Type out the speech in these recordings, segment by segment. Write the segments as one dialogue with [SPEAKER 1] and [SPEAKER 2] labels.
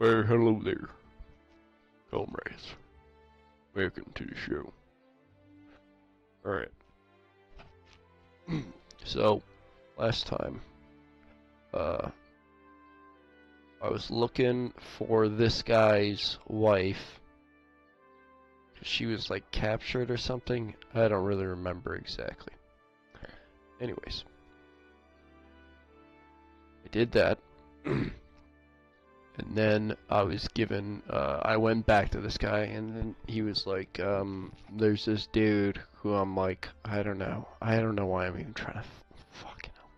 [SPEAKER 1] Well, hello there, comrades. Welcome to the show. Alright. So, last time, I was looking for this guy's wife. She was like captured or something. I don't really remember exactly. Anyways, I did that. And then I was given, I went back to this guy, and then he was like, there's this dude who I'm like, I don't know why I'm even trying to fucking hell.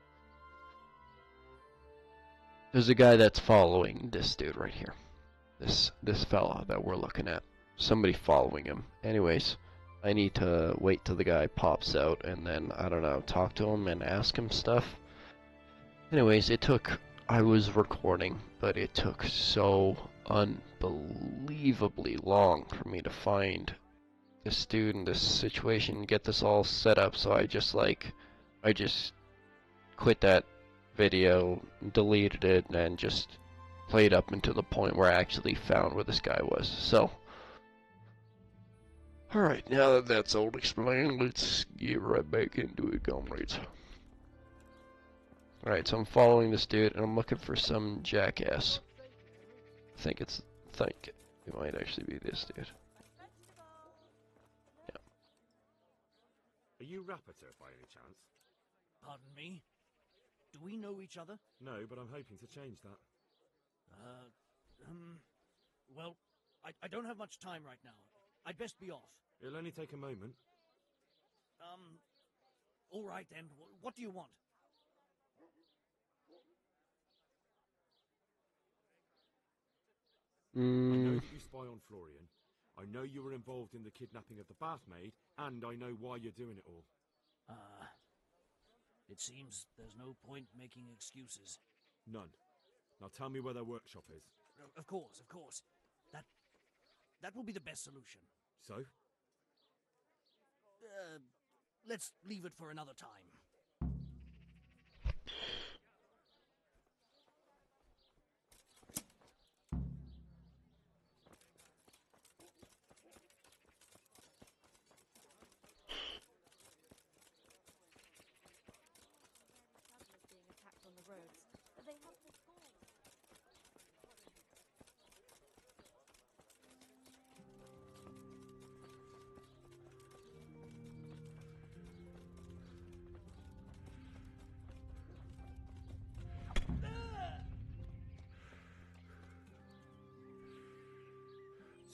[SPEAKER 1] There's a guy that's following this dude right here. This fella that we're looking at. Somebody following him. Anyways, I need to wait till the guy pops out, and then, I don't know, talk to him and ask him stuff. Anyways, I was recording, but it took so unbelievably long for me to find this dude in this situation, get this all set up, so I just quit that video, deleted it, and just played up until the point where I actually found where this guy was. So, alright, now that that's all explained, let's get right back into it, comrades. Alright, so I'm following this dude, and I'm looking for some jackass. I think it might actually be this dude. Yeah.
[SPEAKER 2] Are you Rapiter by any chance?
[SPEAKER 3] Pardon me? Do we know each other?
[SPEAKER 2] No, but I'm hoping to change that.
[SPEAKER 3] Well, I don't have much time right now. I'd best be off.
[SPEAKER 2] It'll only take a moment.
[SPEAKER 3] All right then. What do you want?
[SPEAKER 2] I know that you spy on Florian. I know you were involved in the kidnapping of the bathmaid, and I know why you're doing it all.
[SPEAKER 3] It seems there's no point making excuses.
[SPEAKER 2] None. Now tell me where their workshop is.
[SPEAKER 3] Of course. That will be the best solution.
[SPEAKER 2] So?
[SPEAKER 3] Let's leave it for another time.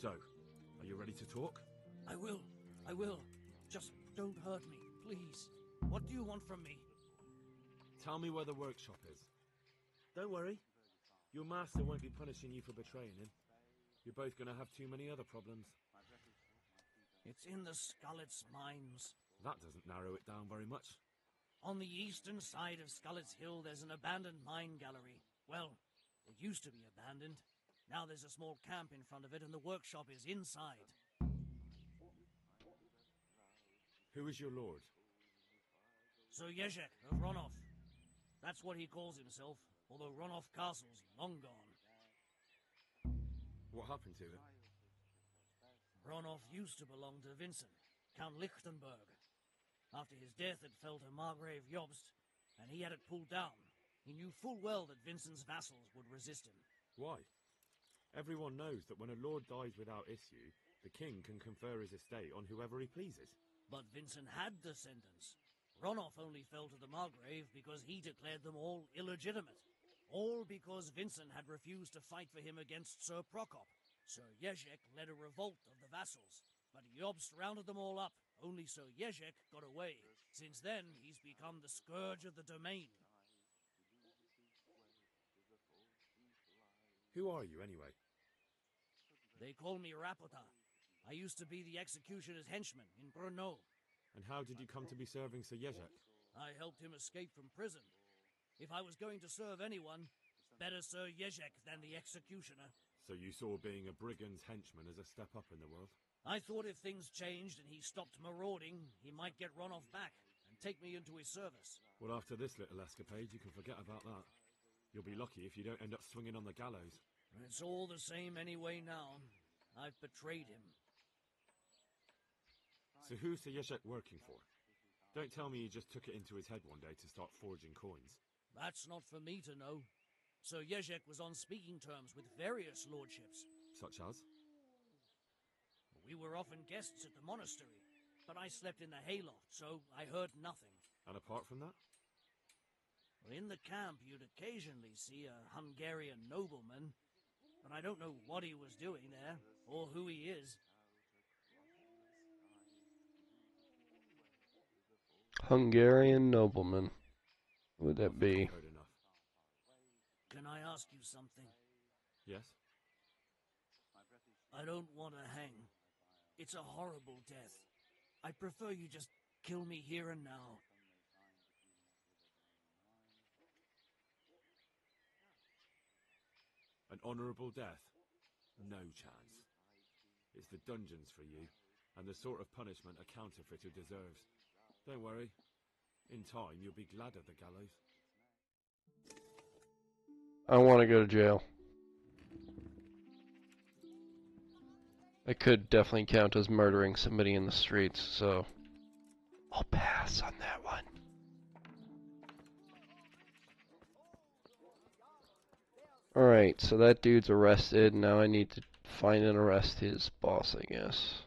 [SPEAKER 2] So, are you ready to talk?
[SPEAKER 3] I will. Just don't hurt me, please. What do you want from me?
[SPEAKER 2] Tell me where the workshop is.
[SPEAKER 3] Don't worry.
[SPEAKER 2] Your master won't be punishing you for betraying him. You're both going to have too many other problems.
[SPEAKER 3] It's in the Skullet's mines.
[SPEAKER 2] That doesn't narrow it down very much.
[SPEAKER 3] On the eastern side of Skullet's Hill, there's an abandoned mine gallery. Well, it used to be abandoned. Now there's a small camp in front of it, and the workshop is inside.
[SPEAKER 2] Who is your lord?
[SPEAKER 3] Sir Yezhek of Ronov. That's what he calls himself, although Ronov Castle's long gone.
[SPEAKER 2] What happened to it?
[SPEAKER 3] Ronov used to belong to Vincent, Count Lichtenberg. After his death, it fell to Margrave Jobst, and he had it pulled down. He knew full well that Vincent's vassals would resist him.
[SPEAKER 2] Why? Everyone knows that when a lord dies without issue, the king can confer his estate on whoever he pleases.
[SPEAKER 3] But Vincent had descendants. Ronov only fell to the Margrave because he declared them all illegitimate. All because Vincent had refused to fight for him against Sir Prokop. Sir Yezhek led a revolt of the vassals, but Jobst rounded them all up. Only Sir Yezhek got away. Since then, he's become the scourge of the domain.
[SPEAKER 2] Who are you, anyway?
[SPEAKER 3] They call me Rapota. I used to be the executioner's henchman in Brno.
[SPEAKER 2] And how did you come to be serving Sir Yezhek?
[SPEAKER 3] I helped him escape from prison. If I was going to serve anyone, better Sir Yezhek than the executioner.
[SPEAKER 2] So you saw being a brigand's henchman as a step up in the world?
[SPEAKER 3] I thought if things changed and he stopped marauding, he might get Ronov back and take me into his service.
[SPEAKER 2] Well, after this little escapade, you can forget about that. You'll be lucky if you don't end up swinging on the gallows.
[SPEAKER 3] It's all the same anyway now. I've betrayed him.
[SPEAKER 2] So who's Yezhek working for? Don't tell me he just took it into his head one day to start forging coins.
[SPEAKER 3] That's not for me to know. Sir Yezhek was on speaking terms with various lordships.
[SPEAKER 2] Such as?
[SPEAKER 3] We were often guests at the monastery, but I slept in the hayloft, so I heard nothing.
[SPEAKER 2] And apart from that?
[SPEAKER 3] In the camp, you'd occasionally see a Hungarian nobleman, but I don't know what he was doing there, or who he is.
[SPEAKER 1] Hungarian nobleman. Who would that be?
[SPEAKER 2] Heard enough.
[SPEAKER 3] Can I ask you something?
[SPEAKER 2] Yes?
[SPEAKER 3] I don't want to hang. It's a horrible death. I prefer you just kill me here and now.
[SPEAKER 2] An honourable death? No chance. It's the dungeons for you, and the sort of punishment a counterfeiter deserves. Don't worry. In time, you'll be glad of the gallows.
[SPEAKER 1] I want to go to jail. I could definitely count as murdering somebody in the streets, so I'll pass on that one. Alright, so that dude's arrested. Now I need to find and arrest his boss, I guess.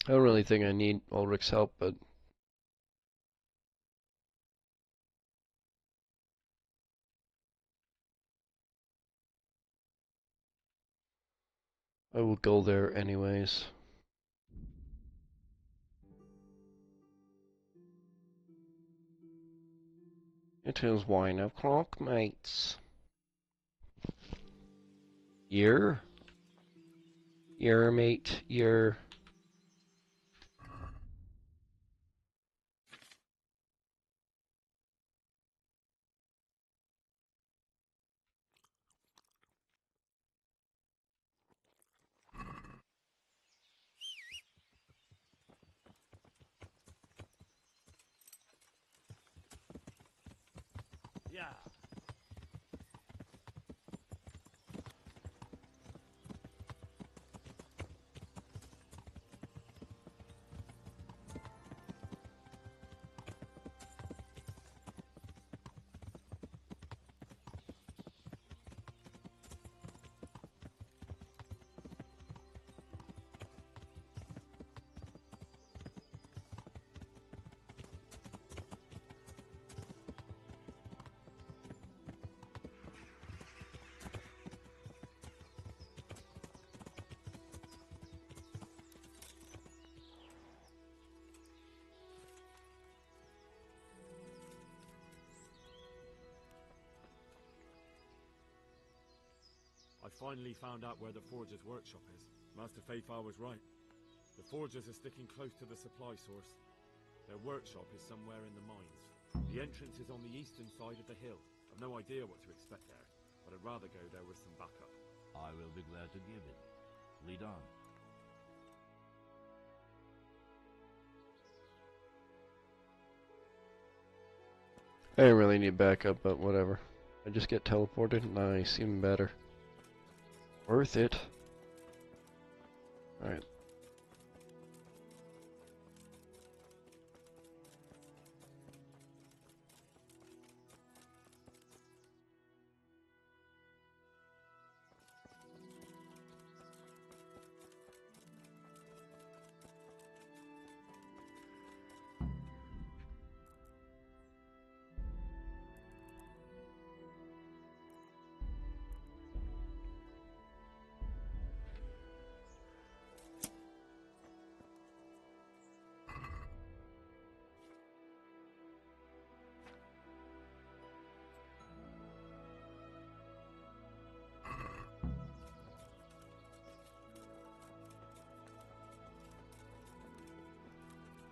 [SPEAKER 1] I don't really think I need Ulrich's help, but I will go there anyways. It is wine o'clock, mates. Year, mate, year.
[SPEAKER 3] Yeah.
[SPEAKER 2] I finally found out where the Forger's workshop is. Master Faithfar was right. The Forgers are sticking close to the supply source. Their workshop is somewhere in the mines. The entrance is on the eastern side of the hill. I've no idea what to expect there, but I'd rather go there with some backup.
[SPEAKER 4] I will be glad to give it. Lead on.
[SPEAKER 1] I didn't really need backup, but whatever. I just get teleported. Nice, even better. Worth it. Alright.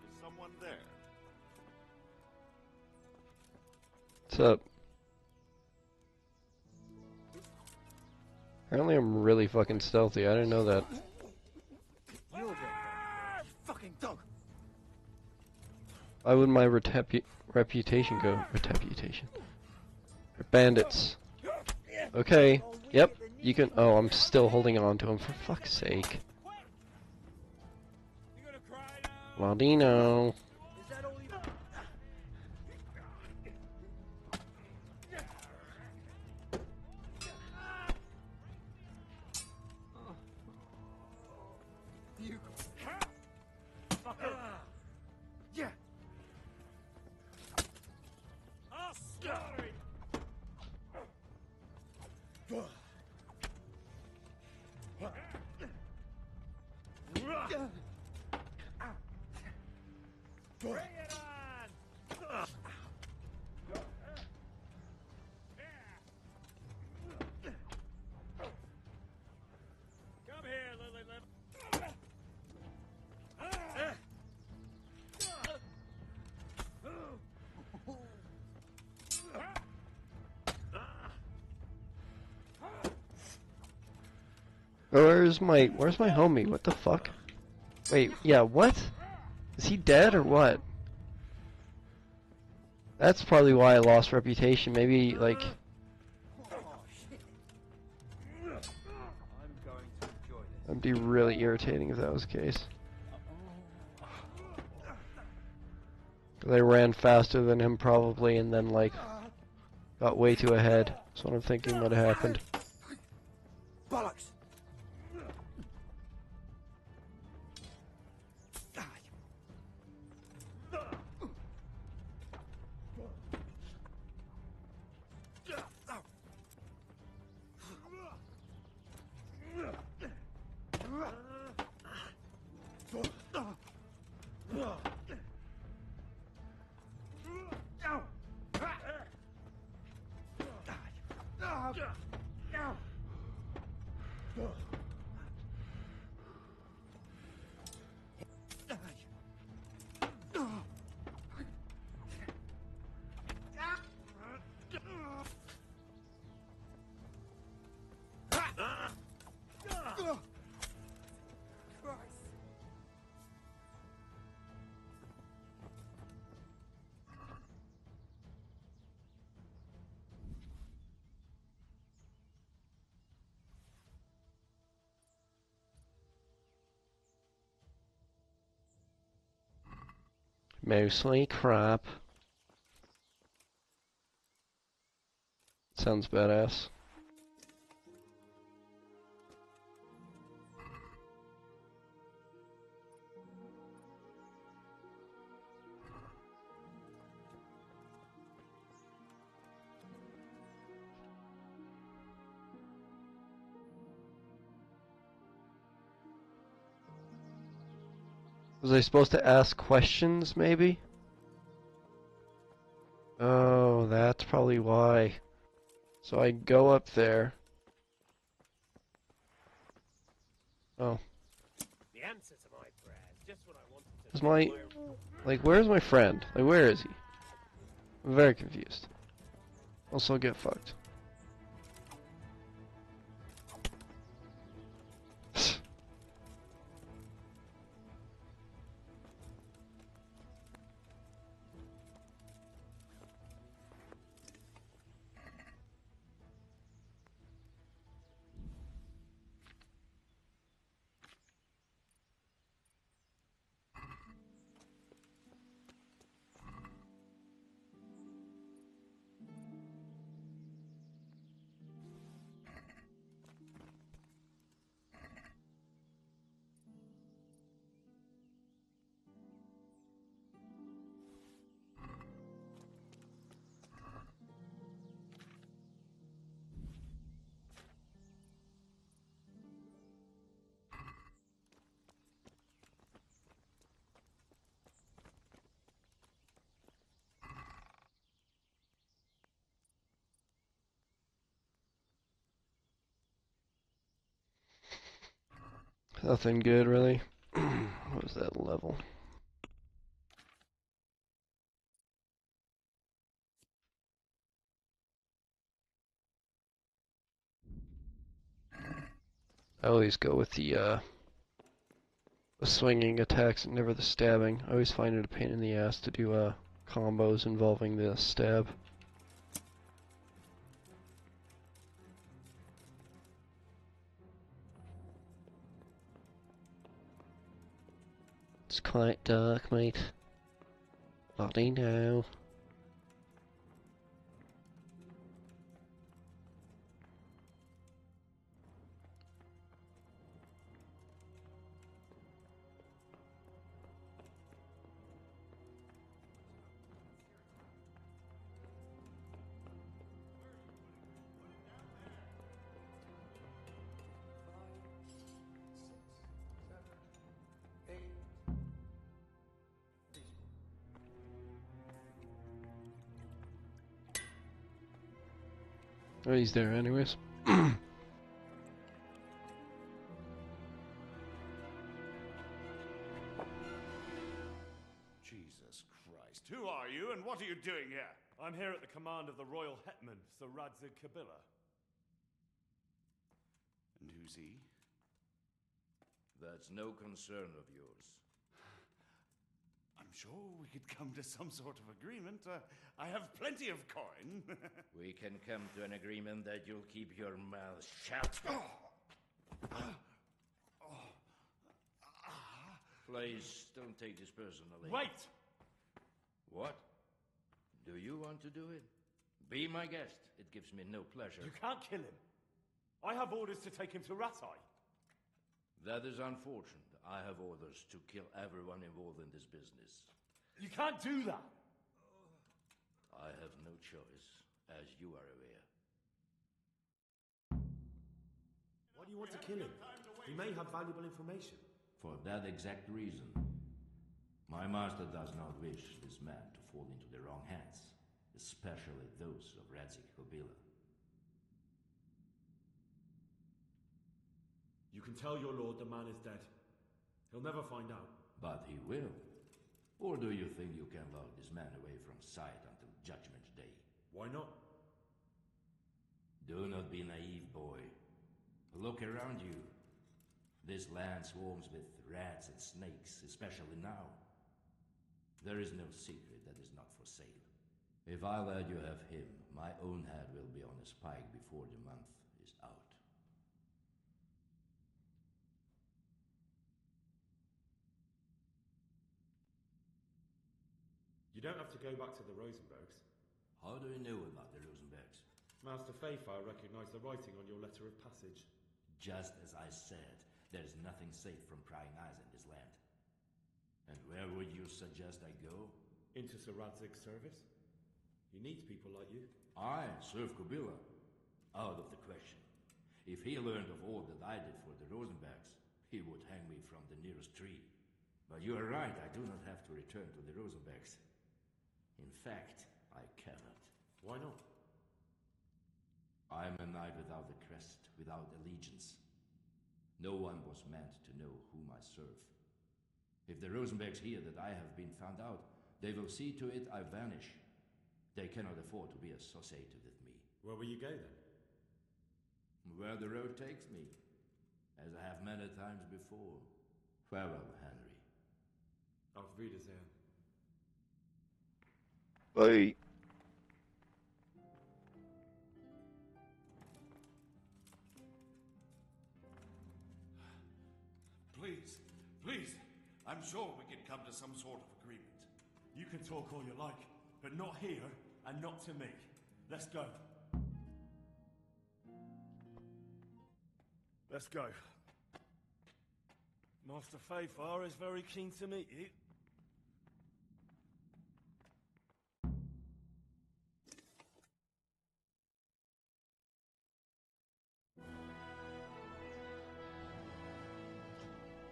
[SPEAKER 5] Is someone there?
[SPEAKER 1] What's up? Apparently I'm really fucking stealthy. I didn't know that.
[SPEAKER 5] You're the fucking dog.
[SPEAKER 1] Why would my reputation go? Reputation. Bandits. Okay. Yep. You can. Oh, I'm still holding on to him. For fuck's sake. Ladino.
[SPEAKER 5] Is that all you... You... Fucker. Yeah.
[SPEAKER 2] I'll slaughter you. Bring it on! Come here, Lily Lip.
[SPEAKER 1] Where's my homie? What the fuck? Wait, yeah, what? Is he dead or what? That's probably why I lost reputation. Maybe, like...
[SPEAKER 5] Oh, shit. I'm going to enjoy this.
[SPEAKER 1] That'd be really irritating if that was the case. They ran faster than him probably and then, like, got way too ahead. That's what I'm thinking might have happened.
[SPEAKER 5] Bollocks.
[SPEAKER 1] Mostly crap. Sounds badass. Was I supposed to ask questions, maybe? Oh, that's probably why. So I go up there. Oh.
[SPEAKER 2] The answer to my prayers, just what I wanted to
[SPEAKER 1] Is my... Like, where's my friend? Like, where is he? I'm very confused. Also, get fucked. Nothing good, really. What was that level? I always go with the swinging attacks and never the stabbing. I always find it a pain in the ass to do combos involving the stab. It's quite dark, mate. Bloody no. Oh, he's there anyways.
[SPEAKER 6] Jesus Christ. Who are you and what are you doing here?
[SPEAKER 2] I'm here at the command of the royal hetman, Sir Radzig Kabila.
[SPEAKER 6] And who's he?
[SPEAKER 4] That's no concern of yours.
[SPEAKER 6] I'm sure we could come to some sort of agreement. I have plenty of coin.
[SPEAKER 4] We can come to an agreement that you'll keep your mouth shut. Please, don't take this personally.
[SPEAKER 2] Wait!
[SPEAKER 4] What? Do you want to do it? Be my guest. It gives me no pleasure.
[SPEAKER 2] You can't kill him. I have orders to take him to Ratai.
[SPEAKER 4] That is unfortunate. I have orders to kill everyone involved in this business.
[SPEAKER 2] You can't do that.
[SPEAKER 4] I have no choice, as you are aware.
[SPEAKER 2] Why do you want to kill him? He may have valuable information.
[SPEAKER 4] For that exact reason. My master does not wish this man to fall into the wrong hands, especially those of Radzig Kabila.
[SPEAKER 2] You can tell your lord the man is dead. He'll never find out.
[SPEAKER 4] But he will. Or do you think you can lock this man away from sight until Judgment Day?
[SPEAKER 2] Why not?
[SPEAKER 4] Do not be naive, boy. Look around you. This land swarms with rats and snakes, especially now. There is no secret that is not for sale. If I let you have him, my own head will be on a spike before the month is out.
[SPEAKER 2] You don't have to go back to the Rosenbergs.
[SPEAKER 4] How do you know about the Rosenbergs?
[SPEAKER 2] Master Fayfire recognized the writing on your letter of passage.
[SPEAKER 4] Just as I said, there is nothing safe from prying eyes in this land. And where would you suggest I go?
[SPEAKER 2] Into Sir Radzig's service. He needs people like you.
[SPEAKER 4] I serve Kabila. Out of the question. If he learned of all that I did for the Rosenbergs, he would hang me from the nearest tree. But you are right, I do not have to return to the Rosenbergs. In fact, I cannot.
[SPEAKER 2] Why not?
[SPEAKER 4] I am a knight without a crest, without allegiance. No one was meant to know whom I serve. If the Rosenbergs hear that I have been found out, they will see to it I vanish. They cannot afford to be associated with me.
[SPEAKER 2] Where will you go then?
[SPEAKER 4] Where the road takes me, as I have many times before. Farewell, Henry.
[SPEAKER 2] Auf Wiedersehen.
[SPEAKER 1] Bye.
[SPEAKER 6] Please, please. I'm sure we can come to some sort of agreement.
[SPEAKER 2] You can talk all you like, but not here and not to me. Let's go. Let's go. Master Fayfire is very keen to meet you.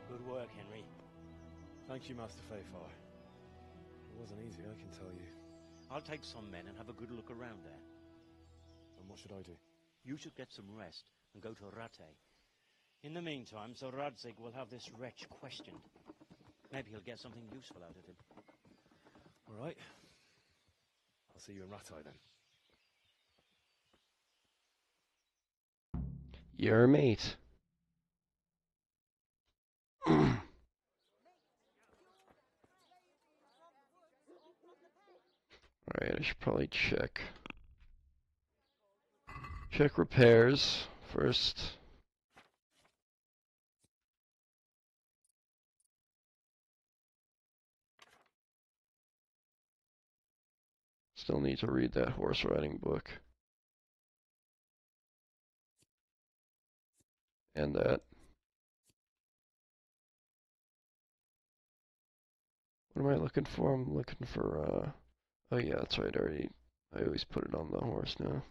[SPEAKER 3] Good work, Henry.
[SPEAKER 2] Thank you, Master Fayfire. It wasn't easy, I can tell you.
[SPEAKER 3] I'll take some men and have a good look around there.
[SPEAKER 2] And what should I do?
[SPEAKER 3] You should get some rest and go to Rattay. In the meantime, Sir Radzig will have this wretch questioned. Maybe he'll get something useful out of him.
[SPEAKER 2] All right. I'll see you in Rattay then.
[SPEAKER 1] Your mate. Alright, I should probably check. Check repairs first. Still need to read that horse riding book. And that. What am I looking for? I'm looking for, oh yeah, that's right, I always put it on the horse now.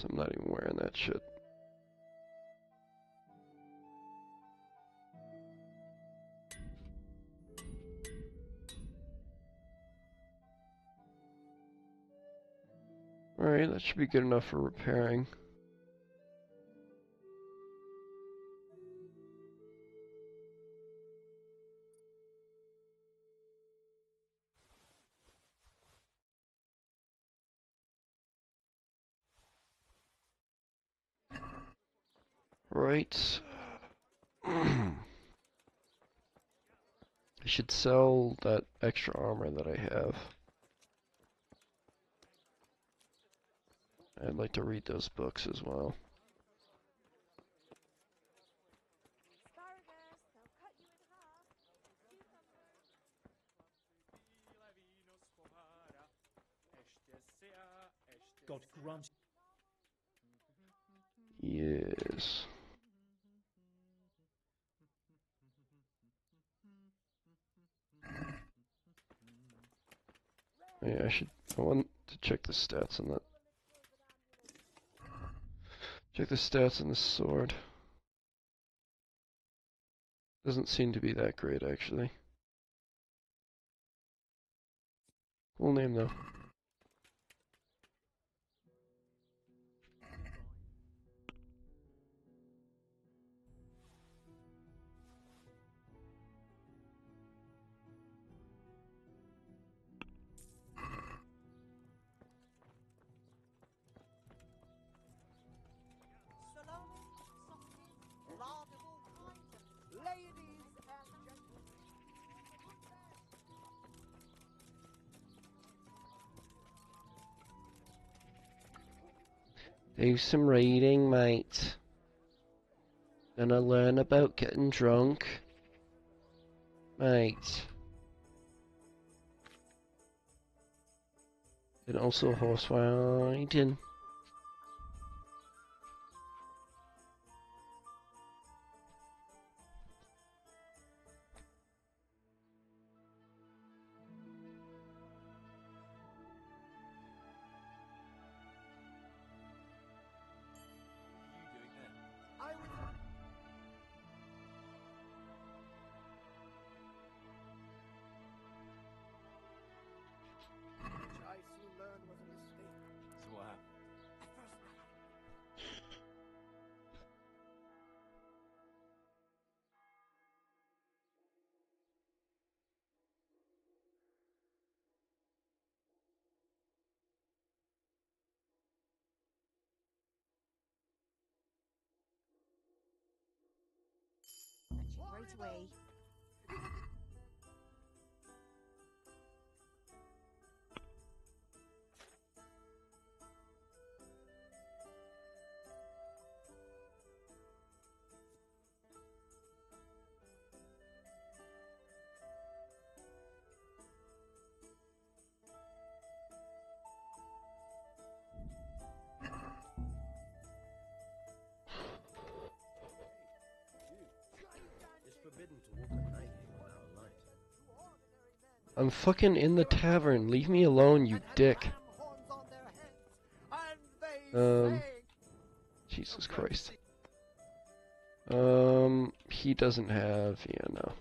[SPEAKER 1] I'm not even wearing that shit. Alright, that should be good enough for repairing. Right. I should sell that extra armor that I have. I'd like to read those books as well.
[SPEAKER 3] God grant.
[SPEAKER 1] Yes. Yeah, I want to check the stats on that. Check the stats on this sword. Doesn't seem to be that great, actually. Cool name, though. Do some reading, mate. Gonna learn about getting drunk. Mate. And also horse riding.
[SPEAKER 7] Right away.
[SPEAKER 1] I'm fucking in the tavern. Leave me alone, you dick. Jesus Christ. He doesn't have... Yeah, no.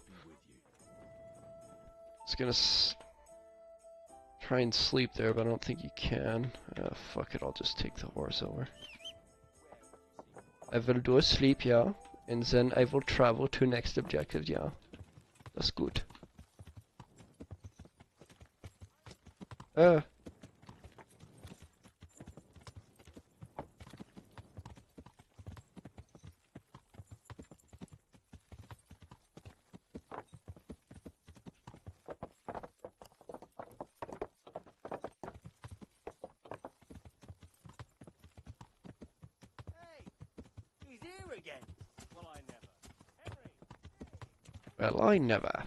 [SPEAKER 1] It's gonna Try and sleep there, but I don't think you can. Fuck it, I'll just take the horse over. I will do a sleep, yeah. And then I will travel to next objective, yeah. That's good.
[SPEAKER 5] He's here again. Well, I never. Henry!
[SPEAKER 1] Well, I never.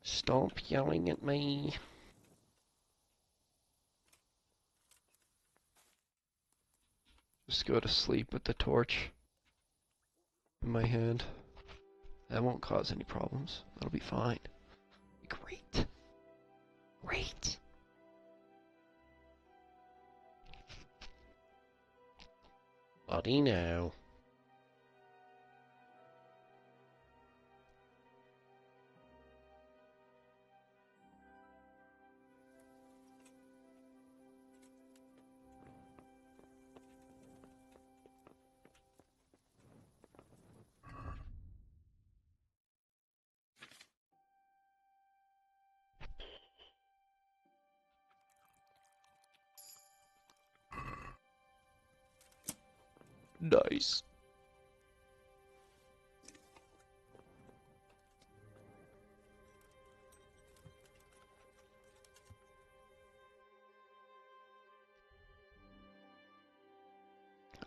[SPEAKER 1] Stop yelling at me. Just go to sleep with the torch in my hand. That won't cause any problems. That'll be fine. Great. Great. Bloody now. Nice.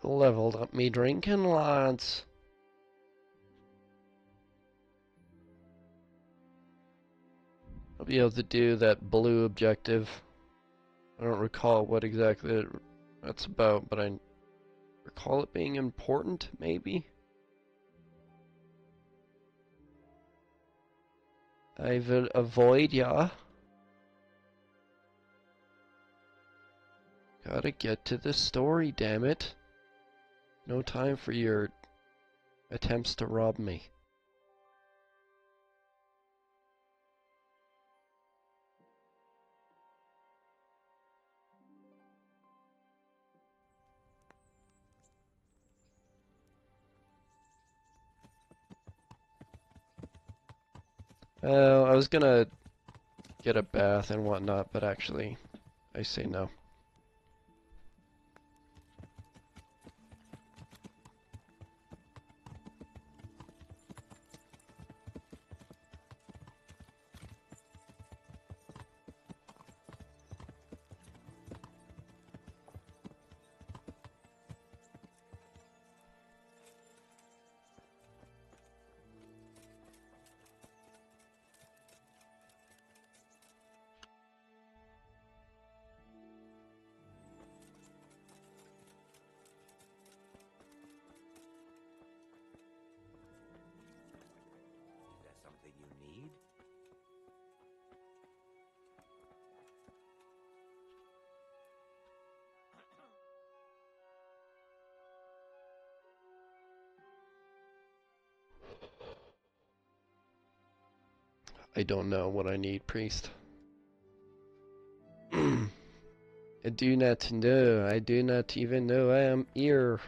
[SPEAKER 1] Leveled up me drinking, lads. I'll be able to do that blue objective. I don't recall what exactly that's about, but I recall it being important, maybe? I will avoid ya. Gotta get to the story, damn it. No time for your attempts to rob me. I was gonna get a bath and whatnot, but actually, I say no.
[SPEAKER 5] Is there something you need?
[SPEAKER 1] I don't know what I need, priest. I do not know. I do not even know I am here.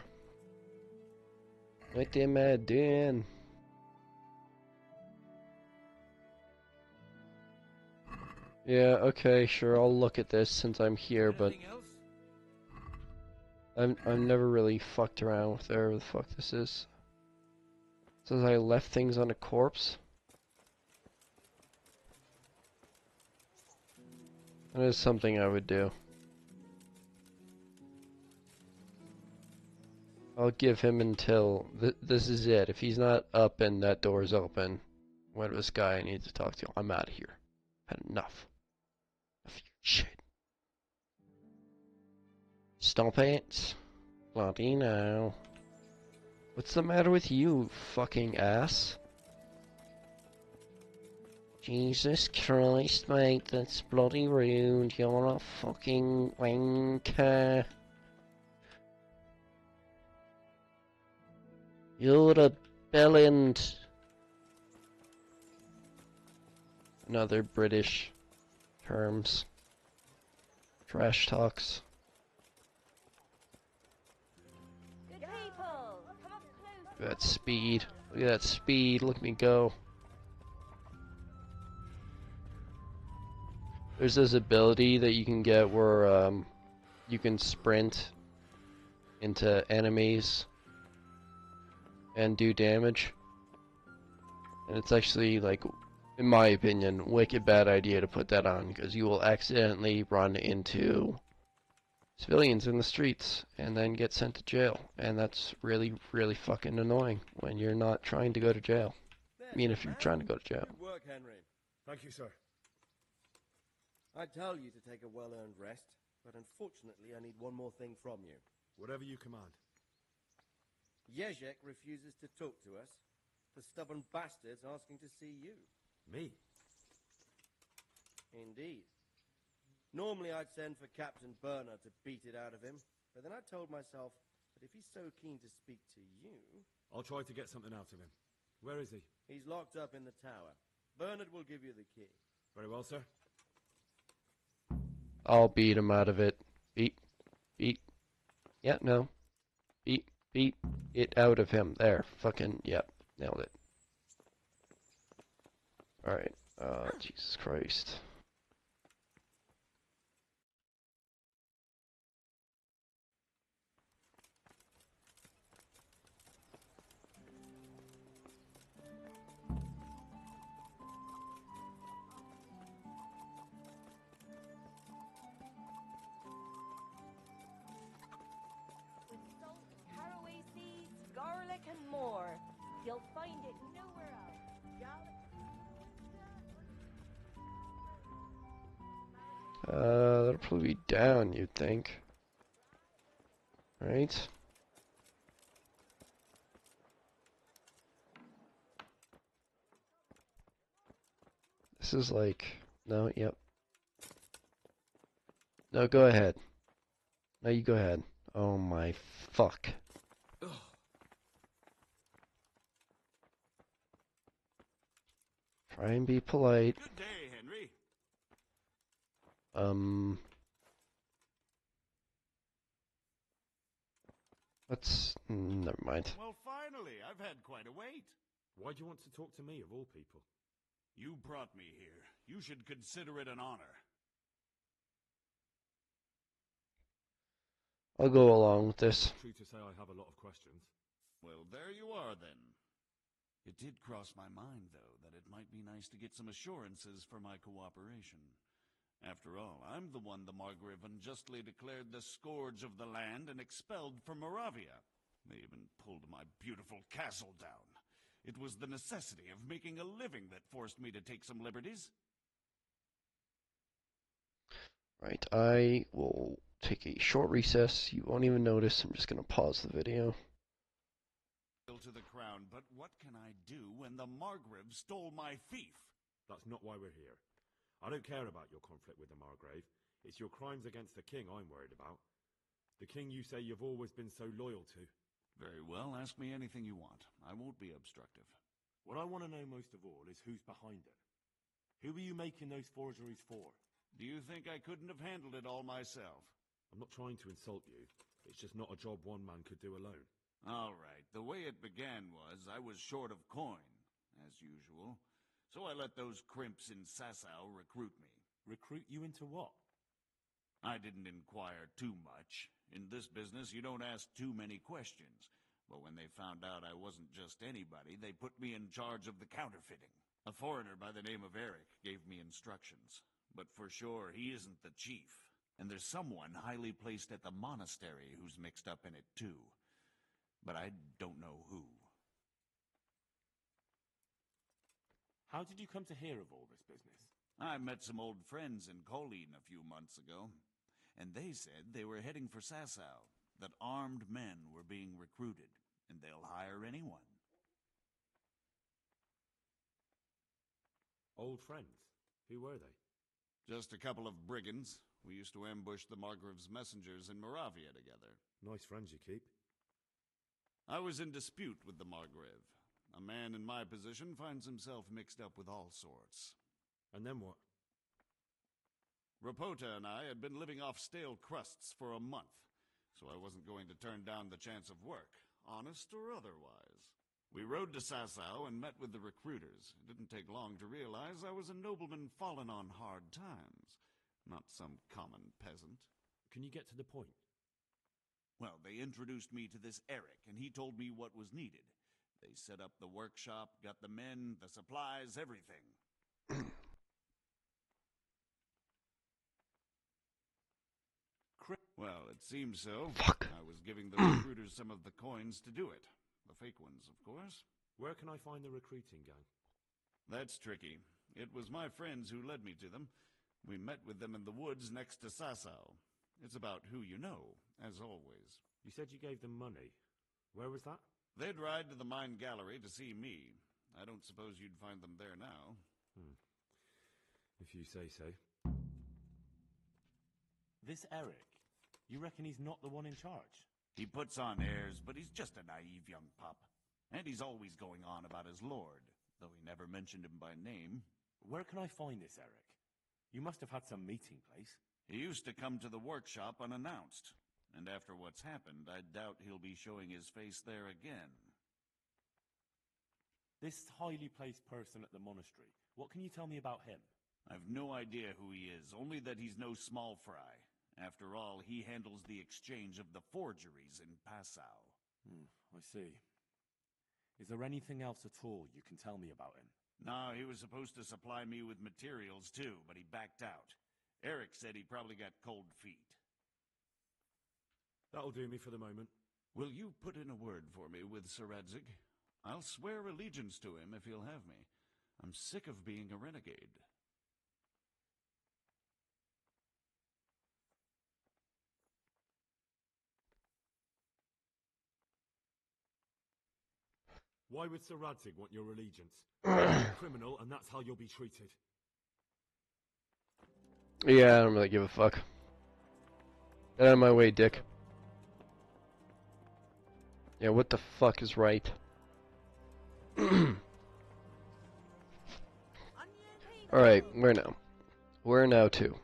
[SPEAKER 1] What am I doing? Yeah, okay, sure, I'll look at this since I'm here, but
[SPEAKER 5] Anything else?
[SPEAKER 1] I've never really fucked around with whatever the fuck this is. It says I left things on a corpse. That is something I would do. I'll give him until this is it. If he's not up and that door's open, whatever this guy I need to talk to, I'm out of here. Had enough of your shit. Stop it. Bloody now. What's the matter with you, fucking ass? Jesus Christ, mate, that's bloody rude. You're a fucking wanker. You're a bellend. Another British terms. Trash talks.
[SPEAKER 7] Good people, come up close.
[SPEAKER 1] Look at that speed. Look at that speed. Look at me go. There's this ability that you can get where you can sprint into enemies and do damage. And it's actually, like, in my opinion, wicked bad idea to put that on, because you will accidentally run into civilians in the streets and then get sent to jail. And that's really, really fucking annoying when you're not trying to go to jail. I mean, if you're trying to go to jail.
[SPEAKER 5] Good work, Henry.
[SPEAKER 2] Thank you, sir.
[SPEAKER 5] I tell you to take a well-earned rest, but unfortunately I need one more thing from you.
[SPEAKER 2] Whatever you command.
[SPEAKER 5] Jezek refuses to talk to us. The stubborn bastard's asking to see you.
[SPEAKER 2] Me?
[SPEAKER 5] Indeed. Normally I'd send for Captain Bernard to beat it out of him, but then I told myself that if he's so keen to speak to you...
[SPEAKER 2] I'll try to get something out of him. Where is he?
[SPEAKER 5] He's locked up in the tower. Bernard will give you the key.
[SPEAKER 2] Very well, sir.
[SPEAKER 1] I'll beat him out of it. Beat. Yeah, no. Beat it out of him. There. Fucking, yep. Nailed it. Alright. Jesus Christ.
[SPEAKER 7] With salt, caraway seeds, garlic, and more. You'll find it nowhere else.
[SPEAKER 1] That'll probably be down, you'd think. Right? This is like... No, yep. No, go ahead. No, you go ahead. Oh my fuck. Try and be polite.
[SPEAKER 6] Good day, Henry.
[SPEAKER 1] Never mind.
[SPEAKER 6] Well, finally, I've had quite a wait.
[SPEAKER 2] Why do you want to talk to me, of all people?
[SPEAKER 6] You brought me here. You should consider it an honor.
[SPEAKER 1] I'll go along with this.
[SPEAKER 2] True to say, I have a lot of questions.
[SPEAKER 6] Well, there you are, then. It did cross my mind, though, that it might be nice to get some assurances for my cooperation. After all, I'm the one the Margrave unjustly declared the scourge of the land and expelled from Moravia. They even pulled my beautiful castle down. It was the necessity of making a living that forced me to take some liberties.
[SPEAKER 1] Right, I will take a short recess. You won't even notice. I'm just going to pause the video.
[SPEAKER 6] To the crown, but what can I do when the Margrave stole my fief?
[SPEAKER 2] That's not why we're here. I don't care about your conflict with the Margrave. It's your crimes against the king I'm worried about. The king you say you've always been so loyal to.
[SPEAKER 6] Very well, ask me anything you want. I won't be obstructive.
[SPEAKER 8] What I want to know most of all is who's behind it. Who are you making those forgeries for?
[SPEAKER 6] Do you think I couldn't have handled it all myself?
[SPEAKER 2] I'm not trying to insult you. It's just not a job one man could do alone.
[SPEAKER 6] All right, the way it began was I was short of coin, as usual. So I let those crimps in Sasau recruit me.
[SPEAKER 8] Recruit you into what?
[SPEAKER 6] I didn't inquire too much. In this business, you don't ask too many questions. But when they found out I wasn't just anybody, they put me in charge of the counterfeiting. A foreigner by the name of Eric gave me instructions. But for sure, he isn't the chief. And there's someone highly placed at the monastery who's mixed up in it too. But I don't know who.
[SPEAKER 8] How did you come to hear of all this business?
[SPEAKER 6] I met some old friends in Colleen a few months ago, and they said they were heading for Sasau, that armed men were being recruited, and they'll hire anyone.
[SPEAKER 2] Old friends? Who were they?
[SPEAKER 6] Just a couple of brigands. We used to ambush the Margrave's messengers in Moravia together.
[SPEAKER 2] Nice friends you keep.
[SPEAKER 6] I was in dispute with the Margrave. A man in my position finds himself mixed up with all sorts.
[SPEAKER 8] And then what?
[SPEAKER 6] Rapota and I had been living off stale crusts for a month, so I wasn't going to turn down the chance of work, honest or otherwise. We rode to Sasau and met with the recruiters. It didn't take long to realize I was a nobleman fallen on hard times, not some common peasant.
[SPEAKER 8] Can you get to the point?
[SPEAKER 6] Well, they introduced me to this Eric, and he told me what was needed. They set up the workshop, got the men, the supplies, everything. Well, it seems so.
[SPEAKER 1] Fuck.
[SPEAKER 6] I was giving the recruiters some of the coins to do it. The fake ones, of course.
[SPEAKER 8] Where can I find the recruiting gang?
[SPEAKER 6] That's tricky. It was my friends who led me to them. We met with them in the woods next to Sasau. It's about who you know, as always.
[SPEAKER 8] You said you gave them money. Where was that?
[SPEAKER 6] They'd ride to the mine gallery to see me. I don't suppose you'd find them there now.
[SPEAKER 8] If you say so. This Eric, you reckon he's not the one in charge?
[SPEAKER 6] He puts on airs, but he's just a naive young pup. And he's always going on about his lord, though he never mentioned him by name.
[SPEAKER 8] Where can I find this Eric? You must have had some meeting place.
[SPEAKER 6] He used to come to the workshop unannounced. And after what's happened, I doubt he'll be showing his face there again.
[SPEAKER 8] This highly placed person at the monastery, what can you tell me about him?
[SPEAKER 6] I've no idea who he is, only that he's no small fry. After all, he handles the exchange of the forgeries in Passau.
[SPEAKER 8] I see. Is there anything else at all you can tell me about him?
[SPEAKER 6] No, he was supposed to supply me with materials too, but he backed out. Eric said he probably got cold feet.
[SPEAKER 8] That'll do me for the moment.
[SPEAKER 6] Will you put in a word for me with Sir Radzig? I'll swear allegiance to him if he'll have me. I'm sick of being a renegade.
[SPEAKER 8] Why would Sir Radzig want your allegiance? You're a criminal, and that's how you'll be treated.
[SPEAKER 1] Yeah, I don't really give a fuck. Get out of my way, dick. Yeah, what the fuck is right? Alright, where now? Where now to?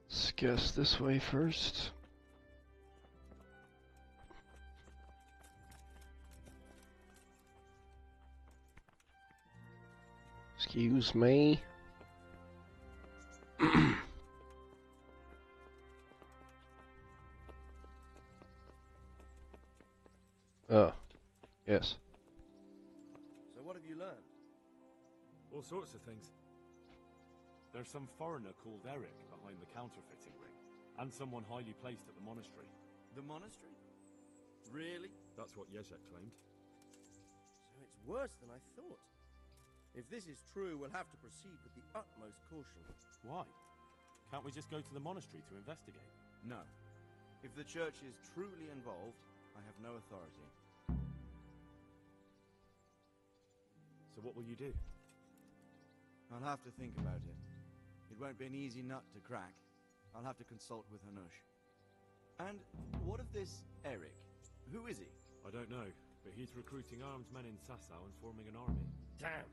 [SPEAKER 1] Let's guess this way first. Excuse me. Oh, yes.
[SPEAKER 5] So what have you learned?
[SPEAKER 8] All sorts of things. There's some foreigner called Eric behind the counterfeiting ring, and someone highly placed at the monastery.
[SPEAKER 5] The monastery? Really?
[SPEAKER 8] That's what Jezek claimed.
[SPEAKER 5] So it's worse than I thought. If this is true, we'll have to proceed with the utmost caution.
[SPEAKER 8] Why? Can't we just go to the monastery to investigate?
[SPEAKER 5] No. If the church is truly involved, I have no authority.
[SPEAKER 8] So what will you do?
[SPEAKER 5] I'll have to think about it. It won't be an easy nut to crack. I'll have to consult with Hanush. And what of this Eric? Who is he?
[SPEAKER 8] I don't know, but he's recruiting armed men in Sasau and forming an army.
[SPEAKER 5] Damn!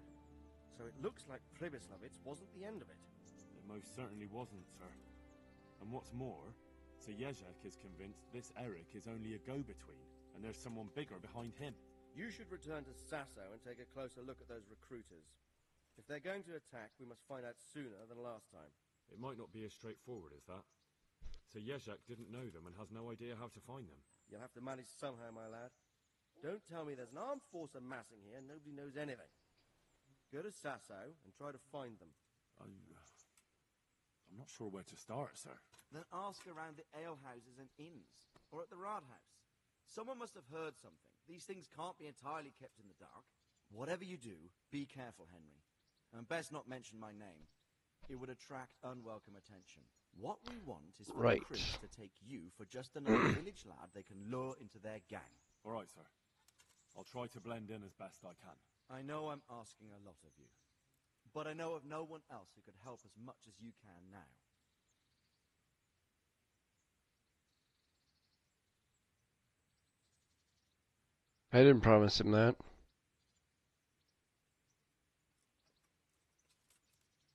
[SPEAKER 5] So it looks like Pribyslavitz wasn't the end of it.
[SPEAKER 8] It most certainly wasn't, sir. And what's more, Sir Jezek is convinced this Eric is only a go-between, and there's someone bigger behind him.
[SPEAKER 5] You should return to Sasau and take a closer look at those recruiters. If they're going to attack, we must find out sooner than last time.
[SPEAKER 8] It might not be as straightforward as that. Sir Jezek didn't know them and has no idea how to find them.
[SPEAKER 5] You'll have to manage somehow, my lad. Don't tell me there's an armed force amassing here and nobody knows anything. Go to Sasau and try to find them.
[SPEAKER 8] I'm not sure where to start, sir.
[SPEAKER 5] Then ask around the alehouses and inns, or at the Rathaus. Someone must have heard something. These things can't be entirely kept in the dark. Whatever you do, be careful, Henry. And best not mention my name. It would attract unwelcome attention. What we want is for
[SPEAKER 1] Right.
[SPEAKER 5] the Chris to take you for just another village lad they can lure into their gang.
[SPEAKER 8] All right, sir. I'll try to blend in as best I can.
[SPEAKER 5] I know I'm asking a lot of you, but I know of no one else who could help as much as you can now.
[SPEAKER 1] I didn't promise him that.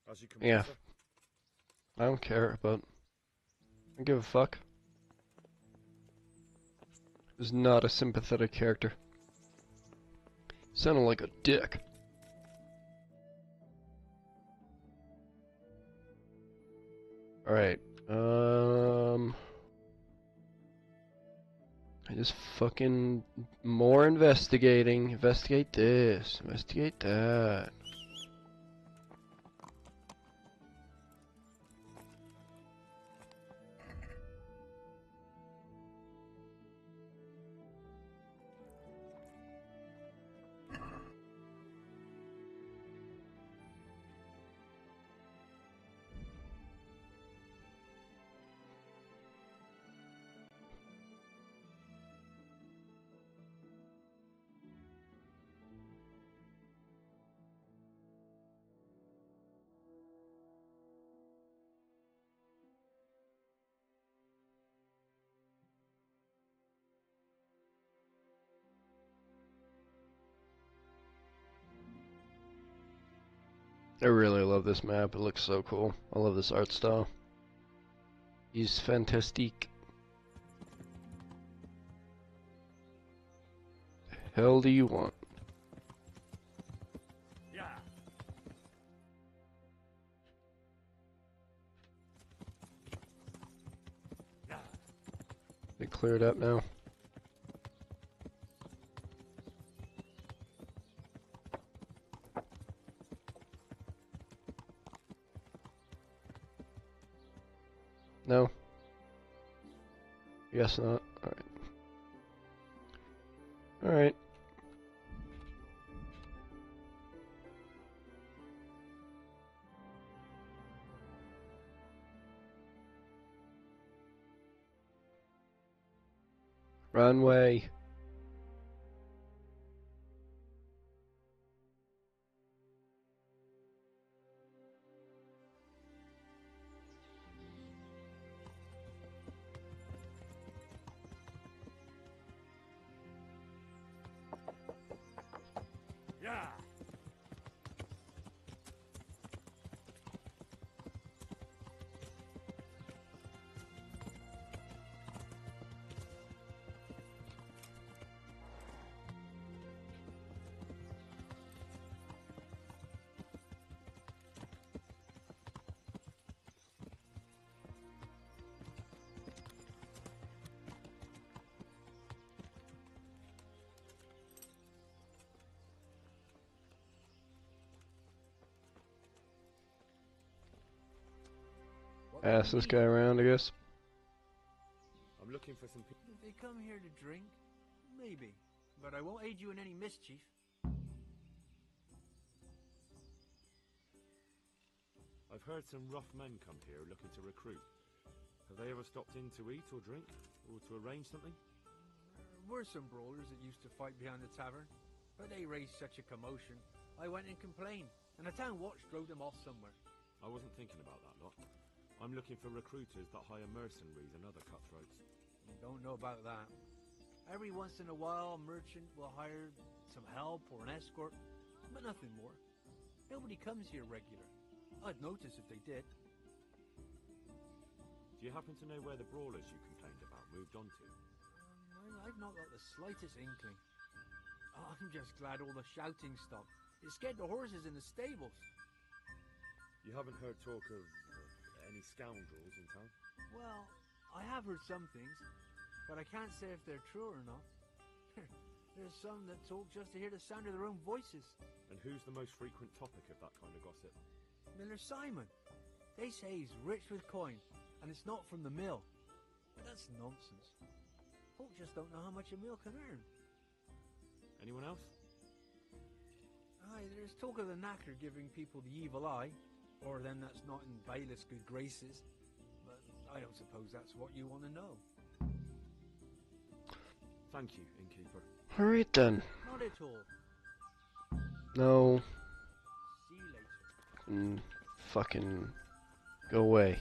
[SPEAKER 8] As you
[SPEAKER 1] Yeah.
[SPEAKER 8] command, sir.
[SPEAKER 1] I don't care, but I don't give a fuck. He's not a sympathetic character. Sounded like a dick. Alright, I just fucking more investigating. Investigate this, investigate that. I really love this map. It looks so cool. I love this art style. He's fantastique. Hell do you want?
[SPEAKER 8] Yeah. Yeah.
[SPEAKER 1] They cleared up now. No? Guess not. Alright. Alright. Runway.
[SPEAKER 8] Yeah.
[SPEAKER 1] Ask this guy around, I guess.
[SPEAKER 8] I'm looking for some people.
[SPEAKER 9] If they come here to drink, maybe. But I won't aid you in any mischief.
[SPEAKER 8] I've heard some rough men come here looking to recruit. Have they ever stopped in to eat or drink? Or to arrange something?
[SPEAKER 9] There were some brawlers that used to fight behind the tavern, but they raised such a commotion. I went and complained, and the town watch drove them off somewhere.
[SPEAKER 8] I wasn't thinking about that lot. I'm looking for recruiters that hire mercenaries and other cutthroats.
[SPEAKER 9] Don't know about that. Every once in a while, a merchant will hire some help or an escort, but nothing more. Nobody comes here regular. I'd notice if they did.
[SPEAKER 8] Do you happen to know where the brawlers you complained about moved on to?
[SPEAKER 9] I've not got the slightest inkling. I'm just glad all the shouting stopped. It scared the horses in the stables.
[SPEAKER 8] You haven't heard talk of any scoundrels in town?
[SPEAKER 9] Well, I have heard some things, but I can't say if they're true or not. There's some that talk just to hear the sound of their own voices.
[SPEAKER 8] And who's the most frequent topic of that kind of gossip?
[SPEAKER 9] Miller Simon. They say he's rich with coin, and it's not from the mill. But that's nonsense. Folk just don't know how much a mill can earn.
[SPEAKER 8] Anyone else?
[SPEAKER 9] Aye, there's talk of the knacker giving people the evil eye, or them that's not in Bailiff's good graces. But I don't suppose that's what you want to know.
[SPEAKER 8] Thank you, innkeeper.
[SPEAKER 1] Alright then.
[SPEAKER 9] Not at all.
[SPEAKER 1] No.
[SPEAKER 9] See you later.
[SPEAKER 1] Fucking go away.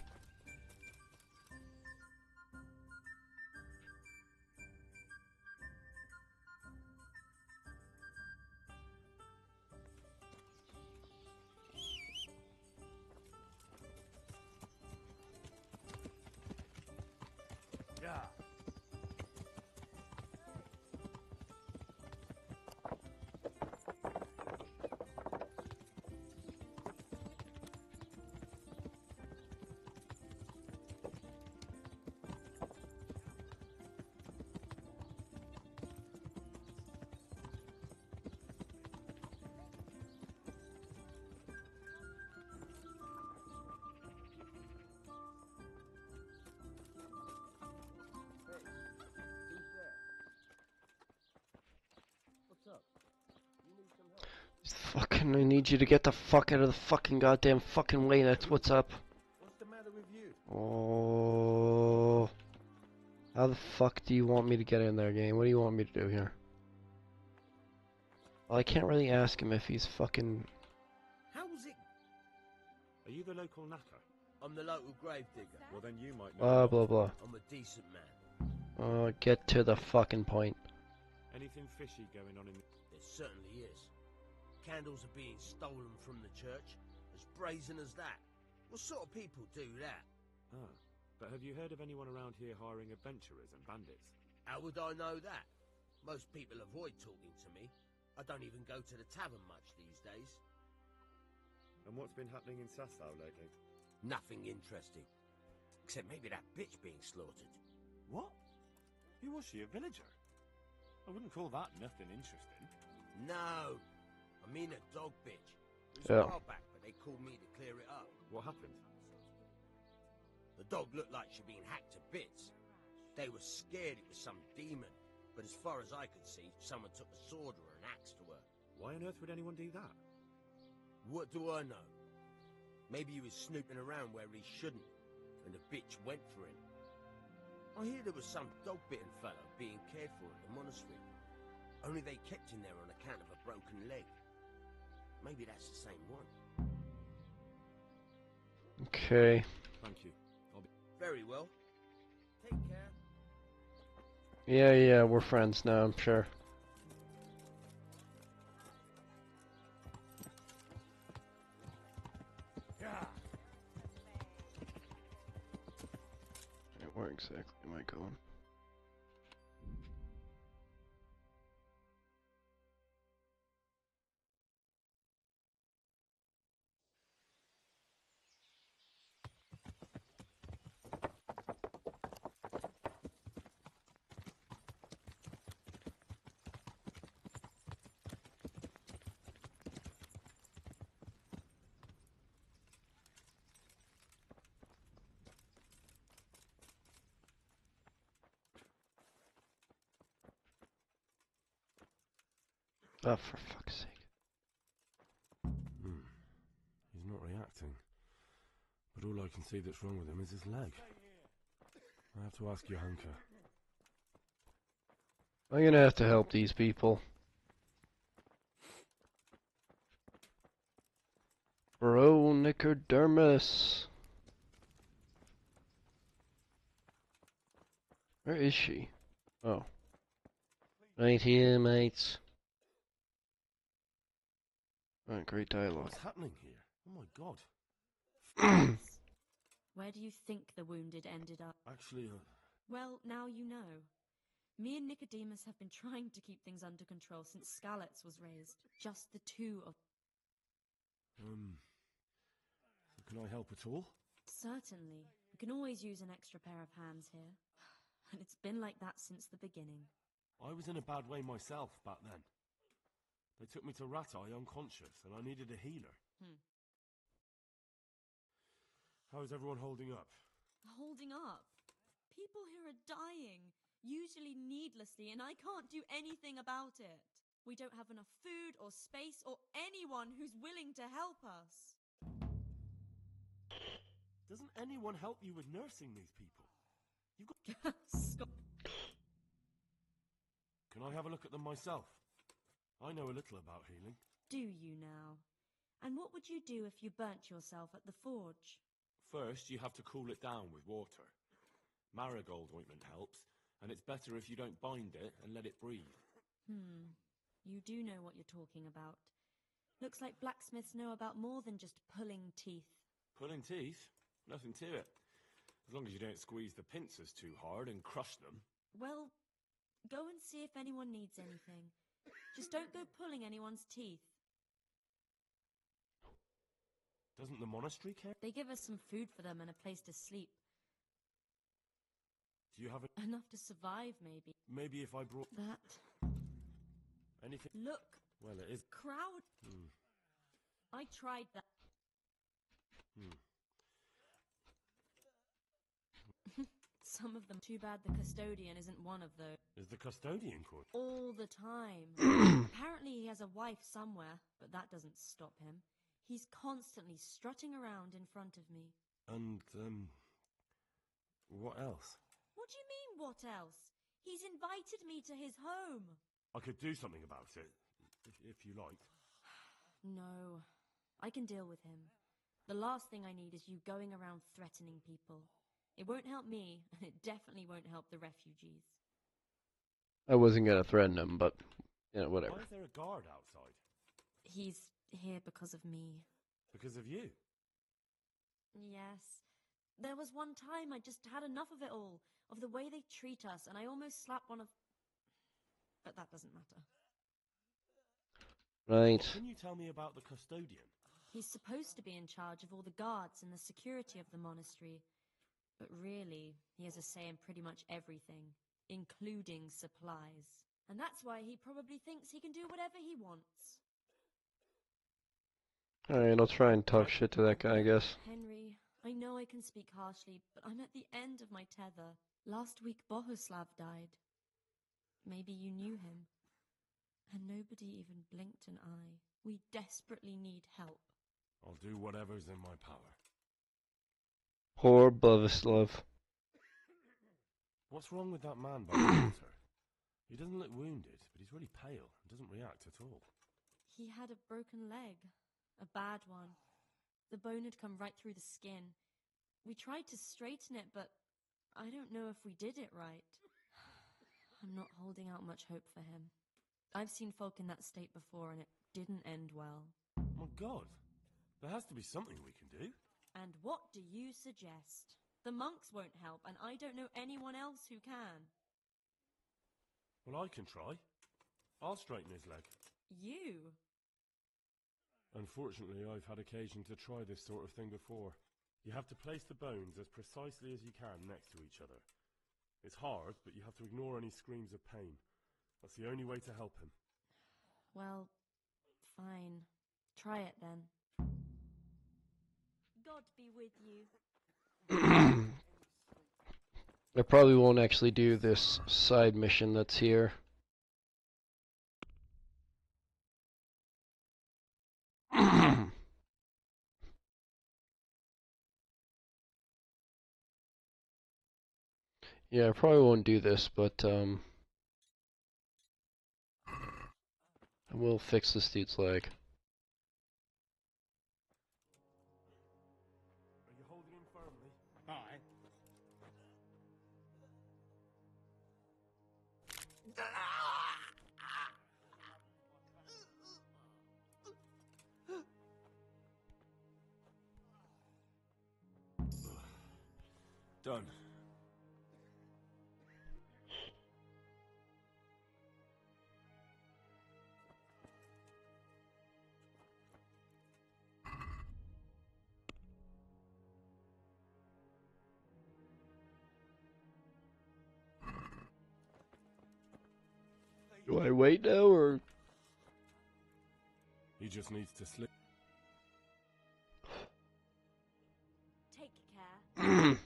[SPEAKER 9] Yeah.
[SPEAKER 1] Fucking, I need you to get the fuck out of the fucking goddamn fucking way. That's what's up.
[SPEAKER 10] What's the matter with you?
[SPEAKER 1] Oh. How the fuck do you want me to get in there, game? What do you want me to do here? Well, I can't really ask him if he's fucking...
[SPEAKER 10] How's it?
[SPEAKER 2] Are you the local knacker?
[SPEAKER 10] I'm the local grave digger.
[SPEAKER 2] Well, then you might know. a
[SPEAKER 1] Blah,
[SPEAKER 2] lot.
[SPEAKER 1] blah, blah.
[SPEAKER 10] I'm a decent man.
[SPEAKER 1] Get to the fucking point.
[SPEAKER 2] Anything fishy going on in...
[SPEAKER 10] There certainly is. Candles are being stolen from the church. As brazen as that. What sort of people do that?
[SPEAKER 2] Ah, but have you heard of anyone around here hiring adventurers and bandits?
[SPEAKER 10] How would I know that? Most people avoid talking to me. I don't even go to the tavern much these days.
[SPEAKER 2] And what's been happening in Sasau lately?
[SPEAKER 10] Nothing interesting. Except maybe that bitch being slaughtered.
[SPEAKER 8] What? Who was she, a villager? I wouldn't call that nothing interesting.
[SPEAKER 10] No. I mean a dog bitch. It was
[SPEAKER 1] Yeah.
[SPEAKER 10] a while back, but they called me to clear it up.
[SPEAKER 2] What happened?
[SPEAKER 10] The dog looked like she'd been hacked to bits. They were scared it was some demon, but as far as I could see, someone took a sword or an axe to her.
[SPEAKER 2] Why on earth would anyone do that?
[SPEAKER 10] What do I know? Maybe he was snooping around where he shouldn't, and the bitch went for him. I hear there was some dog-bitten fellow being cared for at the monastery. Only they kept him there on account of a broken leg. Maybe that's the same one.
[SPEAKER 1] Okay.
[SPEAKER 2] Thank you. I'll be...
[SPEAKER 10] Very well. Take care.
[SPEAKER 1] Yeah, we're friends now, I'm sure.
[SPEAKER 8] Yeah.
[SPEAKER 1] Where exactly am I going? Oh, for fuck's sake.
[SPEAKER 8] He's not reacting. But all I can see that's wrong with him is his leg. I have to ask Johanka.
[SPEAKER 1] I'm gonna have to help these people. Bro, Nicodemus. Where is she? Oh. Right here, mates. Oh, great dialogue.
[SPEAKER 8] What's happening here? Oh my god.
[SPEAKER 11] Where do you think the wounded ended up?
[SPEAKER 8] Actually,
[SPEAKER 11] Well, now you know. Me and Nicodemus have been trying to keep things under control since Skalitz was raised. Just the two of...
[SPEAKER 8] so can I help at all?
[SPEAKER 11] Certainly. We can always use an extra pair of hands here. And it's been like that since the beginning.
[SPEAKER 8] I was in a bad way myself back then. They took me to Ratai unconscious, and I needed a healer. How is everyone holding up?
[SPEAKER 11] Holding up? People here are dying, usually needlessly, and I can't do anything about it. We don't have enough food or space or anyone who's willing to help us.
[SPEAKER 8] Doesn't anyone help you with nursing these people? You've got...
[SPEAKER 11] Scott.
[SPEAKER 8] Can I have a look at them myself? I know a little about healing.
[SPEAKER 11] Do you now? And what would you do if you burnt yourself at the forge?
[SPEAKER 8] First, you have to cool it down with water. Marigold ointment helps, and it's better if you don't bind it and let it breathe.
[SPEAKER 11] You do know what you're talking about. Looks like blacksmiths know about more than just pulling teeth.
[SPEAKER 8] Pulling teeth? Nothing to it. As long as you don't squeeze the pincers too hard and crush them.
[SPEAKER 11] Well, go and see if anyone needs anything. Just don't go pulling anyone's teeth.
[SPEAKER 8] Doesn't the monastery care?
[SPEAKER 11] They give us some food for them and a place to sleep.
[SPEAKER 8] Do you have
[SPEAKER 11] enough to survive, maybe?
[SPEAKER 8] Maybe if I brought...
[SPEAKER 11] That.
[SPEAKER 8] Anything?
[SPEAKER 11] Look.
[SPEAKER 8] Well, it is...
[SPEAKER 11] Crowd. I tried that. Some of them. Too bad the custodian isn't one of those.
[SPEAKER 8] Is the custodian called?
[SPEAKER 11] All the time. Apparently he has a wife somewhere, but that doesn't stop him. He's constantly strutting around in front of me.
[SPEAKER 8] And, what else?
[SPEAKER 11] What do you mean, what else? He's invited me to his home.
[SPEAKER 8] I could do something about it, if you like.
[SPEAKER 11] No, I can deal with him. The last thing I need is you going around threatening people. It won't help me, and it definitely won't help the refugees.
[SPEAKER 1] I wasn't gonna threaten him, but, you know, whatever.
[SPEAKER 8] Why is there a guard outside?
[SPEAKER 11] He's here because of me.
[SPEAKER 8] Because of you?
[SPEAKER 11] Yes. There was one time I just had enough of it all, of the way they treat us, and I almost slapped one of... But that doesn't matter.
[SPEAKER 1] Right.
[SPEAKER 8] Can you tell me about the custodian?
[SPEAKER 11] He's supposed to be in charge of all the guards and the security of the monastery. But really, he has a say in pretty much everything, including supplies. And that's why he probably thinks he can do whatever he wants.
[SPEAKER 1] Alright, I'll try and talk shit to that guy, I guess.
[SPEAKER 11] Henry, I know I can speak harshly, but I'm at the end of my tether. Last week Bohuslav died. Maybe you knew him. And nobody even blinked an eye. We desperately need help.
[SPEAKER 8] I'll do whatever's in my power.
[SPEAKER 1] Poor Bohuslav.
[SPEAKER 8] What's wrong with that man by the water? He doesn't look wounded, but he's really pale and doesn't react at all.
[SPEAKER 11] He had a broken leg. A bad one. The bone had come right through the skin. We tried to straighten it, but I don't know if we did it right. I'm not holding out much hope for him. I've seen folk in that state before, and it didn't end well.
[SPEAKER 8] My God, there has to be something we can do.
[SPEAKER 11] And what do you suggest? The monks won't help, and I don't know anyone else who can.
[SPEAKER 8] Well, I can try. I'll straighten his leg.
[SPEAKER 11] You?
[SPEAKER 8] Unfortunately, I've had occasion to try this sort of thing before. You have to place the bones as precisely as you can next to each other. It's hard, but you have to ignore any screams of pain. That's the only way to help him.
[SPEAKER 11] Well, fine. Try it then. God be with you.
[SPEAKER 1] I probably won't actually do this side mission that's here. Yeah, I probably won't do this, but I will fix this dude's leg.
[SPEAKER 8] Are you holding him firmly?
[SPEAKER 10] Aye.
[SPEAKER 8] Done.
[SPEAKER 1] Do I wait now, or...?
[SPEAKER 8] He just needs to sleep.
[SPEAKER 11] Take care.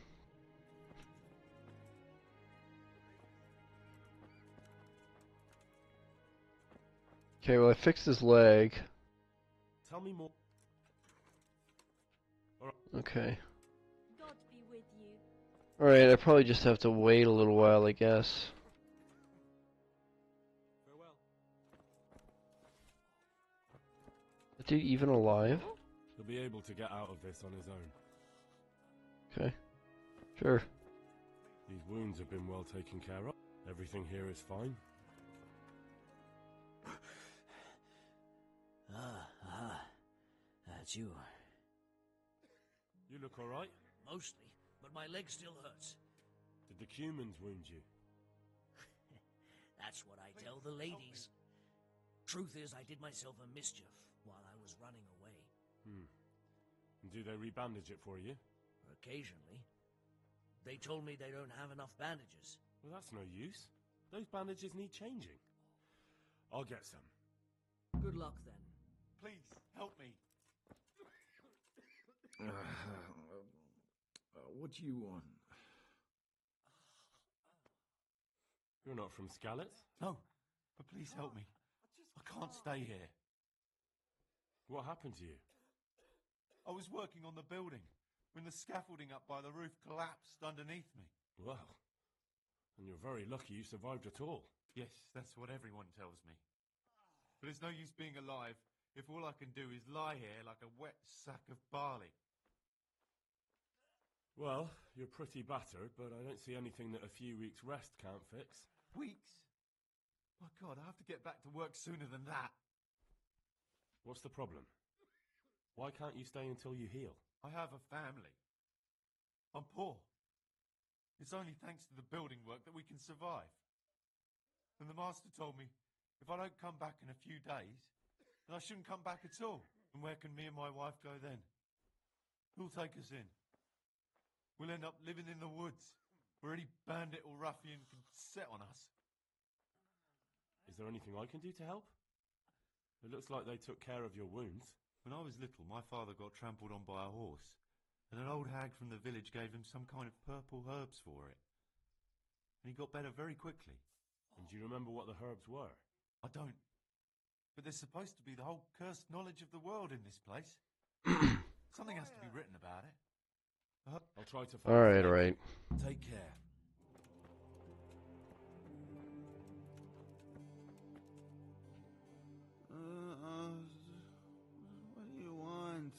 [SPEAKER 1] Okay, well I fixed his leg.
[SPEAKER 8] Tell me more.
[SPEAKER 1] Okay.
[SPEAKER 11] God be with you.
[SPEAKER 1] Alright, I probably just have to wait a little while, I guess.
[SPEAKER 8] Farewell.
[SPEAKER 1] Is he even alive?
[SPEAKER 8] He'll be able to get out of this on his own.
[SPEAKER 1] Okay. Sure.
[SPEAKER 8] These wounds have been well taken care of. Everything here is fine.
[SPEAKER 3] That's you.
[SPEAKER 8] You look alright.
[SPEAKER 3] Mostly, but my leg still hurts.
[SPEAKER 8] Did the humans wound you?
[SPEAKER 3] That's what I tell the ladies. Truth is, I did myself a mischief while I was running away.
[SPEAKER 8] And do they rebandage it for you?
[SPEAKER 3] Occasionally. They told me they don't have enough bandages.
[SPEAKER 8] Well, that's no use. Those bandages need changing. I'll get some.
[SPEAKER 3] Good luck, then.
[SPEAKER 5] Please, help me.
[SPEAKER 6] What do you want?
[SPEAKER 8] You're not from Skalitz?
[SPEAKER 5] No, but please help me. I can't stay here.
[SPEAKER 8] What happened to you?
[SPEAKER 5] I was working on the building when the scaffolding up by the roof collapsed underneath me.
[SPEAKER 8] Well, and you're very lucky you survived at all.
[SPEAKER 5] Yes, that's what everyone tells me. But it's no use being alive if all I can do is lie here like a wet sack of barley.
[SPEAKER 8] Well, you're pretty battered, but I don't see anything that a few weeks' rest can't fix.
[SPEAKER 5] Weeks? My God, I have to get back to work sooner than that.
[SPEAKER 8] What's the problem? Why can't you stay until you heal?
[SPEAKER 5] I have a family. I'm poor. It's only thanks to the building work that we can survive. And the master told me, if I don't come back in a few days, then I shouldn't come back at all. And where can me and my wife go then? Who'll take us in? We'll end up living in the woods, where any bandit or ruffian can set on us.
[SPEAKER 8] Is there anything I can do to help? It looks like they took care of your wounds.
[SPEAKER 5] When I was little, my father got trampled on by a horse, and an old hag from the village gave him some kind of purple herbs for it. And he got better very quickly.
[SPEAKER 8] And do you remember what the herbs were?
[SPEAKER 5] I don't. But there's supposed to be the whole cursed knowledge of the world in this place. Something has to be written about it.
[SPEAKER 8] I'll try to find
[SPEAKER 1] Alright,
[SPEAKER 8] some.
[SPEAKER 1] alright.
[SPEAKER 10] Take care.
[SPEAKER 5] What do you want?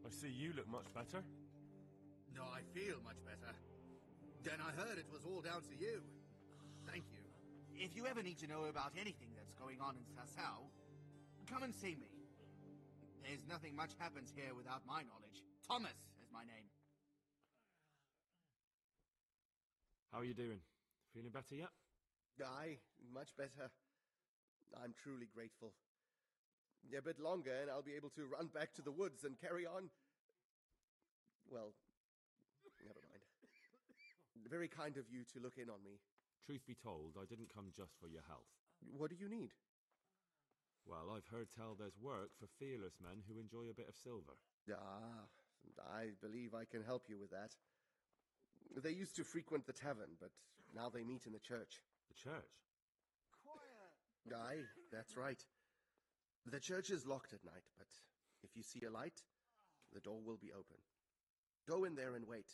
[SPEAKER 8] I see you look much better.
[SPEAKER 12] No, I feel much better. Then I heard it was all down to you. Thank you. If you ever need to know about anything that's going on in Sasau, come and see me. There's nothing much happens here without my knowledge. Thomas is my name.
[SPEAKER 8] How are you doing? Feeling better yet?
[SPEAKER 13] Aye, much better. I'm truly grateful. A bit longer and I'll be able to run back to the woods and carry on. Well, never mind. Very kind of you to look in on me.
[SPEAKER 8] Truth be told, I didn't come just for your health.
[SPEAKER 13] What do you need?
[SPEAKER 8] Well, I've heard tell there's work for fearless men who enjoy a bit of silver.
[SPEAKER 13] Ah, I believe I can help you with that. They used to frequent the tavern, but now they meet in the church.
[SPEAKER 8] The church?
[SPEAKER 13] Aye, that's right. The church is locked at night, but if you see a light, the door will be open. Go in there and wait.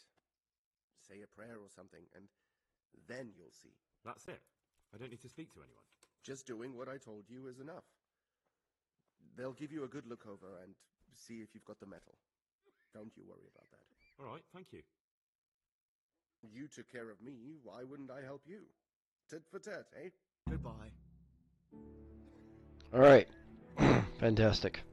[SPEAKER 13] Say a prayer or something, and then you'll see.
[SPEAKER 8] That's it? I don't need to speak to anyone?
[SPEAKER 13] Just doing what I told you is enough. They'll give you a good look over and see if you've got the metal. Don't you worry about that.
[SPEAKER 8] All right, thank you.
[SPEAKER 13] You took care of me, why wouldn't I help you? Tit for tat, eh?
[SPEAKER 12] Goodbye.
[SPEAKER 1] Alright. Fantastic.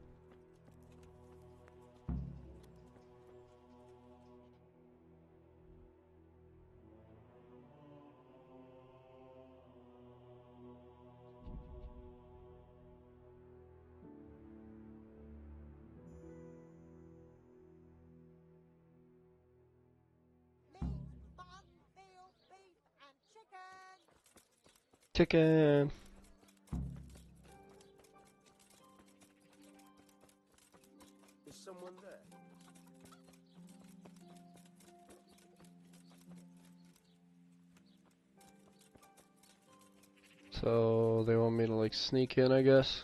[SPEAKER 1] Chicken.
[SPEAKER 13] Is someone there?
[SPEAKER 1] So they want me to like sneak in, I guess.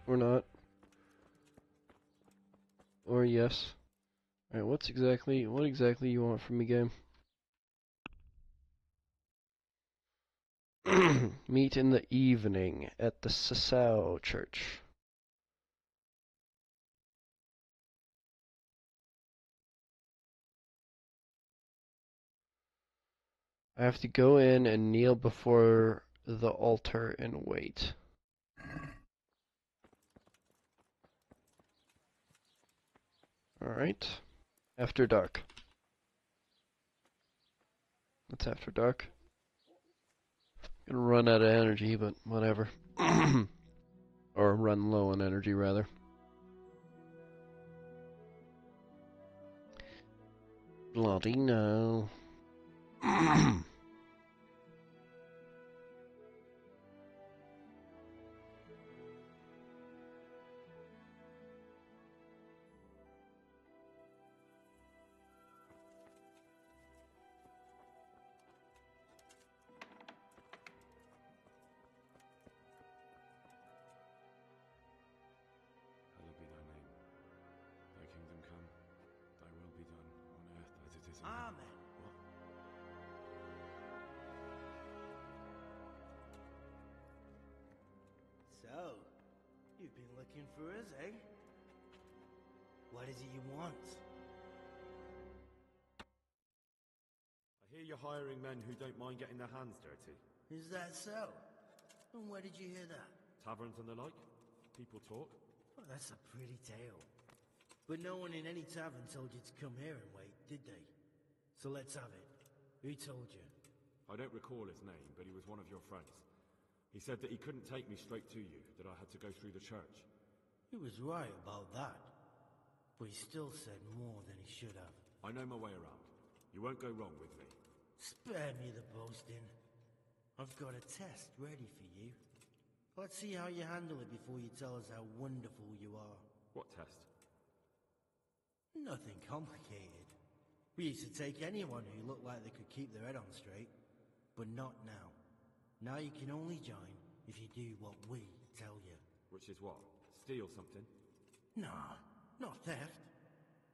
[SPEAKER 1] Or not. Or yes. Alright, what exactly you want from me, game? Meet in the evening at the Sasau Church. I have to go in and kneel before the altar and wait. Alright. After dark. That's after dark. Gonna run out of energy, but whatever. Or run low on energy, rather. Bloody no.
[SPEAKER 8] Hallowed be thy name. Thy kingdom come. Thy will be done on earth as it is in heaven.
[SPEAKER 3] Amen.
[SPEAKER 8] What?
[SPEAKER 3] So, you've been looking for us, eh? What is it you want?
[SPEAKER 2] I hear you're hiring men who don't mind getting their hands dirty.
[SPEAKER 3] Is that so? And where did you hear that?
[SPEAKER 2] Taverns and the like? People talk?
[SPEAKER 3] Well, that's a pretty tale. But no one in any tavern told you to come here and wait, did they? So let's have it. Who told you?
[SPEAKER 2] I don't recall his name, but he was one of your friends. He said that he couldn't take me straight to you, that I had to go through the church.
[SPEAKER 3] He was right about that. But he still said more than he should have.
[SPEAKER 2] I know my way around. You won't go wrong with me.
[SPEAKER 3] Spare me the boasting. I've got a test ready for you. Let's see how you handle it before you tell us how wonderful you are.
[SPEAKER 2] What test?
[SPEAKER 3] Nothing complicated. We used to take anyone who looked like they could keep their head on straight. But not now. Now you can only join if you do what we tell you.
[SPEAKER 2] Which is what? Steal something?
[SPEAKER 3] Nah, not theft.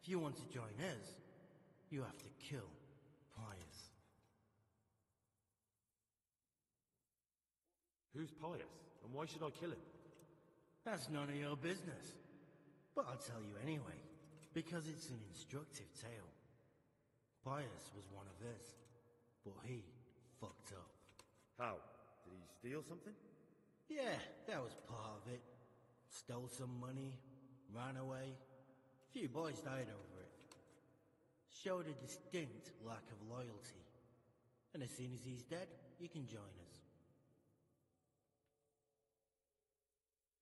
[SPEAKER 3] If you want to join us, you have to kill Pious.
[SPEAKER 2] Who's Pious? And why should I kill him?
[SPEAKER 3] That's none of your business. But I'll tell you anyway, because it's an instructive tale. Pious was one of us, but he fucked up.
[SPEAKER 2] How? Did he steal something?
[SPEAKER 3] Yeah, that was part of it. Stole some money, ran away. Few boys died over it. Showed a distinct lack of loyalty. And as soon as he's dead, you can join us.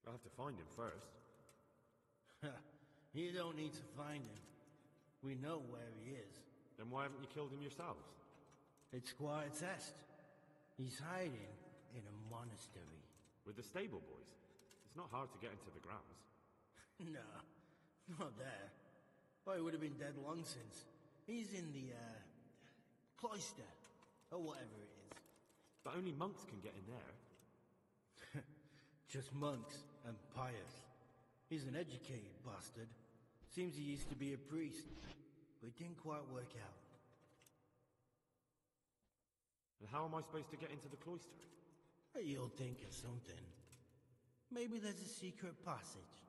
[SPEAKER 2] I'll have to find him first.
[SPEAKER 3] You don't need to find him. We know where he is.
[SPEAKER 2] Then why haven't you killed him yourselves?
[SPEAKER 3] It's quite a test. He's hiding in a monastery.
[SPEAKER 2] With the stable boys? It's not hard to get into the grounds.
[SPEAKER 3] No, not there. Oh, he would have been dead long since. He's in the, cloister, or whatever it is.
[SPEAKER 2] But only monks can get in there.
[SPEAKER 3] Just monks and Pious. He's an educated bastard. Seems he used to be a priest, but it didn't quite work out.
[SPEAKER 2] And how am I supposed to get into the cloister?
[SPEAKER 3] You'll think of something. Maybe there's a secret passage.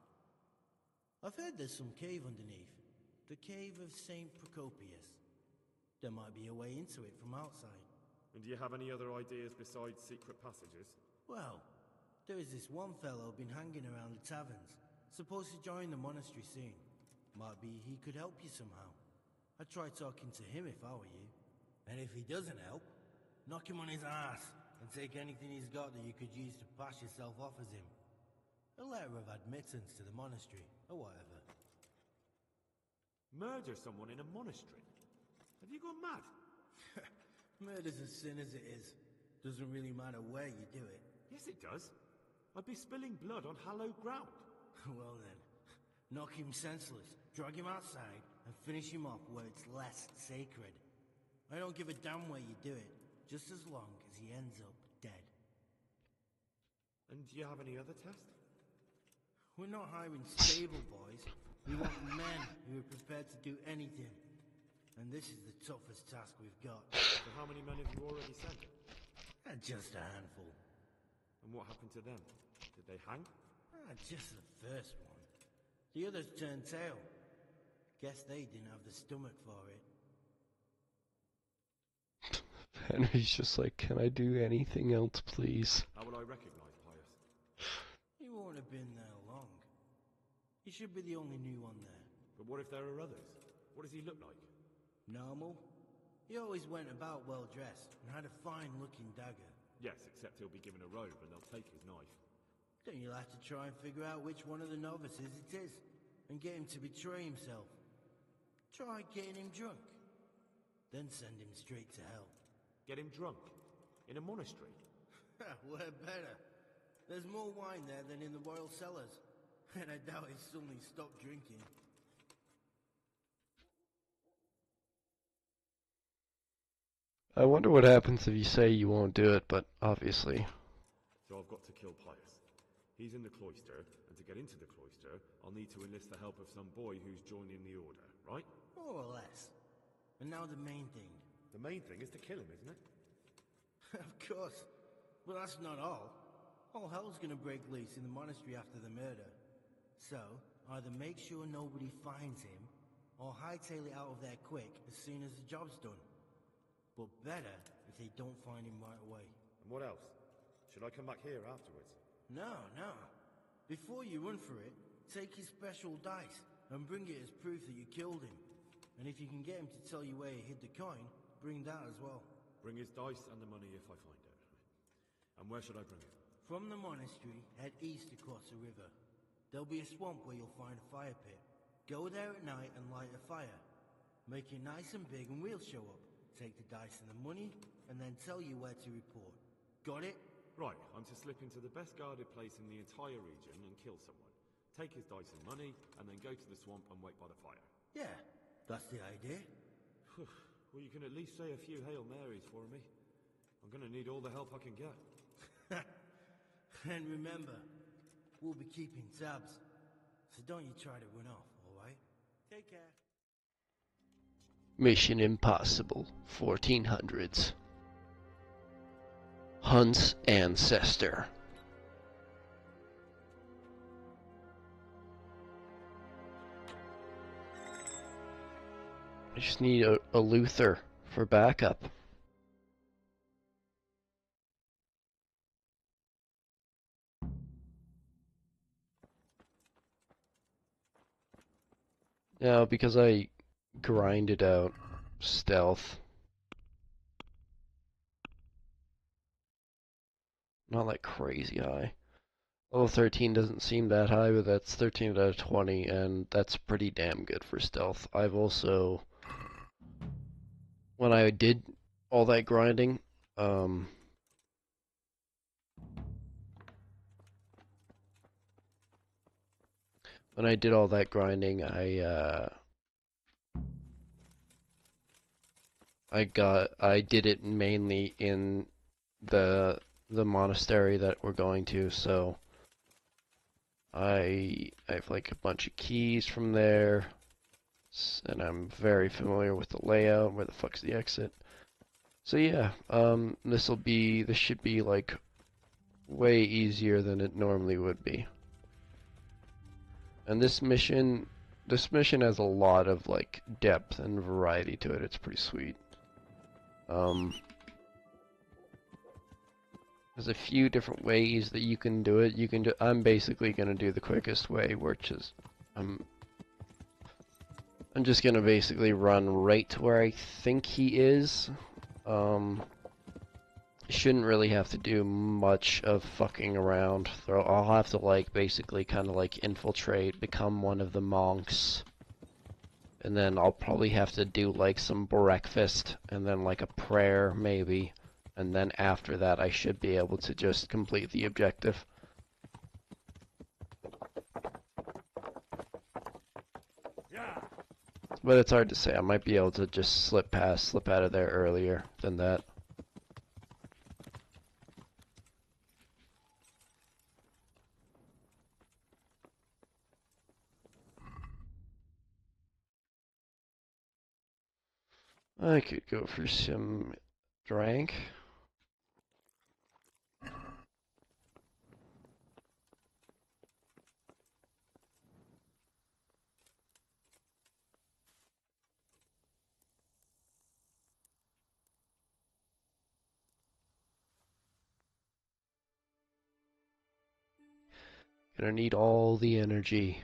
[SPEAKER 3] I've heard there's some cave underneath. The cave of St. Procopius. There might be a way into it from outside.
[SPEAKER 2] And do you have any other ideas besides secret passages?
[SPEAKER 3] Well, there is this one fellow been hanging around the taverns. Supposed to join the monastery soon. Might be he could help you somehow. I'd try talking to him if I were you. And if he doesn't help, knock him on his ass and take anything he's got that you could use to pass yourself off as him. A letter of admittance to the monastery, or whatever.
[SPEAKER 2] Murder someone in a monastery? Have you gone mad?
[SPEAKER 3] Murder's a sin as it is. Doesn't really matter where you do it.
[SPEAKER 2] Yes, it does. I'd be spilling blood on hallowed ground.
[SPEAKER 3] Well then, knock him senseless, drag him outside, and finish him off where it's less sacred.
[SPEAKER 14] I don't give a damn way you do it, just as long as he ends up dead.
[SPEAKER 2] And do you have any other tests?
[SPEAKER 14] We're not hiring stable boys. We want men who are prepared to do anything. And this is the toughest task we've got.
[SPEAKER 2] So how many men have you already sent?
[SPEAKER 14] Just a handful.
[SPEAKER 2] And what happened to them? Did they hang?
[SPEAKER 14] Just the first one. The others turned tail. Guess they didn't have the stomach for it.
[SPEAKER 1] Henry's just like, can I do anything else, please?
[SPEAKER 2] How will I recognize Pious?
[SPEAKER 14] He won't have been there long. He should be the only new one there.
[SPEAKER 2] But what if there are others? What does he look like?
[SPEAKER 14] Normal. He always went about well dressed and had a fine-looking dagger.
[SPEAKER 2] Yes, except he'll be given a robe and they'll take his knife.
[SPEAKER 14] Then you'll have to try and figure out which one of the novices it is, and get him to betray himself. Try getting him drunk. Then send him straight to hell.
[SPEAKER 2] Get him drunk? In a monastery?
[SPEAKER 14] Where better? There's more wine there than in the royal cellars. And I doubt he's suddenly stopped drinking.
[SPEAKER 1] I wonder what happens if you say you won't do it, but obviously.
[SPEAKER 2] So I've got to kill Pious. He's in the cloister, and to get into the cloister, I'll need to enlist the help of some boy who's joining the order, right?
[SPEAKER 14] More or less. And now the main thing.
[SPEAKER 2] The main thing is to kill him, isn't it?
[SPEAKER 14] Of course. But that's not all. All hell's gonna break loose in the monastery after the murder. So, either make sure nobody finds him, or hightail it out of there quick as soon as the job's done. But better if they don't find him right away.
[SPEAKER 2] And what else? Should I come back here afterwards?
[SPEAKER 14] No. Before you run for it, take his special dice and bring it as proof that you killed him. And if you can get him to tell you where he hid the coin, bring that as well.
[SPEAKER 2] Bring his dice and the money if I find it. And where should I bring it?
[SPEAKER 14] From the monastery, head east across the river. There'll be a swamp where you'll find a fire pit. Go there at night and light a fire. Make it nice and big and we'll show up. Take the dice and the money, and then tell you where to report. Got it?
[SPEAKER 2] Right, I'm to slip into the best guarded place in the entire region and kill someone. Take his dice and money, and then go to the swamp and wait by the fire.
[SPEAKER 14] Yeah, that's the idea.
[SPEAKER 2] Well, you can at least say a few Hail Marys for me. I'm gonna need all the help I can get.
[SPEAKER 14] And remember, we'll be keeping tabs. So don't you try to run off, alright? Take care.
[SPEAKER 1] Mission Impossible 1400s. Hunt's ancestor. I just need a Luther for backup. Now, because I grinded out stealth, not like crazy high. Level 13 doesn't seem that high, but that's 13 out of 20, and that's pretty damn good for stealth. I've also, when I did all that grinding, I did it mainly in the monastery that we're going to, so I have like a bunch of keys from there, and I'm very familiar with the layout, where the fuck's the exit. So yeah, this should be like way easier than it normally would be. And this mission has a lot of like depth and variety to it. It's pretty sweet. There's a few different ways that you can do it. I'm basically gonna do the quickest way, which is I'm just gonna basically run right to where I think he is. Shouldn't really have to do much of fucking around. I'll have to like basically kind of like infiltrate, become one of the monks, and then I'll probably have to do like some breakfast and then like a prayer maybe, and then after that I should be able to just complete the objective. But it's hard to say. I might be able to just slip out of there earlier than that. I could go for some drink. Gonna need all the energy.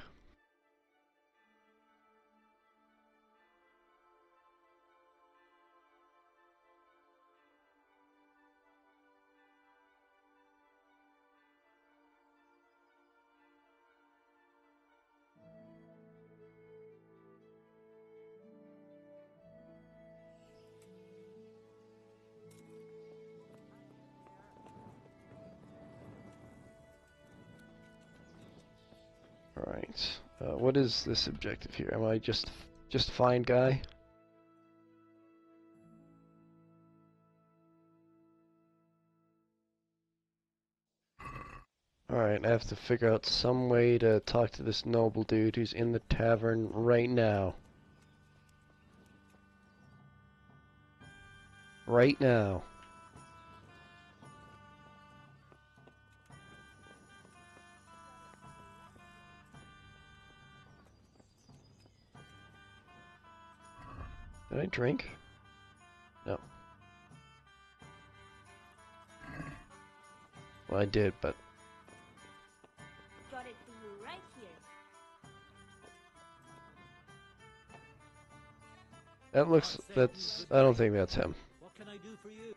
[SPEAKER 1] Alright. What is this objective here? Am I just find guy? Alright, I have to figure out some way to talk to this noble dude who's in the tavern right now. Right now. Did I drink? No. Well, I did, but...
[SPEAKER 7] Got it for you right here.
[SPEAKER 1] That looks... that's... I don't think that's him.
[SPEAKER 3] What can I do for you?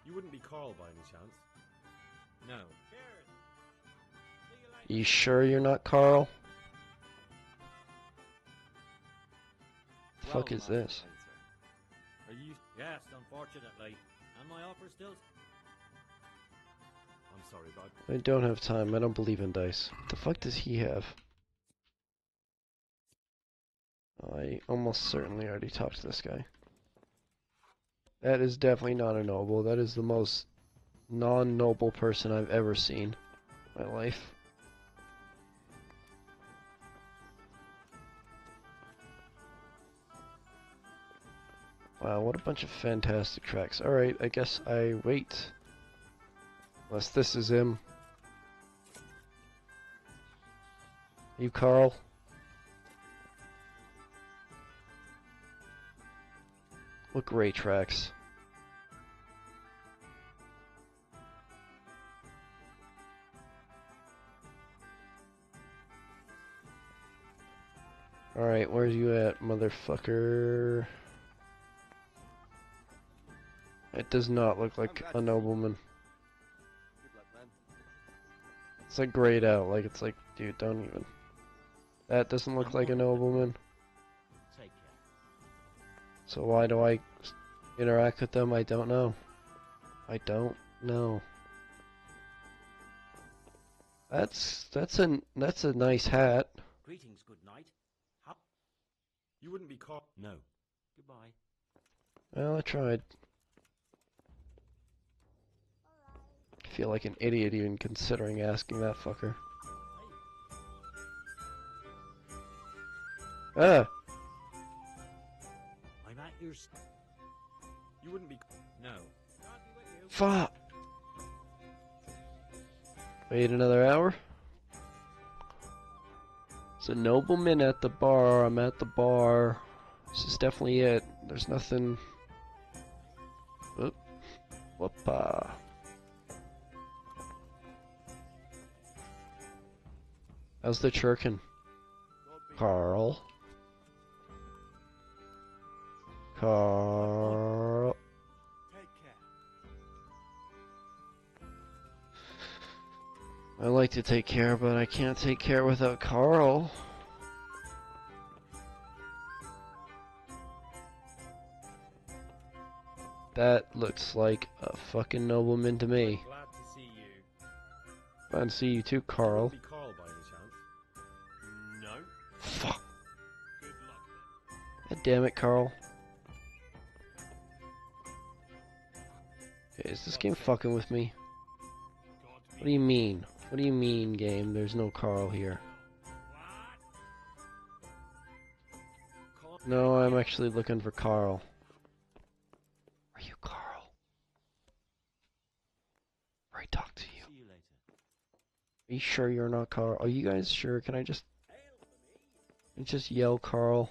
[SPEAKER 8] You wouldn't be Carl by any chance?
[SPEAKER 3] No.
[SPEAKER 1] You sure you're not Carl? The fuck is this?
[SPEAKER 3] Are you? Yes, unfortunately. And my offer still.
[SPEAKER 8] I'm sorry, bud.
[SPEAKER 1] I don't have time. I don't believe in dice. What the fuck does he have? I almost certainly already talked to this guy. That is definitely not a noble. That is the most non-noble person I've ever seen in my life. Wow, what a bunch of fantastic tracks. Alright, I guess I wait. Unless this is him. You, Carl? What great tracks. Alright, where's you at, motherfucker? It does not look like a nobleman.
[SPEAKER 13] Good luck, man.
[SPEAKER 1] It's like grayed out, like it's like, dude, don't even. That doesn't look like a nobleman.
[SPEAKER 3] Take care.
[SPEAKER 1] So why do I interact with them? I don't know. I don't know. That's a nice hat.
[SPEAKER 3] Greetings, good night. Hop.
[SPEAKER 8] You wouldn't be Carl?
[SPEAKER 3] No. Goodbye.
[SPEAKER 1] Well, I tried. I feel like an idiot even considering asking that fucker. Ah!
[SPEAKER 3] I'm at your.
[SPEAKER 8] You wouldn't be...
[SPEAKER 3] No.
[SPEAKER 1] Fuck! Wait another hour? It's a nobleman at the bar. I'm at the bar. This is definitely it. There's nothing... Oop. Whoopa. How's the chirkin'? Carl? Carl?
[SPEAKER 5] Take care.
[SPEAKER 1] I like to take care, but I can't take care without Carl. That looks like a fucking nobleman to me.
[SPEAKER 8] Glad to see you.
[SPEAKER 1] Glad to see you too, Carl.
[SPEAKER 8] You wouldn't be Carl by any chance?
[SPEAKER 5] No.
[SPEAKER 1] Fuck. God damn it, Carl. Okay, is this game fucking with me? What do you mean? What do you mean, game? There's no Carl here. No, I'm actually looking for Carl. Are you Carl? Or I talk to you. Are you sure you're not Carl? Are you guys sure? Can I just yell Carl?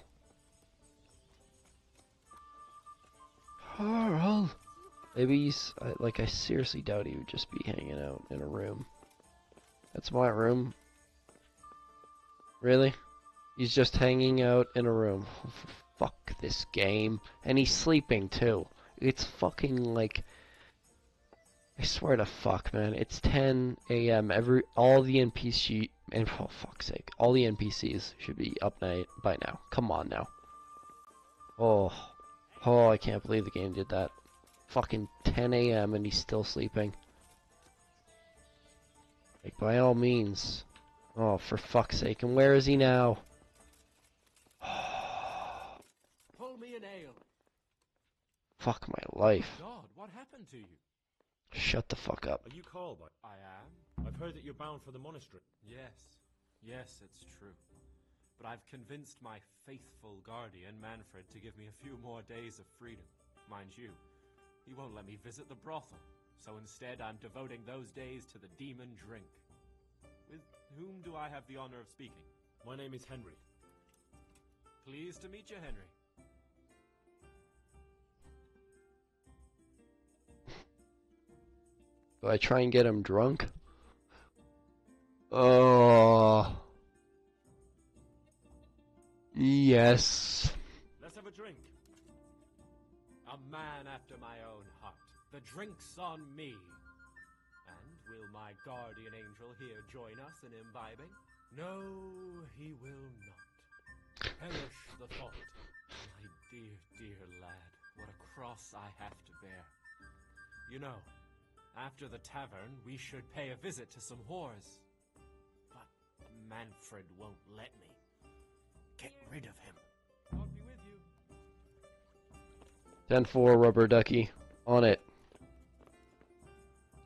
[SPEAKER 1] Carl! Maybe he's, like, I seriously doubt he would just be hanging out in a room. That's my room. Really? He's just hanging out in a room. Fuck this game. And he's sleeping, too. It's fucking, like... I swear to fuck, man. It's 10 a.m. All the NPC... And for fuck's sake. All the NPCs should be up by now. Come on, now. Oh. Oh, I can't believe the game did that. Fucking 10 a.m. and he's still sleeping. Like, by all means. Oh, for fuck's sake. And where is he now?
[SPEAKER 15] Pull me an ale.
[SPEAKER 1] Fuck my life.
[SPEAKER 15] God, what happened to you?
[SPEAKER 1] Shut the fuck up.
[SPEAKER 16] Are you Carl?
[SPEAKER 15] I am.
[SPEAKER 16] I've heard that you're bound for the monastery.
[SPEAKER 15] Yes, it's true. But I've convinced my faithful guardian, Manfred, to give me a few more days of freedom. Mind you, he won't let me visit the brothel. So instead, I'm devoting those days to the demon drink. With whom do I have the honor of speaking?
[SPEAKER 16] My name is Henry.
[SPEAKER 15] Pleased to meet you, Henry.
[SPEAKER 1] Do I try and get him drunk? Oh. Yes.
[SPEAKER 15] Let's have a drink. A man after my own heart. The drink's on me. And will my guardian angel here join us in imbibing? No, he will not. Perish the thought. My dear, dear lad, what a cross I have to bear. You know, after the tavern, we should pay a visit to some whores. But Manfred won't let me. Get rid of him. I'll be with you.
[SPEAKER 1] 10-4, rubber ducky. On it.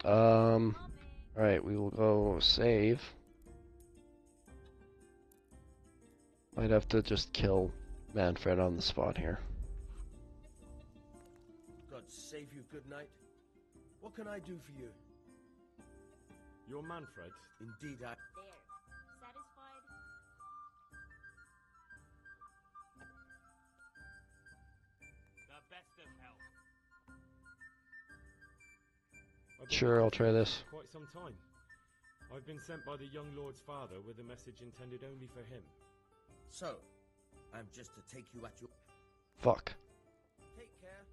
[SPEAKER 1] Alright, we will go save. Might have to just kill Manfred on the spot here.
[SPEAKER 10] God save you, good night. What can I do for you?
[SPEAKER 16] You're Manfred?
[SPEAKER 10] Indeed, I...
[SPEAKER 7] There. Satisfied?
[SPEAKER 15] The best of health.
[SPEAKER 16] I've been
[SPEAKER 1] Sure, I'll
[SPEAKER 16] looking
[SPEAKER 1] try
[SPEAKER 16] for you
[SPEAKER 1] this.
[SPEAKER 16] for quite some time. I've been sent by the young lord's father with a message intended only for him.
[SPEAKER 10] So, I'm just to take you at your...
[SPEAKER 1] Fuck.
[SPEAKER 10] Take care.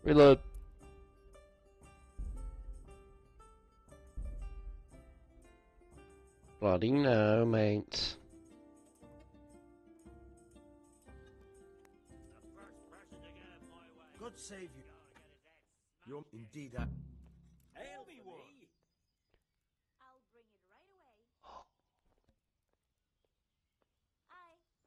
[SPEAKER 1] Reload. Bloody no, mate.
[SPEAKER 10] God save you.
[SPEAKER 16] You're...
[SPEAKER 10] Indeed, I...
[SPEAKER 15] Ale me one.
[SPEAKER 7] I'll bring it right away.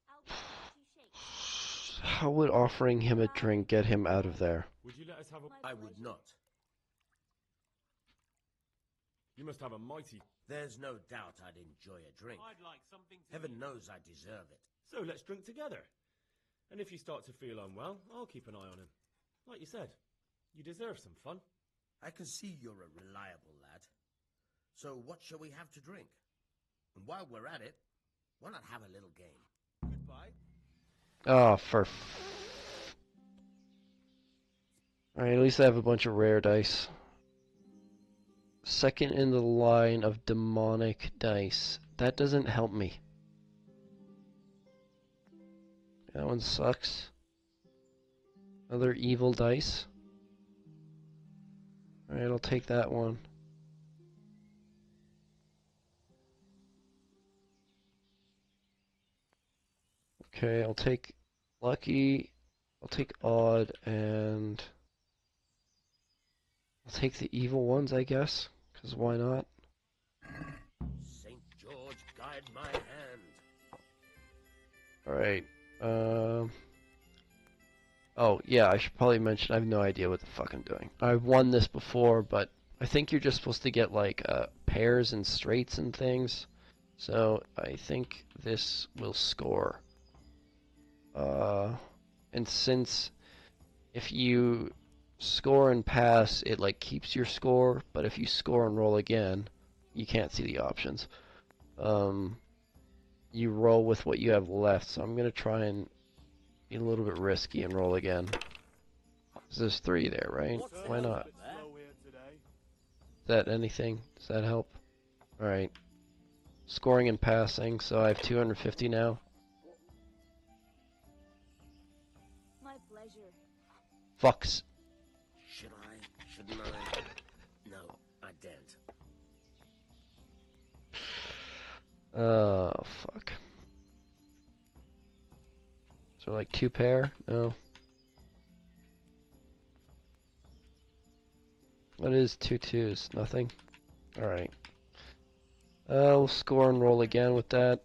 [SPEAKER 7] I'll bring you 2 shakes.
[SPEAKER 1] How would offering him a drink get him out of there?
[SPEAKER 16] Would you let us have a...
[SPEAKER 10] I would not.
[SPEAKER 16] You must have a mighty...
[SPEAKER 10] There's no doubt I'd enjoy a drink.
[SPEAKER 15] I'd like something to
[SPEAKER 10] Heaven
[SPEAKER 15] eat.
[SPEAKER 10] knows I deserve it.
[SPEAKER 16] So let's drink together. And if you start to feel unwell, I'll keep an eye on him. Like you said, you deserve some fun.
[SPEAKER 10] I can see you're a reliable lad. So what shall we have to drink? And while we're at it, why not have a little game? Goodbye.
[SPEAKER 1] Oh, for... Alright, at least I have a bunch of rare dice. Second in the line of demonic dice. That doesn't help me. That one sucks. Another evil dice. Alright, I'll take that one. Okay, I'll take lucky, I'll take odd, and I'll take the evil ones, I guess, because why not?
[SPEAKER 10] St. George, guide my hand.
[SPEAKER 1] Alright. Oh, yeah, I should probably mention I have no idea what the fuck I'm doing. I've won this before, but I think you're just supposed to get, like, pairs and straights and things. So, I think this will score. And since if you score and pass, it, like, keeps your score, but if you score and roll again, you can't see the options. You roll with what you have left, so I'm gonna try and be a little bit risky and roll again. There's 3 there, right? Why not? Is that anything? Does that help? Alright. Scoring and passing, so I have 250 now.
[SPEAKER 7] My pleasure.
[SPEAKER 1] Fucks.
[SPEAKER 10] Should I? Shouldn't I? No, I daren't.
[SPEAKER 1] Oh, fuck. So like 2 pair? No. What is 2 twos? Nothing? Alright. We'll score and roll again with that.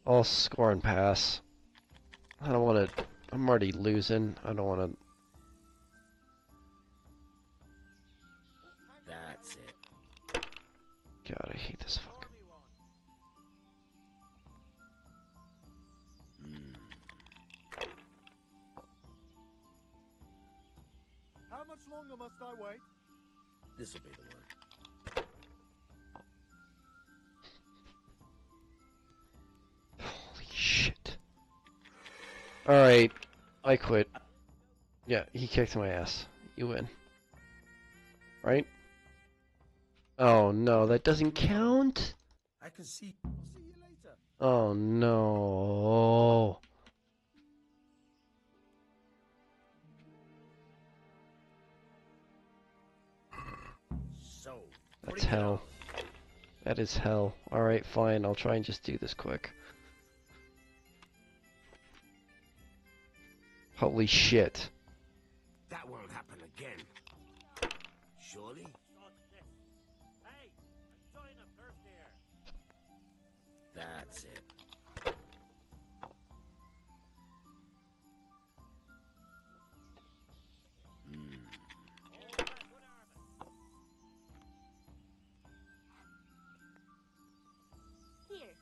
[SPEAKER 1] I'll score and pass. I don't want to. I'm already losing. I don't want to.
[SPEAKER 10] That's it.
[SPEAKER 1] God, I hate this fuck.
[SPEAKER 12] How much longer must I wait?
[SPEAKER 10] This'll be the one.
[SPEAKER 1] Holy shit. Alright. I quit. Yeah, he kicked my ass. You win. Right? Oh no, that doesn't count?
[SPEAKER 10] I can see.
[SPEAKER 12] I'll see you later.
[SPEAKER 1] Oh no.
[SPEAKER 10] So,
[SPEAKER 1] That's hell. That is hell. Alright, fine. I'll try and just do this quick. Holy shit.
[SPEAKER 10] that won't happen again. Surely?
[SPEAKER 3] Hey, enjoying a burst here.
[SPEAKER 10] That's it.
[SPEAKER 7] Here,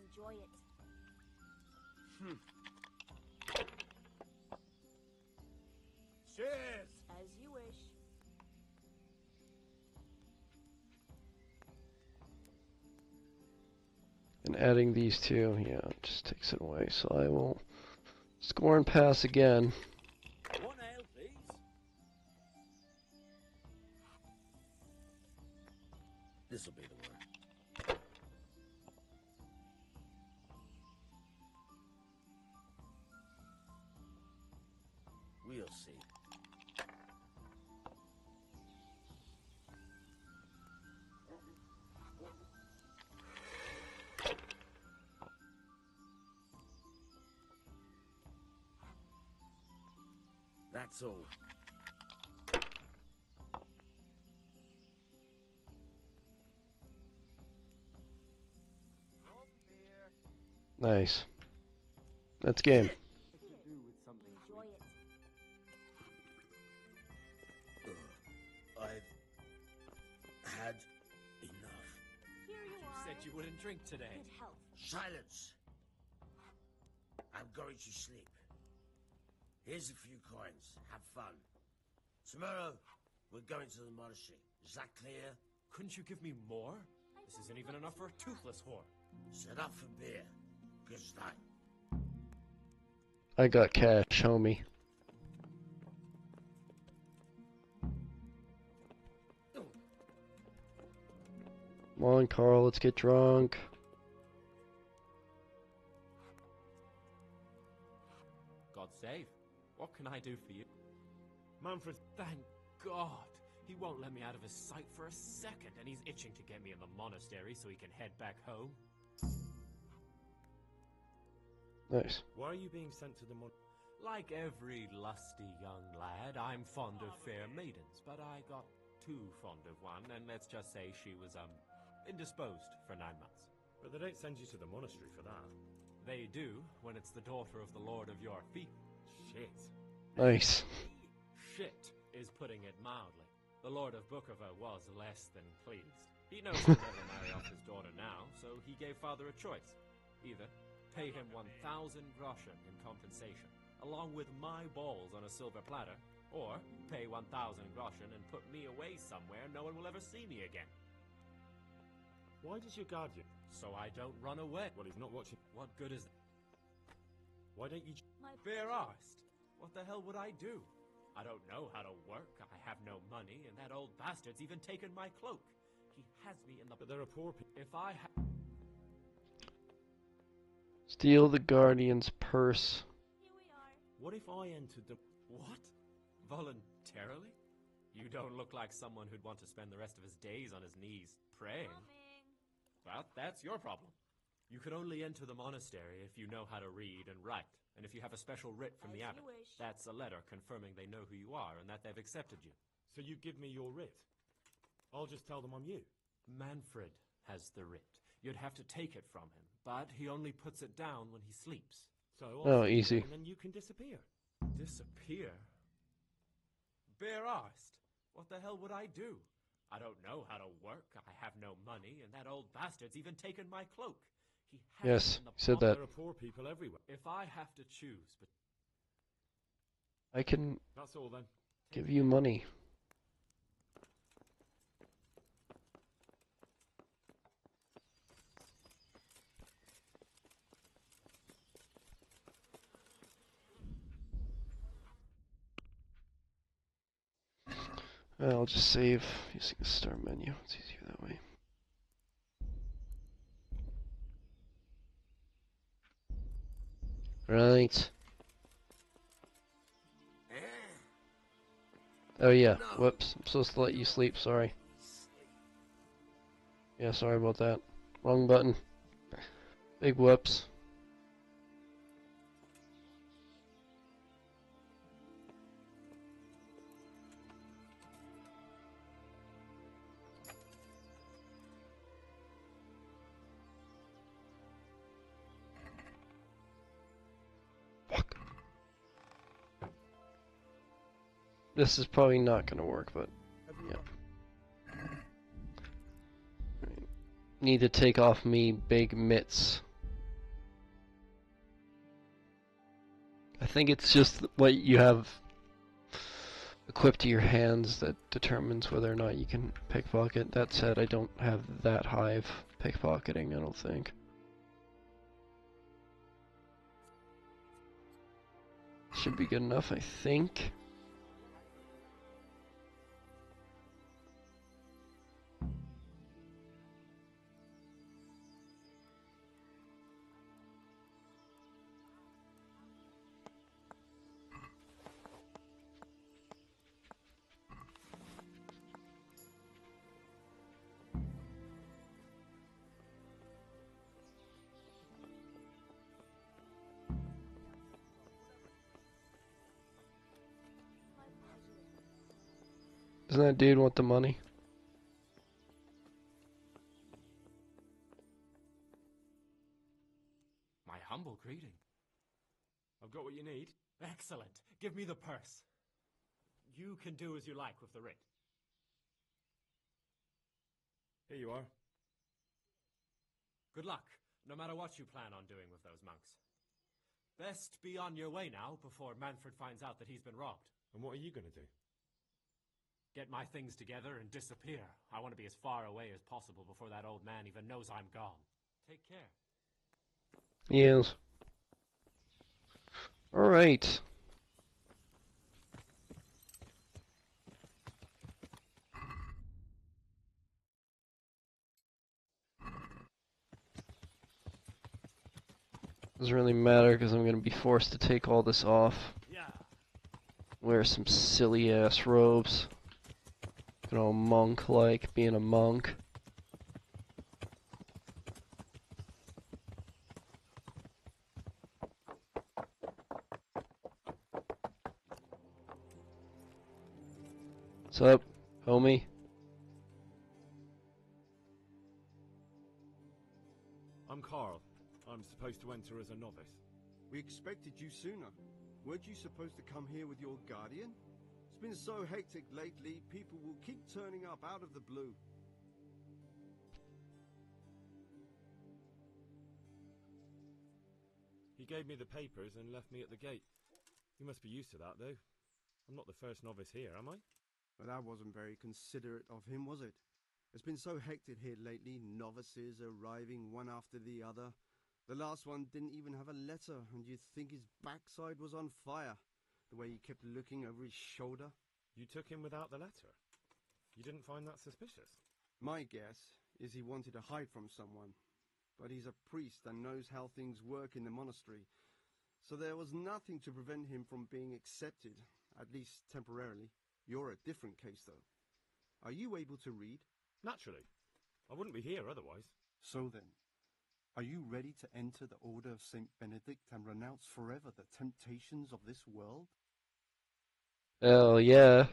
[SPEAKER 7] enjoy it.
[SPEAKER 12] Cheers!
[SPEAKER 7] As you wish.
[SPEAKER 1] And adding these two, yeah, it just takes it away. So I will score and pass again.
[SPEAKER 3] One ale, please.
[SPEAKER 10] This'll be the one. We'll see. That's all.
[SPEAKER 1] Nice. That's game.
[SPEAKER 7] Enjoy it.
[SPEAKER 10] I've had enough.
[SPEAKER 7] Here you are.
[SPEAKER 15] Said you wouldn't drink today.
[SPEAKER 7] Good health.
[SPEAKER 10] Silence! I'm going to sleep. Here's a few coins. Have fun. Tomorrow, we're going to the monastery. Is that clear?
[SPEAKER 15] Couldn't you give me more? This isn't even enough for a toothless whore.
[SPEAKER 10] Set up for beer. Good night.
[SPEAKER 1] I got cash, homie. Come on, Carl, let's get drunk.
[SPEAKER 15] God save. What can I do for you?
[SPEAKER 16] Manfred,
[SPEAKER 15] Thank God. He won't let me out of his sight for a second, and he's itching to get me in the monastery so he can head back home.
[SPEAKER 1] Nice.
[SPEAKER 8] Why are you being sent to the
[SPEAKER 15] Like every lusty young lad, I'm fond of fair maidens, but I got too fond of one, and let's just say she was, indisposed for 9 months.
[SPEAKER 8] But they don't send you to the monastery for that.
[SPEAKER 15] They do, when it's the daughter of the Lord of your feet.
[SPEAKER 8] Shit.
[SPEAKER 1] Nice.
[SPEAKER 15] Shit is putting it mildly. The Lord of Bookover was less than pleased. He knows he'll never marry off his daughter now, so he gave father a choice. Either pay him 1,000 groschen in compensation, along with my balls on a silver platter, or pay 1,000 groschen and put me away somewhere no one will ever see me again.
[SPEAKER 8] Why does your guardian?
[SPEAKER 15] So I don't run away.
[SPEAKER 8] Well, he's not watching.
[SPEAKER 15] What good is that?
[SPEAKER 8] Why don't you...
[SPEAKER 15] Bare arsed. What the hell would I do? I don't know how to work, I have no money, and that old bastard's even taken my cloak. He has me in the...
[SPEAKER 8] But there are poor people.
[SPEAKER 15] If I
[SPEAKER 1] Steal the guardian's purse.
[SPEAKER 8] What if I entered the...
[SPEAKER 15] What? Voluntarily? You don't look like someone who'd want to spend the rest of his days on his knees praying. Well, that's your problem. You can only enter the monastery if you know how to read and write, and if you have a special writ from the abbot. That's a letter confirming they know who you are and that they've accepted you.
[SPEAKER 8] So you give me your writ? I'll just tell them I'm you.
[SPEAKER 15] Manfred has the writ. You'd have to take it from him, but he only puts it down when he sleeps.
[SPEAKER 8] So
[SPEAKER 1] oh, easy.
[SPEAKER 8] And then you can disappear.
[SPEAKER 15] Disappear? Bare arsed. What the hell would I do? I don't know how to work, I have no money, and that old bastard's even taken my cloak. He has
[SPEAKER 1] Yes,
[SPEAKER 15] in the
[SPEAKER 1] said that.
[SPEAKER 8] There are poor people everywhere.
[SPEAKER 15] If I have to choose, but
[SPEAKER 1] I can
[SPEAKER 8] That's all then.
[SPEAKER 1] give you money. I'll just save using the start menu. It's easier that way. Right. Oh yeah, whoops. I'm supposed to let you sleep, sorry. Yeah, sorry about that. Wrong button. Big whoops. This is probably not gonna work, but yeah. Right. Need to take off me big mitts. I think it's just what you have equipped to your hands that determines whether or not you can pickpocket. That said, I don't have that high of pickpocketing, I don't think. Should be good enough, I think. Doesn't that dude want the money?
[SPEAKER 15] my humble greeting.
[SPEAKER 8] I've got what you need.
[SPEAKER 15] Excellent. Give me the purse. You can do as you like with the writ.
[SPEAKER 8] Here you are.
[SPEAKER 15] Good luck, no matter what you plan on doing with those monks. Best be on your way now before Manfred finds out that he's been robbed.
[SPEAKER 8] And what are you going to do?
[SPEAKER 15] Get my things together and disappear. I want to be as far away as possible before that old man even knows I'm gone. Take care.
[SPEAKER 1] Yes. Alright. Doesn't really matter because I'm going to be forced to take all this off.
[SPEAKER 15] Yeah.
[SPEAKER 1] Wear some silly ass robes. Looking all monk-like, being a monk. What's up, homie?
[SPEAKER 2] I'm Carl. I'm supposed to enter as a novice.
[SPEAKER 17] We expected you sooner. Weren't you supposed to come here with your guardian? It's been so hectic lately, people will keep turning up out of the blue.
[SPEAKER 2] He gave me the papers and left me at the gate. You must be used to that, though. I'm not the first novice here, am I?
[SPEAKER 17] Well, that wasn't very considerate of him, was it? It's been so hectic here lately, novices arriving one after the other. The last one didn't even have a letter, and you'd think his backside was on fire, the way he kept looking over his shoulder.
[SPEAKER 2] You took him without the letter? You didn't find that suspicious?
[SPEAKER 17] My guess is he wanted to hide from someone, but he's a priest and knows how things work in the monastery, so there was nothing to prevent him from being accepted, at least temporarily. You're a different case, though. Are you able to read?
[SPEAKER 2] Naturally. I wouldn't be here otherwise.
[SPEAKER 17] So then, are you ready to enter the Order of St. Benedict and renounce forever the temptations of this world?
[SPEAKER 1] Hell yeah.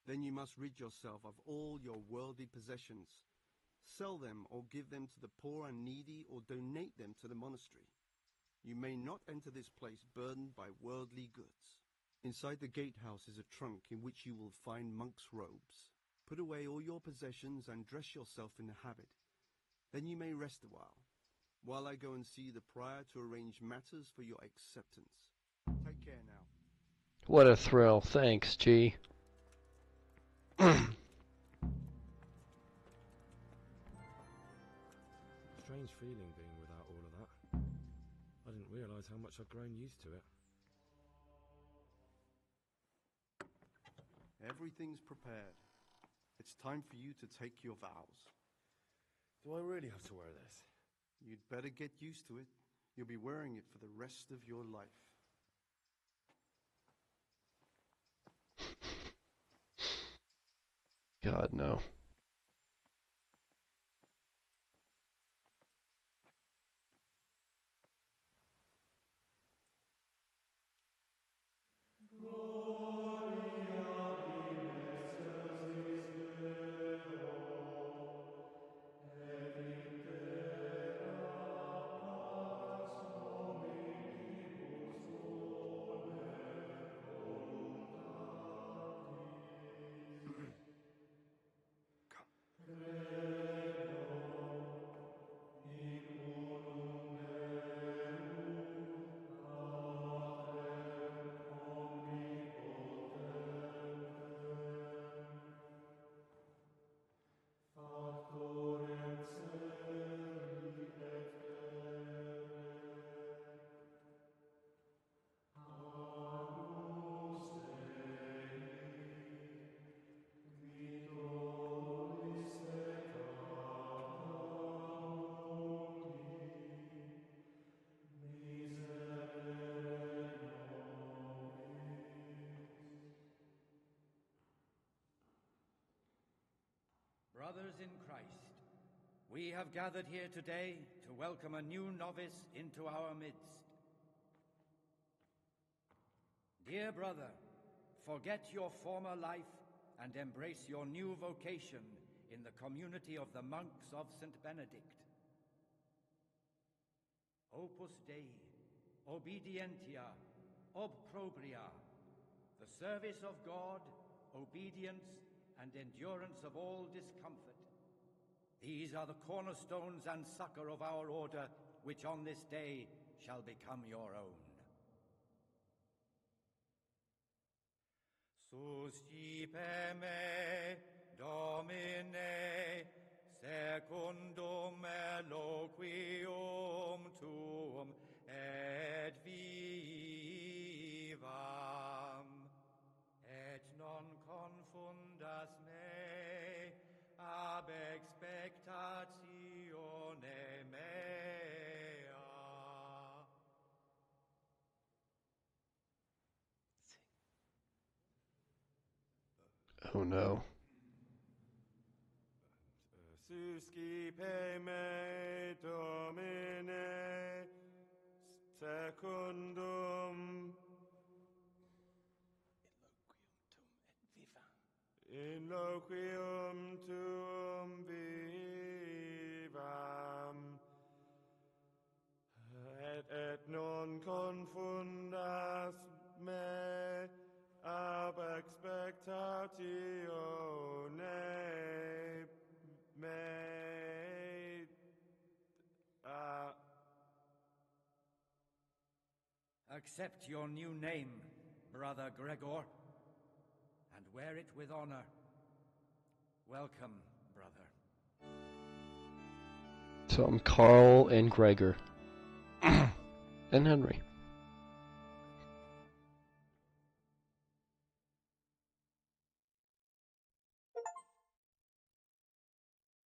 [SPEAKER 17] Then you must rid yourself of all your worldly possessions. Sell them or give them to the poor and needy or donate them to the monastery. You may not enter this place burdened by worldly goods. Inside the gatehouse is a trunk in which you will find monk's robes. Put away all your possessions and dress yourself in the habit. Then you may rest a while I go and see the prior to arrange matters for your acceptance. Take care now.
[SPEAKER 1] What a thrill. Thanks, G.
[SPEAKER 2] Strange feeling being without all of that. I didn't realise how much I'd grown used to it.
[SPEAKER 17] Everything's prepared. It's time for you to take your vows.
[SPEAKER 2] Do I really have to wear this?
[SPEAKER 17] You'd better get used to it. You'll be wearing it for the rest of your life.
[SPEAKER 1] God, no.
[SPEAKER 18] Brothers in Christ, we have gathered here today to welcome a new novice into our midst. Dear brother, forget your former life and embrace your new vocation in the community of the monks of St. Benedict. Opus Dei, obedientia, obprobria, the service of God, obedience, and endurance of all discomfort. These are the cornerstones and succor of our order, which on this day shall become your own. Suscipe me, Domine, secundum eloquium tuum, et vivam, et non confundas me ab expectatione mea.
[SPEAKER 1] Oh no.
[SPEAKER 19] Suscipe me, Domine, secundum in loquium tuum vivam, et non confundas me ab expectatione me.
[SPEAKER 18] Accept your new name, Brother Gregor, and wear it with honor. Welcome, brother.
[SPEAKER 1] So I'm Carl and Gregor. And Henry.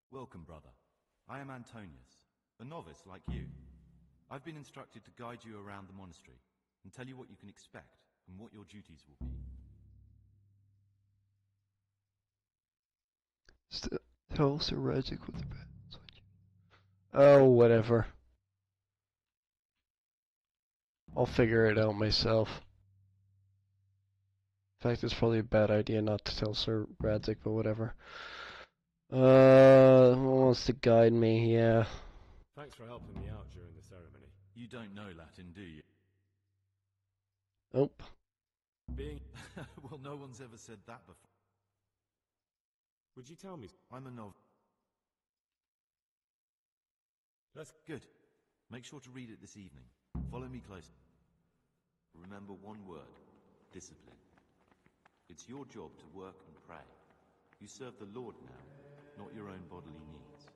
[SPEAKER 20] Welcome, brother. I am Antonius, a novice like you. I've been instructed to guide you around the monastery and tell you what you can expect and what your duties will be.
[SPEAKER 1] Tell Sir Radzic with the bed. Oh, whatever. I'll figure it out myself. In fact, it's probably a bad idea not to tell Sir Radzic, but whatever. Who wants to guide me? Yeah.
[SPEAKER 16] Thanks for helping me out during the ceremony.
[SPEAKER 20] You don't know Latin, do you?
[SPEAKER 1] Nope.
[SPEAKER 20] Well, no one's ever said that before.
[SPEAKER 16] Would you tell me?
[SPEAKER 20] I'm a novice.
[SPEAKER 16] That's
[SPEAKER 20] good. Make sure to read it this evening. Follow me closely. Remember one word: discipline. It's your job to work and pray. You serve the Lord now, not your own bodily needs.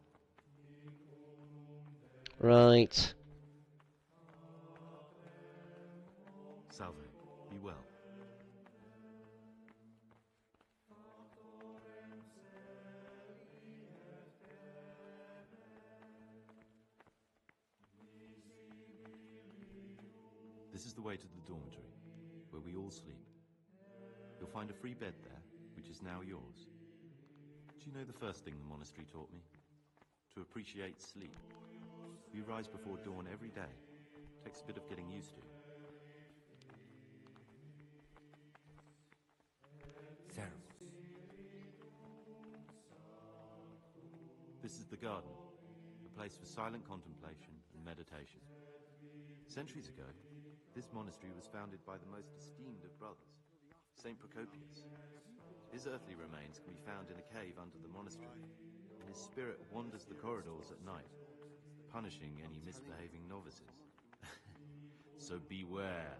[SPEAKER 1] Right.
[SPEAKER 20] Salve. Be well. This is the way to the dormitory, where we all sleep. You'll find a free bed there, which is now yours. Do you know the first thing the monastery taught me? To appreciate sleep. We rise before dawn every day. Takes a bit of getting used to.
[SPEAKER 18] Servus.
[SPEAKER 20] This is the garden, a place for silent contemplation and meditation. Centuries ago, this monastery was founded by the most esteemed of brothers, Saint Procopius. His earthly remains can be found in a cave under the monastery, and his spirit wanders the corridors at night, punishing any misbehaving novices. So beware.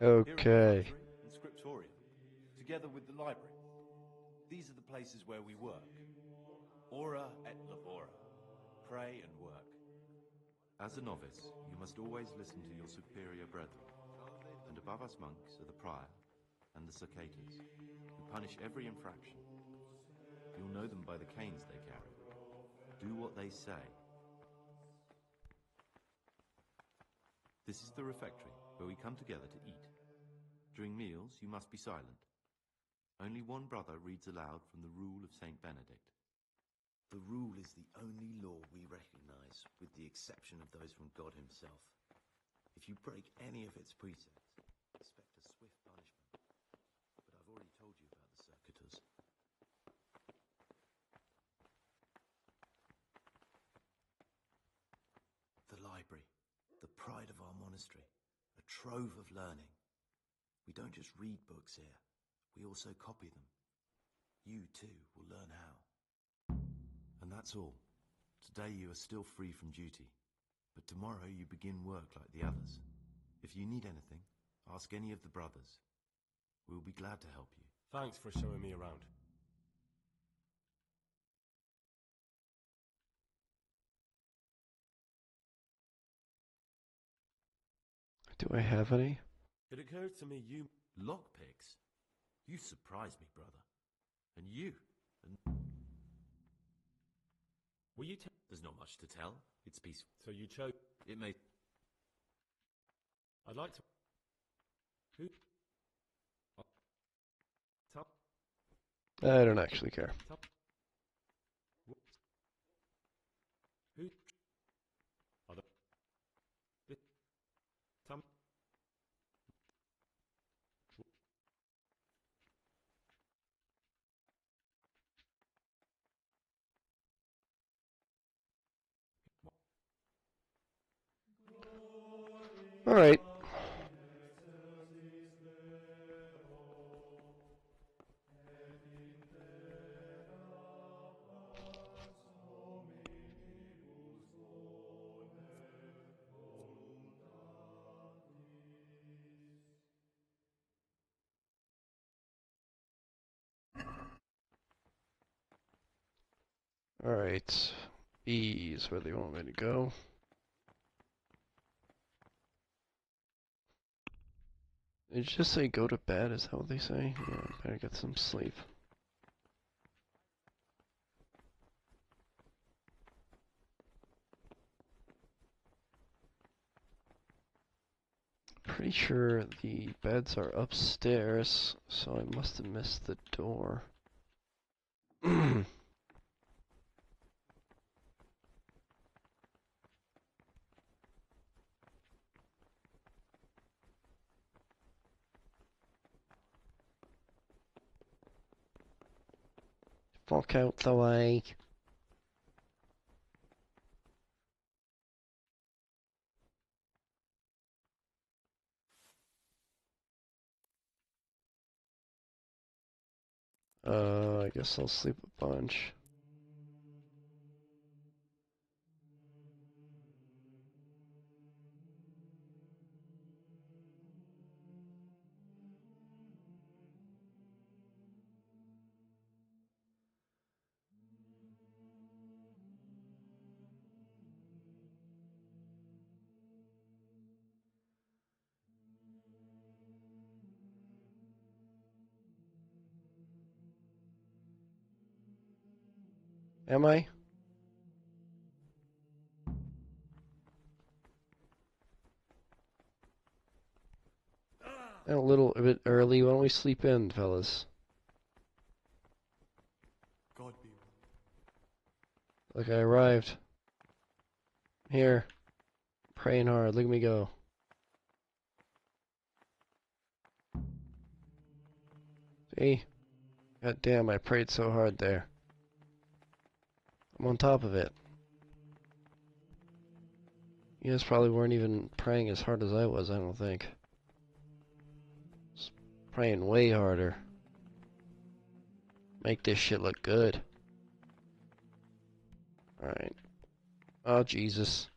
[SPEAKER 1] Okay.
[SPEAKER 20] Here is the and scriptorium, together with the library. These are the places where we work. Ora et labora. Pray and work. As a novice, you must always listen to your superior brethren. And above us monks are the prior and the cicatas, who punish every infraction. You'll know them by the canes they carry. Do what they say. This is the refectory, where we come together to eat. During meals, you must be silent. Only one brother reads aloud from the Rule of Saint Benedict.
[SPEAKER 21] The rule is the only law we recognize, with the exception of those from God himself. If you break any of its precepts, expect a swift punishment. But I've already told you about the circuitous. The library, the pride of our monastery, a trove of learning. We don't just read books here, we also copy them. You, too, will learn how. And that's all. Today you are still free from duty, but tomorrow you begin work like the others. If you need anything, ask any of the brothers. We'll be glad to help you.
[SPEAKER 16] Thanks for showing me around.
[SPEAKER 1] Do I have any?
[SPEAKER 16] It occurs to me you...
[SPEAKER 20] Lockpicks? You surprise me, brother. And you. And...
[SPEAKER 16] Will you
[SPEAKER 20] There's not much to tell. It's peaceful.
[SPEAKER 16] So you chose...
[SPEAKER 20] It may...
[SPEAKER 16] I'd like to... Who?
[SPEAKER 1] I don't actually care.
[SPEAKER 16] Who? Other. Some.
[SPEAKER 1] All right. All right. B is where they want me to go. Did you just say go to bed? Is that what they say? Yeah, better get some sleep. Pretty sure the beds are upstairs, so I must have missed the door. Fuck out the way. I guess I'll sleep a bunch. Am I? A little bit early. Why don't we sleep in, fellas?
[SPEAKER 17] God be.
[SPEAKER 1] Look, I arrived. Here. Praying hard. Look at me go. See? God damn, I prayed so hard there. I'm on top of it. You guys probably weren't even praying as hard as I was, I don't think. Just praying way harder. Make this shit look good. Alright. Oh, Jesus.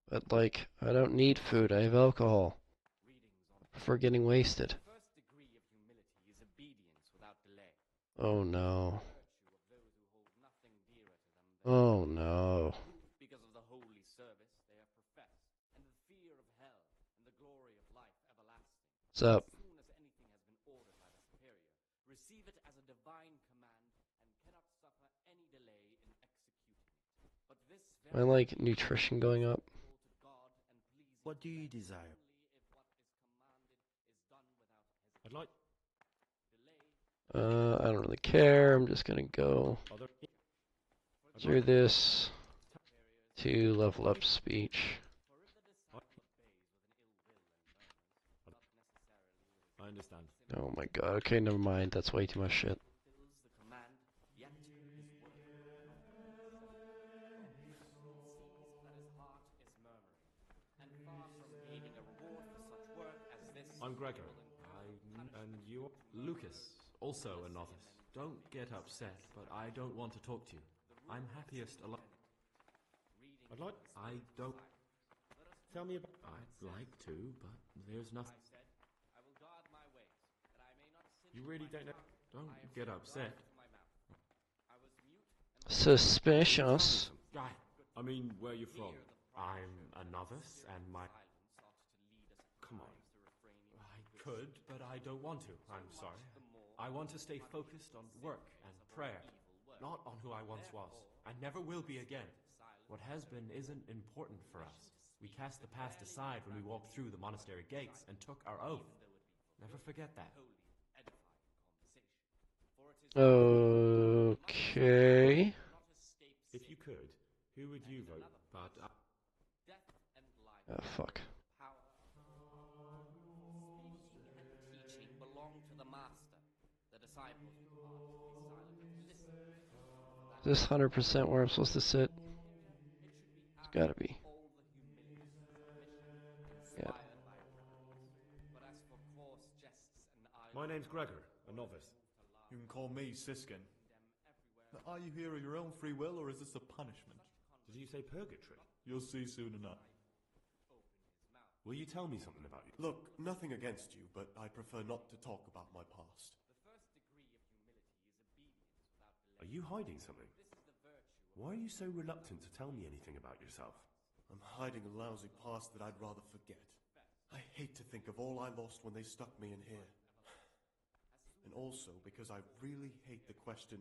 [SPEAKER 1] But, like, I don't need food. I have alcohol. I prefer getting wasted. Oh, no. Oh, no.
[SPEAKER 4] Because of the holy service they have professed, and the fear of hell, and the glory of life everlasting.
[SPEAKER 1] What's up?
[SPEAKER 4] As soon as anything has been ordered by the superior, receive it as a divine command, and cannot suffer any delay in executing it. But this
[SPEAKER 1] I like nutrition going up.
[SPEAKER 14] What do you desire?
[SPEAKER 16] I'd like.
[SPEAKER 1] I don't really care. I'm just gonna go through this to level up speech.
[SPEAKER 16] I understand.
[SPEAKER 1] Oh my god. Okay, never mind. That's way too much shit.
[SPEAKER 16] I'm Gregor. And you?
[SPEAKER 22] Lucas, also a novice. Don't get upset, but I don't want to talk to you. I'm happiest alone.
[SPEAKER 16] I'd like.
[SPEAKER 22] I don't.
[SPEAKER 16] Tell me about.
[SPEAKER 22] I'd like to, but there's nothing.
[SPEAKER 16] You really don't know.
[SPEAKER 22] Don't get upset.
[SPEAKER 1] Suspicious.
[SPEAKER 22] I mean, where you from? I'm a novice, and my... Come on. I could, but I don't want to. I'm sorry. I want to stay focused on work and prayer, not on who I once was. I never will be again. What has been isn't important for us. We cast the past aside when we walked through the monastery gates and took our oath.
[SPEAKER 15] Never forget that.
[SPEAKER 1] Okay.
[SPEAKER 8] If you could, who would you vote? But
[SPEAKER 1] Oh, fuck.
[SPEAKER 4] Teaching belong to the master. The disciples are to be silent and listen.
[SPEAKER 1] Is this 100% where I'm supposed to sit? It's gotta be.
[SPEAKER 4] All the humility of mission,
[SPEAKER 1] Yeah.
[SPEAKER 4] inspired by prowess. But as for coarse jests and
[SPEAKER 16] my name's Gregor, a novice.
[SPEAKER 9] You can call me Siskin. Now, are you here of your own free will, or is this a punishment?
[SPEAKER 16] Did you say purgatory?
[SPEAKER 9] You'll see soon enough.
[SPEAKER 16] Will you tell me something about you?
[SPEAKER 9] Look, nothing against you, but I prefer not to talk about my past.
[SPEAKER 16] Are you hiding something? Why are you so reluctant to tell me anything about yourself?
[SPEAKER 9] I'm hiding a lousy past that I'd rather forget. I hate to think of all I lost when they stuck me in here. And also because I really hate the question,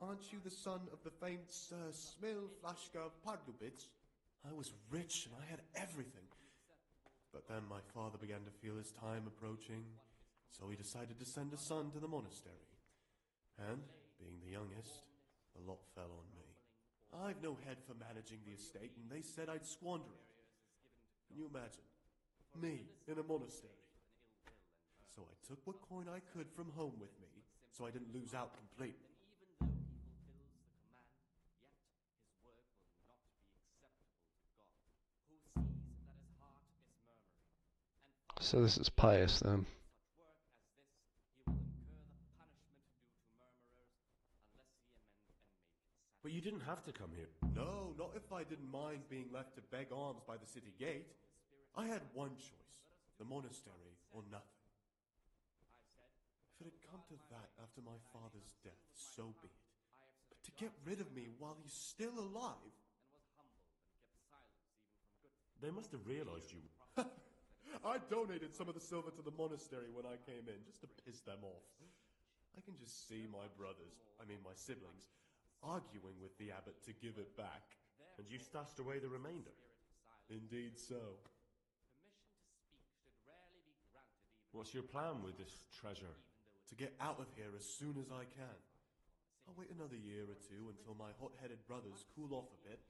[SPEAKER 9] aren't you the son of the famed Sir Smil Flashka of Pardubitz? I was rich and I had everything. But then my father began to feel his time approaching, so he decided to send a son to the monastery. And, being the youngest, a lot fell on me. I've no head for managing the estate, and they said I'd squander it. Can you imagine? Me, in a monastery. So I took what coin I could from home with me, so I didn't lose out completely.
[SPEAKER 1] So this is Pious then.
[SPEAKER 16] But you didn't have to come here.
[SPEAKER 9] No, not if I didn't mind being left to beg alms by the city gate. I had one choice, the monastery or nothing. If it had come to that after my father's death, so be it. But to get rid of me while he's still alive...
[SPEAKER 16] They must have realized you...
[SPEAKER 9] I donated some of the silver to the monastery when I came in, just to piss them off. I can just see my my siblings, arguing with the abbot to give it back.
[SPEAKER 16] And you stashed away the remainder?
[SPEAKER 9] Indeed so.
[SPEAKER 16] What's your plan with this treasure?
[SPEAKER 9] To get out of here as soon as I can. I'll wait another year or two until my hot-headed brothers cool off a bit,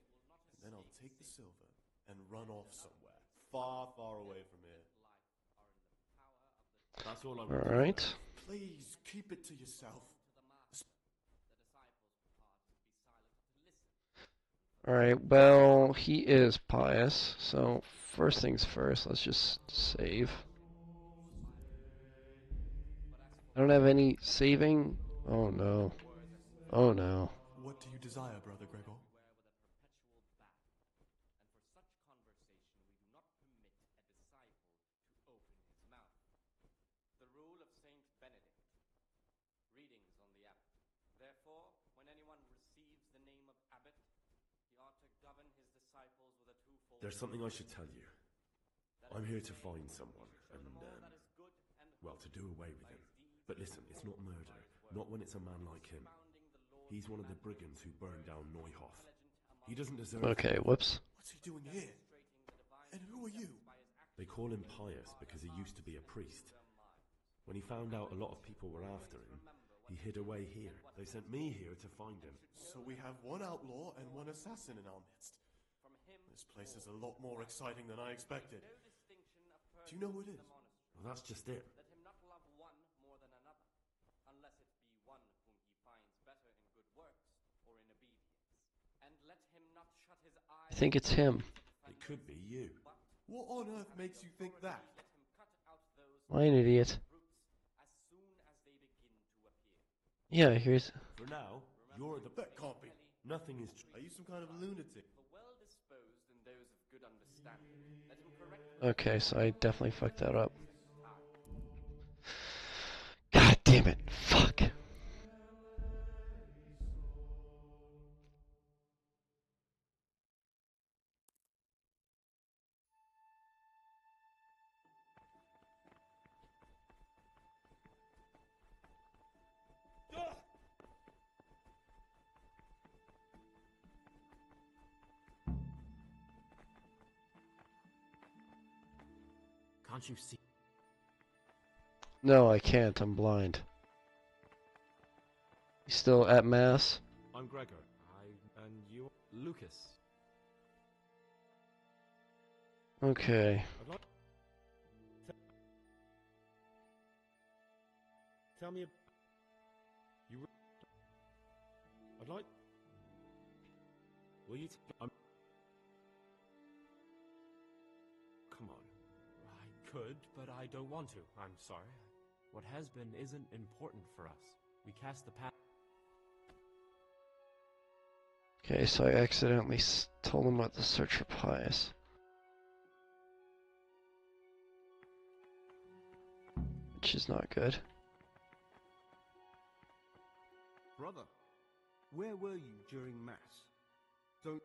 [SPEAKER 9] and then I'll take the silver and run off somewhere, far, far away from here.
[SPEAKER 16] That's all I want.
[SPEAKER 1] Alright.
[SPEAKER 9] Please, keep it to yourself.
[SPEAKER 1] Alright, well, he is pious, so first things first, let's just save. I don't have any saving? Oh no. Oh no.
[SPEAKER 9] What do you desire, Brother Gregor?
[SPEAKER 16] There's something I should tell you. I'm here to find someone, and, well, to do away with him. But listen, it's not murder. Not when it's a man like him. He's one of the brigands who burned down Neuhof. He doesn't deserve...
[SPEAKER 1] Okay, whoops.
[SPEAKER 9] What's he doing here? And who are you?
[SPEAKER 16] They call him Pious because he used to be a priest. When he found out a lot of people were after him, he hid away here. They sent me here to find him.
[SPEAKER 9] So we have one outlaw and one assassin in our midst. This place is a lot more exciting than I expected. Do you know who it is?
[SPEAKER 16] Well, that's just it.
[SPEAKER 4] Let him not love one more than another, unless it be one whom he finds better in good works or in obedience. And let him not shut his eyes...
[SPEAKER 1] I think it's him.
[SPEAKER 16] It could be you.
[SPEAKER 9] What on earth makes you think that?
[SPEAKER 1] Am I an idiot? Yeah, here's...
[SPEAKER 16] For now, you're the...
[SPEAKER 9] That can't be.
[SPEAKER 16] Nothing is...
[SPEAKER 9] Are you some kind of lunatic?
[SPEAKER 1] Okay, so I definitely fucked that up. God damn it. Fuck.
[SPEAKER 15] Can't you see?
[SPEAKER 1] No, I can't. I'm blind. You still at mass?
[SPEAKER 8] I'm Gregor. And you... Lucas.
[SPEAKER 1] Okay.
[SPEAKER 8] I'd like... Tell me... I'd like... Will you... I'm... Come on. I could, but I don't want to. I'm sorry.
[SPEAKER 22] What has been isn't important for us. We cast the path.
[SPEAKER 1] Okay, so I accidentally told him about the search for Pious. Which is not good.
[SPEAKER 17] Brother, where were you during Mass? Don't...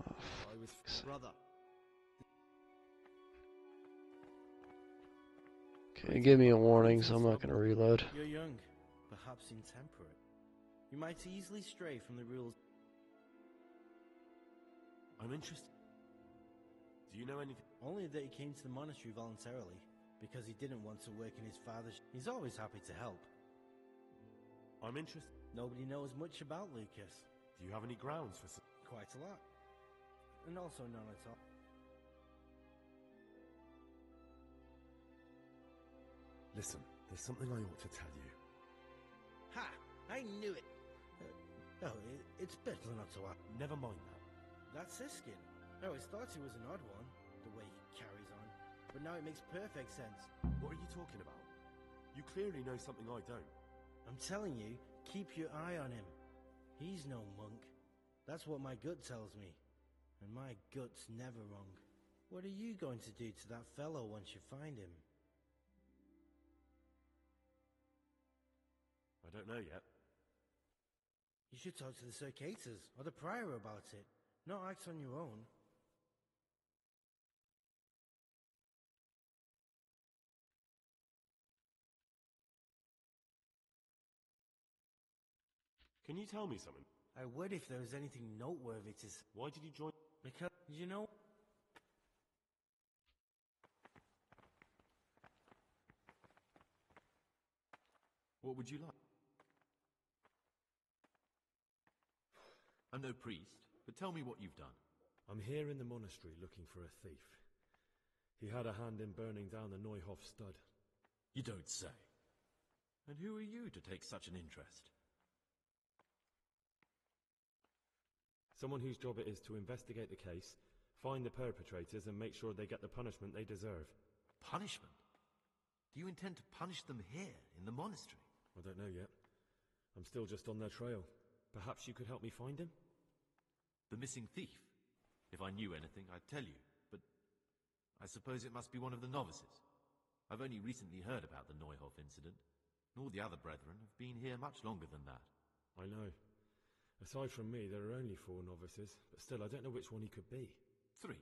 [SPEAKER 1] Oh,
[SPEAKER 17] I was... Brother.
[SPEAKER 1] Okay, give me a warning, so I'm not gonna reload.
[SPEAKER 14] You're young, perhaps intemperate. You might easily stray from the rules.
[SPEAKER 16] I'm interested. Do you know anything?
[SPEAKER 14] Only that he came to the monastery voluntarily, because he didn't want to work in his father's... He's always happy to help.
[SPEAKER 16] I'm interested.
[SPEAKER 14] Nobody knows much about Lucas.
[SPEAKER 16] Do you have any grounds for...
[SPEAKER 14] Quite a lot. And also none at all.
[SPEAKER 16] Listen, there's something I ought to tell you.
[SPEAKER 14] Ha! I knew it! It's better not to ask.
[SPEAKER 16] Never mind that.
[SPEAKER 14] That's Siskin. I always thought he was an odd one, the way he carries on. But now it makes perfect sense.
[SPEAKER 16] What are you talking about? You clearly know something I don't.
[SPEAKER 14] I'm telling you, keep your eye on him. He's no monk. That's what my gut tells me. And my gut's never wrong. What are you going to do to that fellow once you find him?
[SPEAKER 16] I don't know yet.
[SPEAKER 14] You should talk to the Circators or the Prior about it, not act on your own.
[SPEAKER 16] Can you tell me something?
[SPEAKER 14] I would if there was anything noteworthy to say.
[SPEAKER 16] Why did you join?
[SPEAKER 14] Because, you know...
[SPEAKER 16] What would you like? I'm no priest, but tell me what you've done.
[SPEAKER 8] I'm here in the monastery looking for a thief. He had a hand in burning down the Neuhof stud.
[SPEAKER 16] You don't say. And who are you to take such an interest?
[SPEAKER 8] Someone whose job it is to investigate the case, find the perpetrators, and make sure they get the punishment they deserve.
[SPEAKER 16] Punishment? Do you intend to punish them here, in the monastery?
[SPEAKER 8] I don't know yet. I'm still just on their trail. Perhaps you could help me find him?
[SPEAKER 16] The missing thief? If I knew anything, I'd tell you, but I suppose it must be one of the novices. I've only recently heard about the Neuhof incident, and all the other brethren have been here much longer than that.
[SPEAKER 8] I know. Aside from me, there are only 4 novices, but still, I don't know which one he could be.
[SPEAKER 16] 3?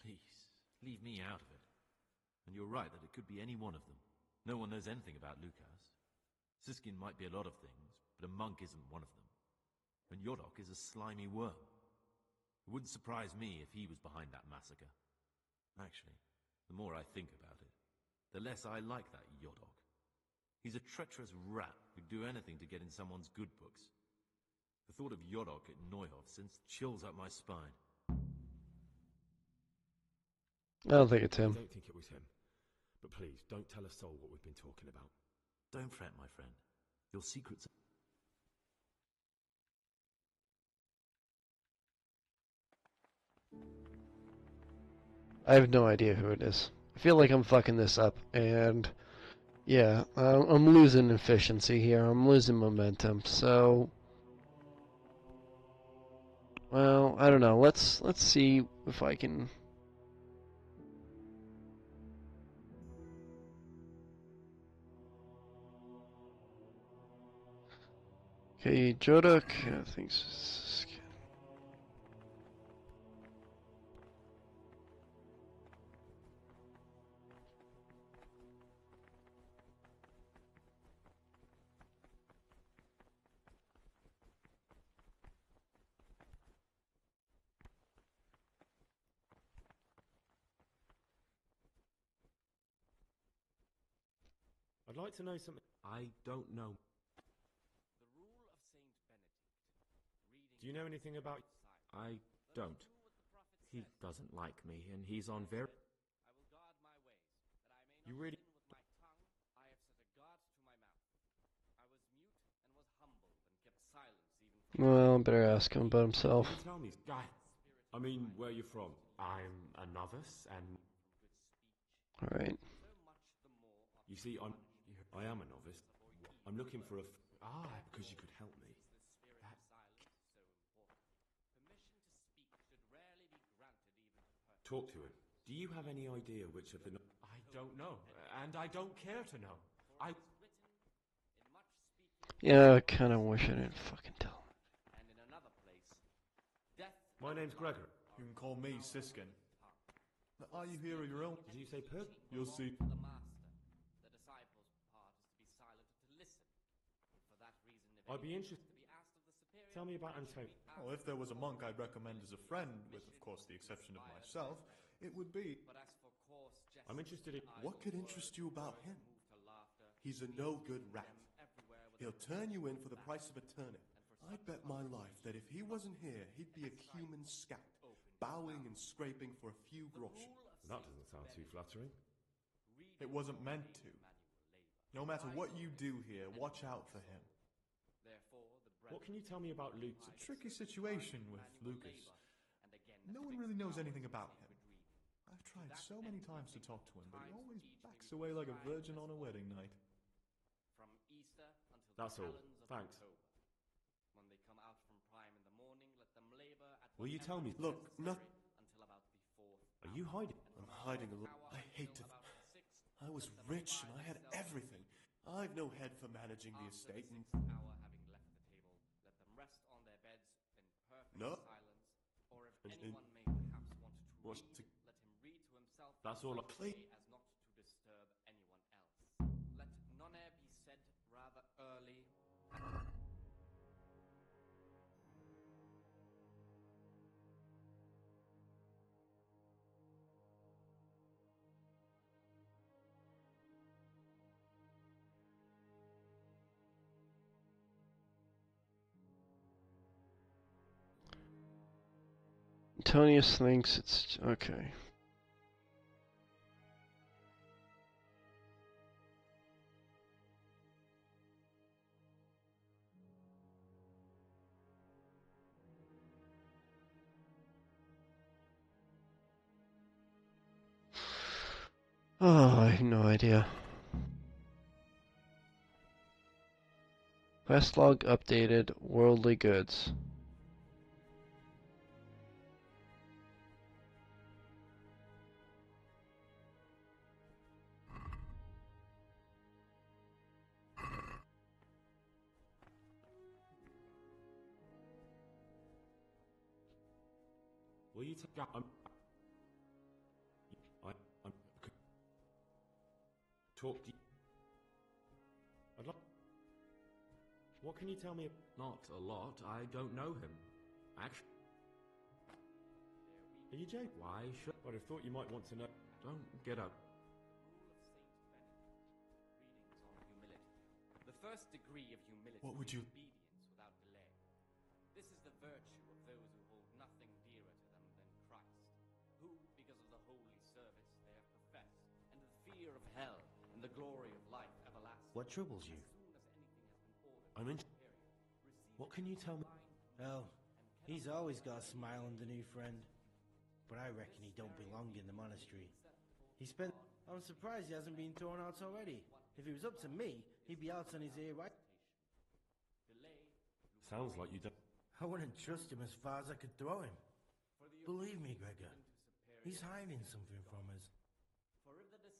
[SPEAKER 16] Please, leave me out of it. And you're right that it could be any one of them. No one knows anything about Lukas. Siskin might be a lot of things, but a monk isn't one of them. And Yodok is a slimy worm. It wouldn't surprise me if he was behind that massacre. Actually, the more I think about it, the less I like that Yodok. He's a treacherous rat who'd do anything to get in someone's good books. The thought of Yodok at Neuhof sends chills up my spine.
[SPEAKER 1] I don't think it's him.
[SPEAKER 8] I don't think it was him. But please, don't tell a soul what we've been talking about.
[SPEAKER 16] Don't fret, my friend. Your secrets...
[SPEAKER 1] I have no idea who it is. I feel like I'm fucking this up, and yeah, I'm losing efficiency here. I'm losing momentum. So, well, I don't know. Let's see if I can. Okay, Jodok, I think.
[SPEAKER 8] like to know something.
[SPEAKER 22] I don't know.
[SPEAKER 4] The rule of Saint Benedict.
[SPEAKER 8] Do you know anything about...
[SPEAKER 22] I don't. He doesn't like me, and he's on very...
[SPEAKER 4] I will guard my ways, that I may
[SPEAKER 8] You
[SPEAKER 4] not
[SPEAKER 8] really...
[SPEAKER 4] sin with my tongue. I have set a guard to my mouth. I was mute and was humbled and kept silence even from...
[SPEAKER 1] Well, I better ask him about himself.
[SPEAKER 8] Can you tell me, guy? I mean, where you're from?
[SPEAKER 22] I'm a novice, and...
[SPEAKER 1] Alright.
[SPEAKER 8] You see, I am a novice. I'm looking for a... because you could help me. Talk to him. Do you have any idea which of the...
[SPEAKER 22] I don't know, and I don't care to know.
[SPEAKER 1] Yeah, I kind of wish I didn't fucking tell him.
[SPEAKER 4] And in another place, death...
[SPEAKER 5] My name's Gregor. You can call me Siskin. Are you here of your own?
[SPEAKER 8] Did you say Pug?
[SPEAKER 5] You'll see.
[SPEAKER 4] The master. The disciples' part is to be silent and to listen. And for that reason, if
[SPEAKER 8] I'd be
[SPEAKER 4] anything
[SPEAKER 8] interested...
[SPEAKER 4] is to be asked of the superior...
[SPEAKER 8] Tell me about Antonio.
[SPEAKER 5] Well, if there was a monk I'd recommend as a friend, with of course the exception of myself, it would be...
[SPEAKER 4] But as for coarse jests,
[SPEAKER 8] I'm interested in...
[SPEAKER 9] What could interest you about him? He's a no-good rat. He'll turn you in for the price of a turnip. I'd bet my life that if he wasn't here, he'd be a human scout, bowing and scraping for a few groschen.
[SPEAKER 8] That doesn't sound too flattering.
[SPEAKER 5] It wasn't meant to. No matter what you do here, watch out for him.
[SPEAKER 8] What can you tell me about Luke?
[SPEAKER 5] It's a tricky situation with Lucas. No one really knows anything about him. I've tried so many times to talk to him, but he always backs away like a virgin on a wedding night.
[SPEAKER 4] From Easter until
[SPEAKER 8] That's
[SPEAKER 4] the
[SPEAKER 8] all.
[SPEAKER 4] calends of
[SPEAKER 8] Thanks.
[SPEAKER 4] October. When they come out from prime in the morning, let them labor at
[SPEAKER 8] Will you tell me?
[SPEAKER 9] Look,
[SPEAKER 4] until about the 4th.
[SPEAKER 8] Are you hiding?
[SPEAKER 9] I'm hiding a lot. I hate to... I was rich and I had everything. I've no head for managing the estate and...
[SPEAKER 4] Hour having left the table, let them rest on their beds in perfect silence, or if anyone may perhaps want to read, let him read to himself.
[SPEAKER 8] That's all I
[SPEAKER 4] play as not to disturb anyone else. Let none be said rather early.
[SPEAKER 1] Antonius thinks it's okay. Oh, I have no idea. Quest log updated. Worldly goods.
[SPEAKER 8] Will you take... I'm talk to you. I'd like... What can you tell me?
[SPEAKER 22] Not a lot. I don't know him. Actually...
[SPEAKER 8] Are you joking?
[SPEAKER 22] Why should...
[SPEAKER 8] I'd have thought you might want to know.
[SPEAKER 22] Don't get up.
[SPEAKER 4] The first degree of humility
[SPEAKER 9] What would you...
[SPEAKER 4] is obedience without delay. This is the virtue of those who hold nothing dearer to them than Christ, who, because of the holy service they have professed, and the fear of hell, and the glory of life everlasting.
[SPEAKER 14] What troubles you?
[SPEAKER 8] I'm in... What can you tell me?
[SPEAKER 14] Well, he's always got a smile on the new friend. But I reckon he don't belong in the monastery. I'm surprised he hasn't been thrown out already. If it was up to me, he'd be out on his ear right...
[SPEAKER 8] Sounds like you don't...
[SPEAKER 14] I wouldn't trust him as far as I could throw him. Believe me, Gregor, he's hiding something from us.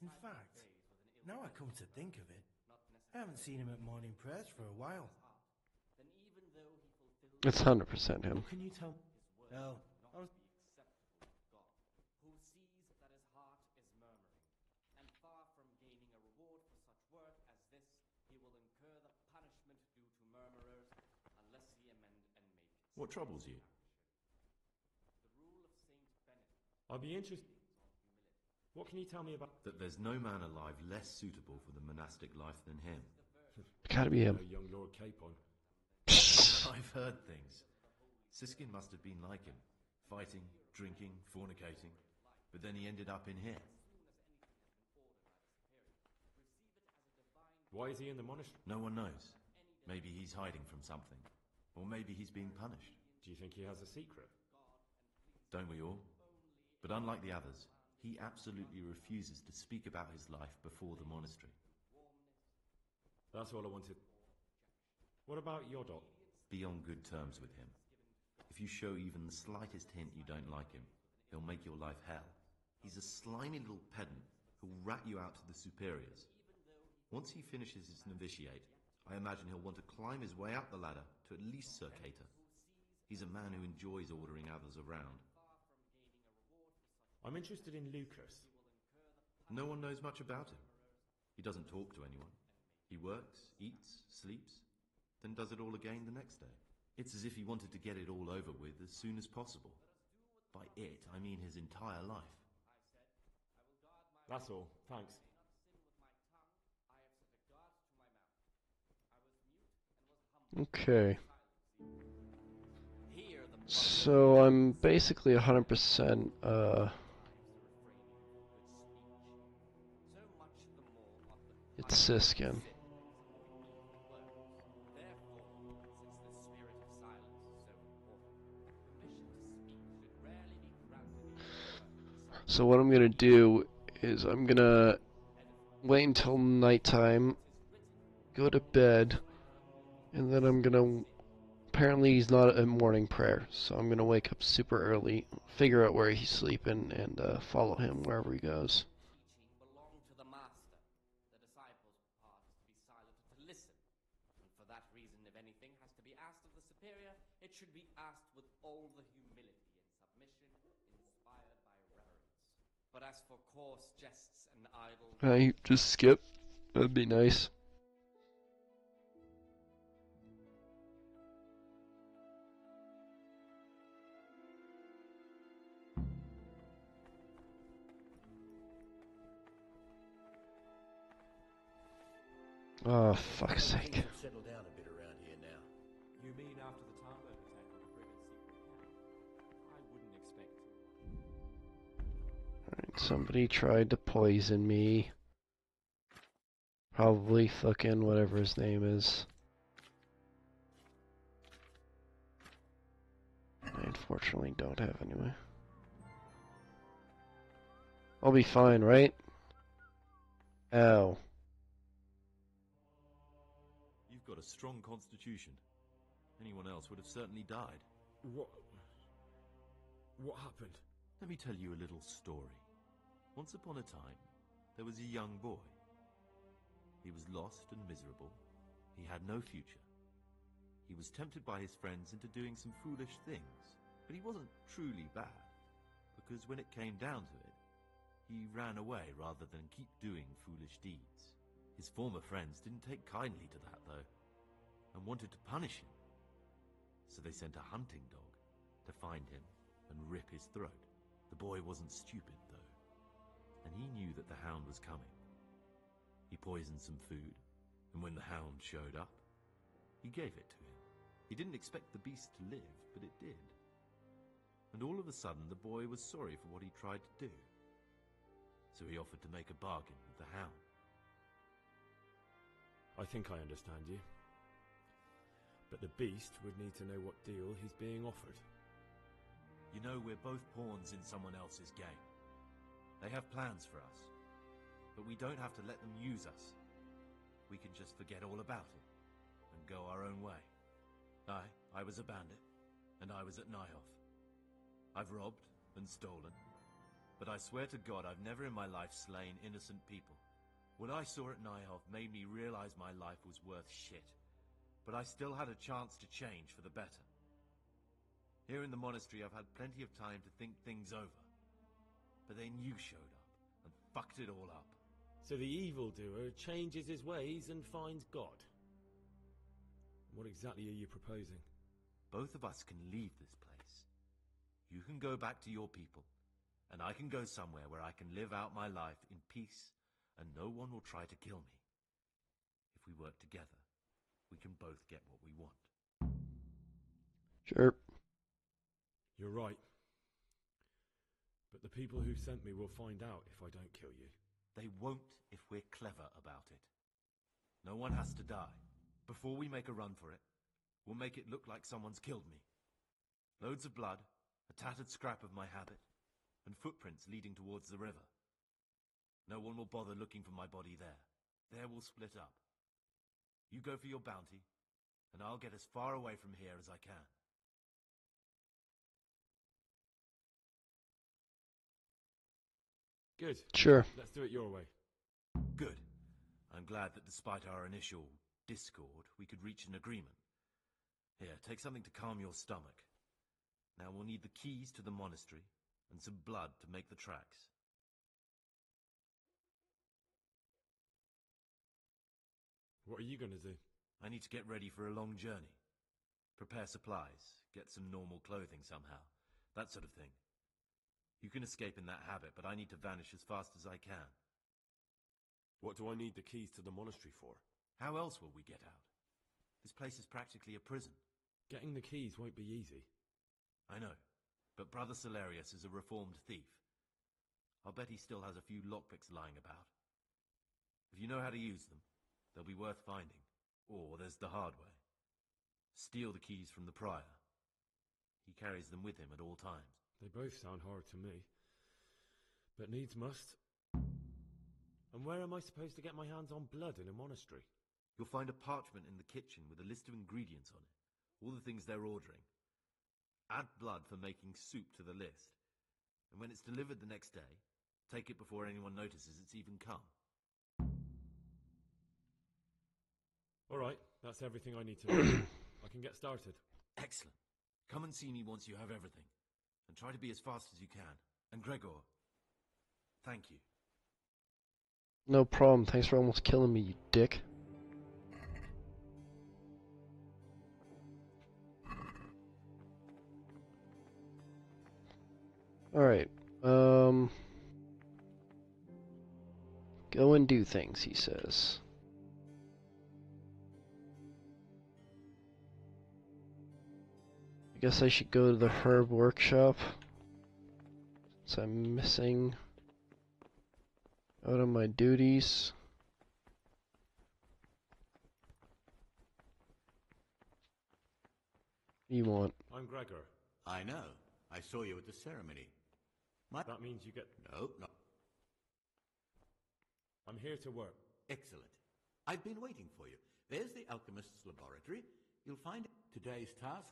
[SPEAKER 14] In fact, now I come to think of it, I haven't seen him at morning prayers for a while.
[SPEAKER 1] It's 100% him.
[SPEAKER 8] What can you tell?
[SPEAKER 14] Well,
[SPEAKER 4] who sees that his heart is murmuring, and far from gaining a reward for such work as this, he will incur the punishment due to murmurers, unless he amend and make it.
[SPEAKER 8] What troubles you?
[SPEAKER 4] The rule of Saint Benedict.
[SPEAKER 8] I'd be interested... What can you tell me about...
[SPEAKER 21] That there's no man alive less suitable for the monastic life than him.
[SPEAKER 1] Gotta be him.
[SPEAKER 8] No young Lord Capon.
[SPEAKER 21] I've heard things. Siskin must have been like him. Fighting, drinking, fornicating. But then he ended up in here.
[SPEAKER 8] Why is he in the monastery?
[SPEAKER 21] No one knows. Maybe he's hiding from something. Or maybe he's being punished.
[SPEAKER 8] Do you think he has a secret?
[SPEAKER 21] Don't we all? But unlike the others, he absolutely refuses to speak about his life before the monastery.
[SPEAKER 8] That's all I wanted. What about Yodot?
[SPEAKER 21] Be on good terms with him. If you show even the slightest hint you don't like him, he'll make your life hell. He's a slimy little pedant who'll rat you out to the superiors. Once he finishes his novitiate, I imagine he'll want to climb his way up the ladder to at least Sir Cater. He's a man who enjoys ordering others around.
[SPEAKER 8] I'm interested in Lucas.
[SPEAKER 21] No one knows much about him. He doesn't talk to anyone. He works, eats, sleeps, then does it all again the next day. It's as if he wanted to get it all over with as soon as possible. By it, I mean his entire life.
[SPEAKER 8] That's all. Thanks.
[SPEAKER 1] Okay. So I'm basically 100% it's Siskin. So what I'm gonna do is I'm gonna wait until nighttime, go to bed, and then I'm gonna... Apparently he's not at morning prayer, so I'm gonna wake up super early, figure out where he's sleeping, and follow him wherever he goes.
[SPEAKER 4] Belong to the master. The disciples' part is to be silent and to listen. And for that reason, if anything has to be asked of the superior, it should be asked with all the humility and submission inspired by reverence. But as for coarse jests and idle...
[SPEAKER 1] I just skip. That'd be nice. Oh, fuck's sake.
[SPEAKER 21] Things have settled down a bit around here now.
[SPEAKER 15] You mean after the tower attack on the brigand's secret camp? I wouldn't expect to.
[SPEAKER 1] Alright, somebody tried to poison me. Probably fucking whatever his name is. I unfortunately don't have anyway. I'll be fine, right? Ow.
[SPEAKER 21] You've got a strong constitution. Anyone else would have certainly died.
[SPEAKER 8] What happened?
[SPEAKER 21] Let me tell you a little story. Once upon a time, there was a young boy. He was lost and miserable. He had no future. He was tempted by his friends into doing some foolish things, but he wasn't truly bad, because when it came down to it, he ran away rather than keep doing foolish deeds. His former friends didn't take kindly to that, though, and wanted to punish him. So they sent a hunting dog to find him and rip his throat. The boy wasn't stupid, though, and he knew that the hound was coming. He poisoned some food, and when the hound showed up, he gave it to him. He didn't expect the beast to live, but it did. And all of a sudden, the boy was sorry for what he tried to do. So he offered to make a bargain with the hound.
[SPEAKER 8] I think I understand you. But the beast would need to know what deal he's being offered.
[SPEAKER 21] You know, we're both pawns in someone else's game. They have plans for us, but we don't have to let them use us. We can just forget all about it and go our own way. I was a bandit, and I was at Nyhoff. I've robbed and stolen, but I swear to God I've never in my life slain innocent people. What I saw at Nyhoff made me realize my life was worth shit, but I still had a chance to change for the better. Here in the monastery I've had plenty of time to think things over, but then you showed up and fucked it all up.
[SPEAKER 8] So the evildoer changes his ways and finds God. What exactly are you proposing?
[SPEAKER 21] Both of us can leave this place. You can go back to your people, and I can go somewhere where I can live out my life in peace, and no one will try to kill me. If we work together, we can both get what we want.
[SPEAKER 1] Sure.
[SPEAKER 8] You're right. But the people who sent me will find out if I don't kill you.
[SPEAKER 21] They won't if we're clever about it. No one has to die. Before we make a run for it, we'll make it look like someone's killed me. Loads of blood, a tattered scrap of my habit, and footprints leading towards the river. No one will bother looking for my body there. There we'll split up. You go for your bounty, and I'll get as far away from here as I can.
[SPEAKER 8] Good.
[SPEAKER 1] Sure.
[SPEAKER 8] Let's do it your way.
[SPEAKER 21] Good. I'm glad that despite our initial discord, we could reach an agreement. Here, take something to calm your stomach. Now we'll need the keys to the monastery, and some blood to make the tracks.
[SPEAKER 8] What are you going to do?
[SPEAKER 21] I need to get ready for a long journey. Prepare supplies, get some normal clothing somehow, that sort of thing. You can escape in that habit, but I need to vanish as fast as I can.
[SPEAKER 8] What do I need the keys to the monastery for?
[SPEAKER 21] How else will we get out? This place is practically a prison.
[SPEAKER 8] Getting the keys won't be easy.
[SPEAKER 21] I know, but Brother Celerius is a reformed thief. I'll bet he still has a few lockpicks lying about. If you know how to use them, they'll be worth finding. Or there's the hard way. Steal the keys from the prior. He carries them with him at all times.
[SPEAKER 8] They both sound hard to me. But needs must. And where am I supposed to get my hands on blood in a monastery?
[SPEAKER 21] You'll find a parchment in the kitchen with a list of ingredients on it. All the things they're ordering. Add blood for making soup to the list. And when it's delivered the next day, take it before anyone notices it's even come.
[SPEAKER 8] Alright, that's everything I need to know. I can get started.
[SPEAKER 21] Excellent. Come and see me once you have everything. And try to be as fast as you can. And Gregor, thank you.
[SPEAKER 1] No problem. Thanks for almost killing me, you dick. Alright. Go and do things, he says. I guess I should go to the herb workshop. So I'm missing out on my duties. What do you want?
[SPEAKER 8] I'm Gregor.
[SPEAKER 6] I know. I saw you at the ceremony.
[SPEAKER 8] That means you get...
[SPEAKER 6] No, no.
[SPEAKER 8] I'm here to work.
[SPEAKER 6] Excellent. I've been waiting for you. There's the alchemist's laboratory. You'll find today's task.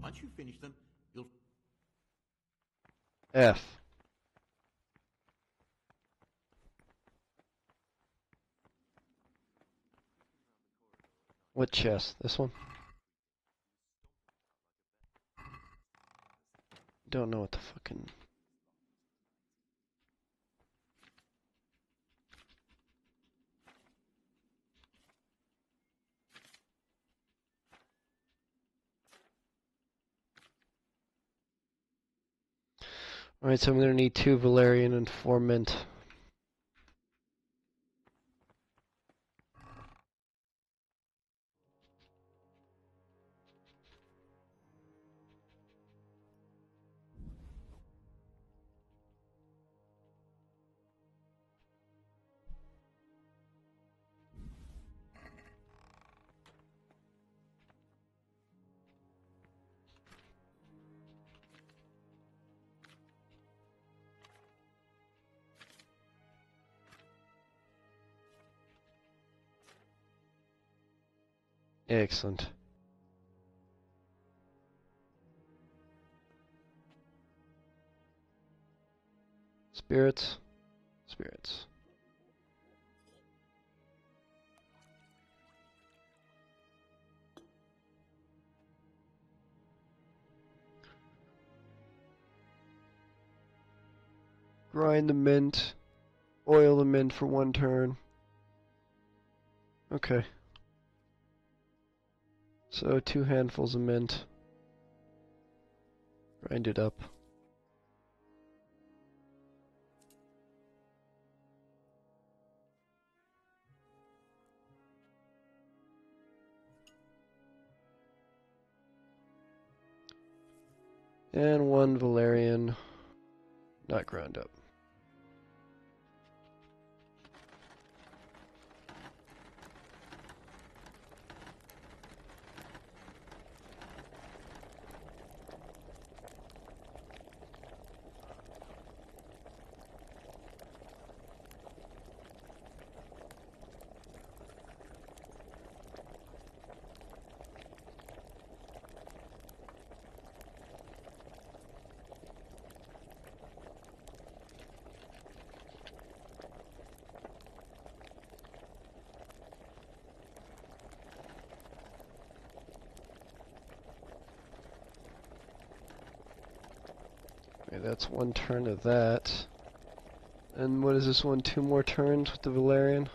[SPEAKER 6] Once you finish them, you'll...
[SPEAKER 1] F. What chest? This one? Don't know what the fucking... Alright, so I'm gonna need 2 Valerian and 4 mint. Excellent. Spirits. Spirits. Grind the mint. Oil the mint for 1 turn. Okay. So 2 handfuls of mint. Grind it up. And 1 Valerian, not ground up. Okay, that's 1 turn of that. And what is this one? 2 more turns with the Valerian?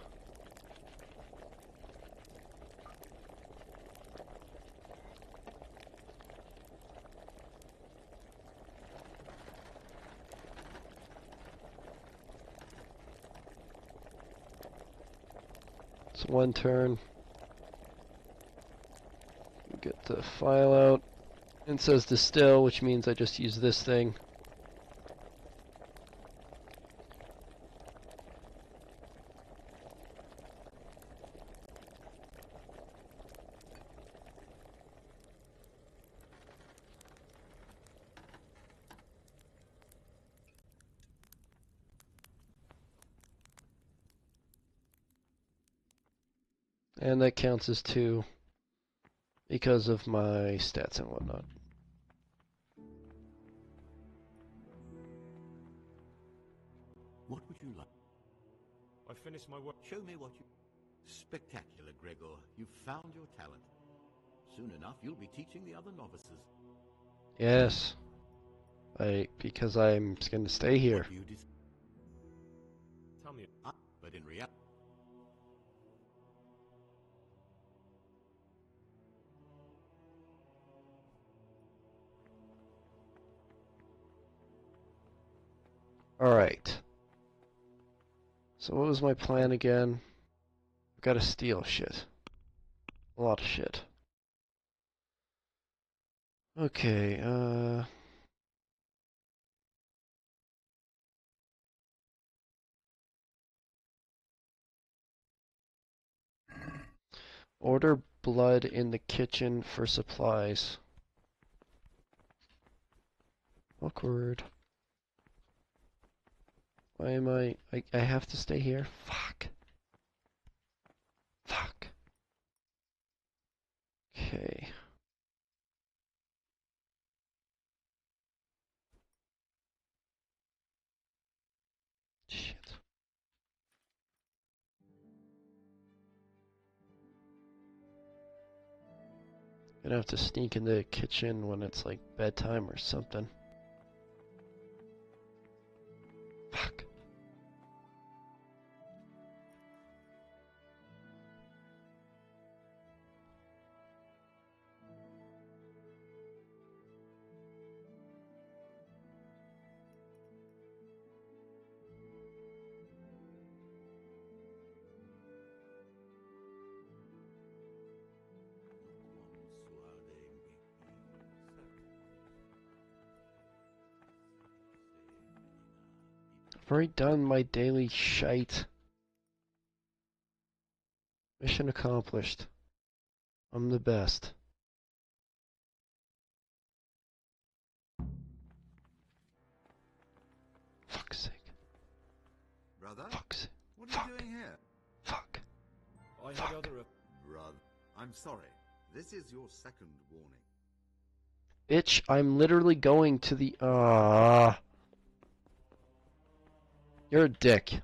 [SPEAKER 1] It's 1 turn. Get the file out. It says distill, which means I just use this thing. And that counts as 2 because of my stats and whatnot.
[SPEAKER 6] What would you like?
[SPEAKER 2] I finished my work.
[SPEAKER 6] Show me what you... Spectacular, Gregor. You've found your talent. Soon enough, you'll be teaching the other novices.
[SPEAKER 1] Yes. Because I'm just going to stay here.
[SPEAKER 2] Tell me.
[SPEAKER 6] But in reality...
[SPEAKER 1] Alright. So what was my plan again? I've got to steal shit. A lot of shit. Okay, order blood in the kitchen for supplies. Awkward. Why am I have to stay here? Fuck. Fuck. Okay. Shit. Gonna have to sneak in the kitchen when it's like bedtime or something. Fuck. I've already done my daily shite. Mission accomplished. I'm the best. Fuck's sake.
[SPEAKER 12] Brother?
[SPEAKER 1] Fuck's sake.
[SPEAKER 12] What are you doing here?
[SPEAKER 1] Fuck.
[SPEAKER 2] I had
[SPEAKER 1] Fuck.
[SPEAKER 2] other...
[SPEAKER 12] Brother, I'm sorry. This is your second warning.
[SPEAKER 1] Bitch, I'm literally going to the... You're a dick.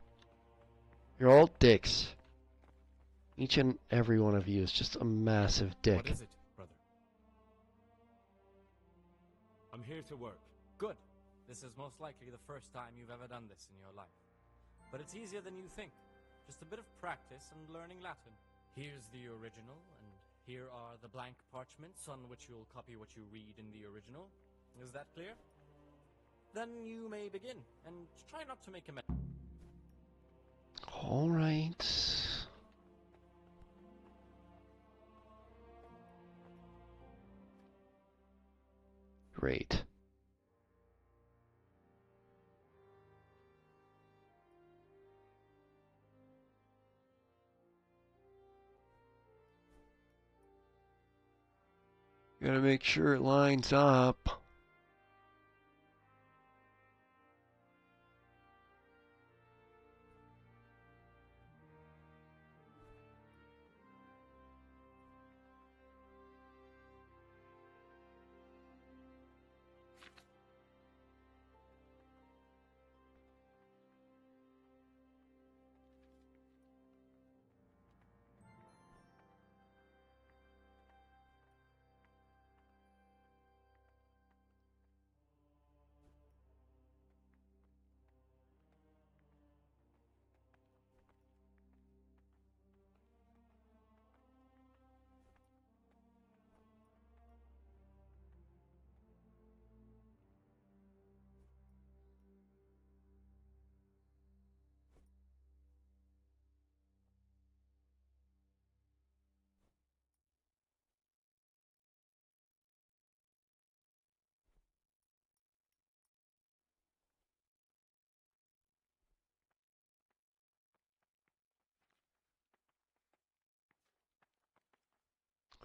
[SPEAKER 1] You're all dicks. Each and every one of you is just a massive dick.
[SPEAKER 2] What is it, brother? I'm here to work.
[SPEAKER 4] Good. This is most likely the first time you've ever done this in your life. But it's easier than you think. Just a bit of practice and learning Latin. Here's the original, and here are the blank parchments on which you'll copy what you read in the original. Is that clear? Then you may begin, and try not to make a mess.
[SPEAKER 1] All right. Great. Gotta make sure it lines up.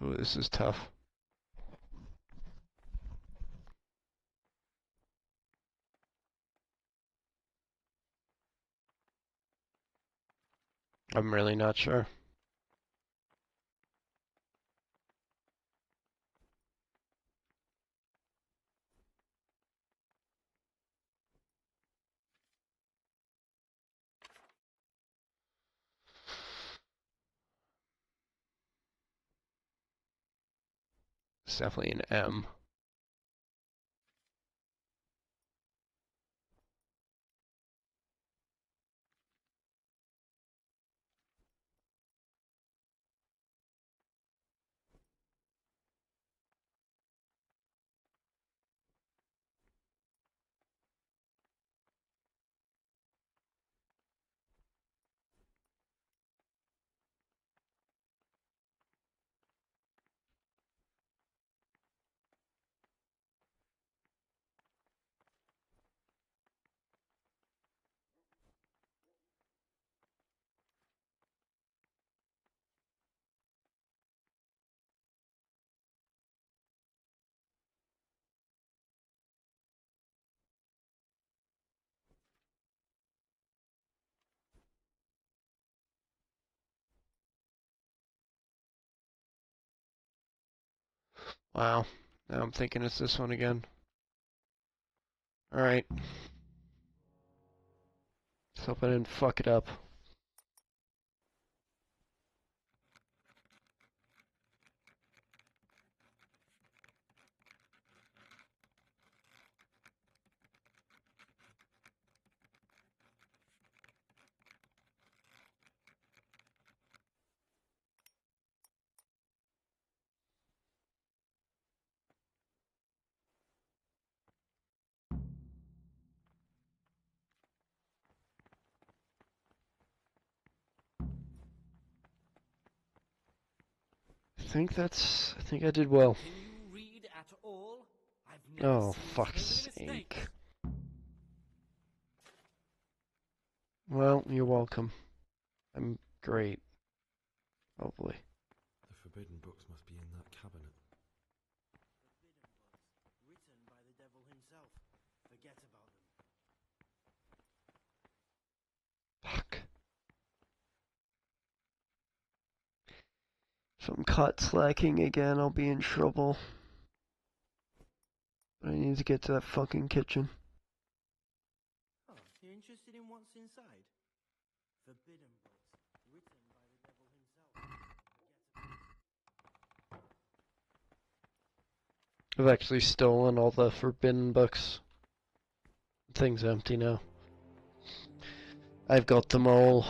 [SPEAKER 1] Oh, this is tough. I'm really not sure. It's definitely an M. Wow. Now I'm thinking it's this one again. Alright. Let's hope I didn't fuck it up. I think I did well.
[SPEAKER 4] Can you read at all? I've never
[SPEAKER 1] Oh,
[SPEAKER 4] seen
[SPEAKER 1] fuck's
[SPEAKER 4] so many
[SPEAKER 1] sake.
[SPEAKER 4] mistakes.
[SPEAKER 1] Well, you're welcome. I'm great. Hopefully.
[SPEAKER 16] The forbidden books must be in that cabinet.
[SPEAKER 14] Written by the devil himself. Forget about them.
[SPEAKER 1] Fuck. If I'm caught slacking again, I'll be in trouble. But I need to get to that fucking kitchen.
[SPEAKER 14] Oh, you're interested in what's inside? Forbidden books. Written by the devil himself.
[SPEAKER 1] I've actually stolen all the forbidden books. The thing's empty now. I've got them all.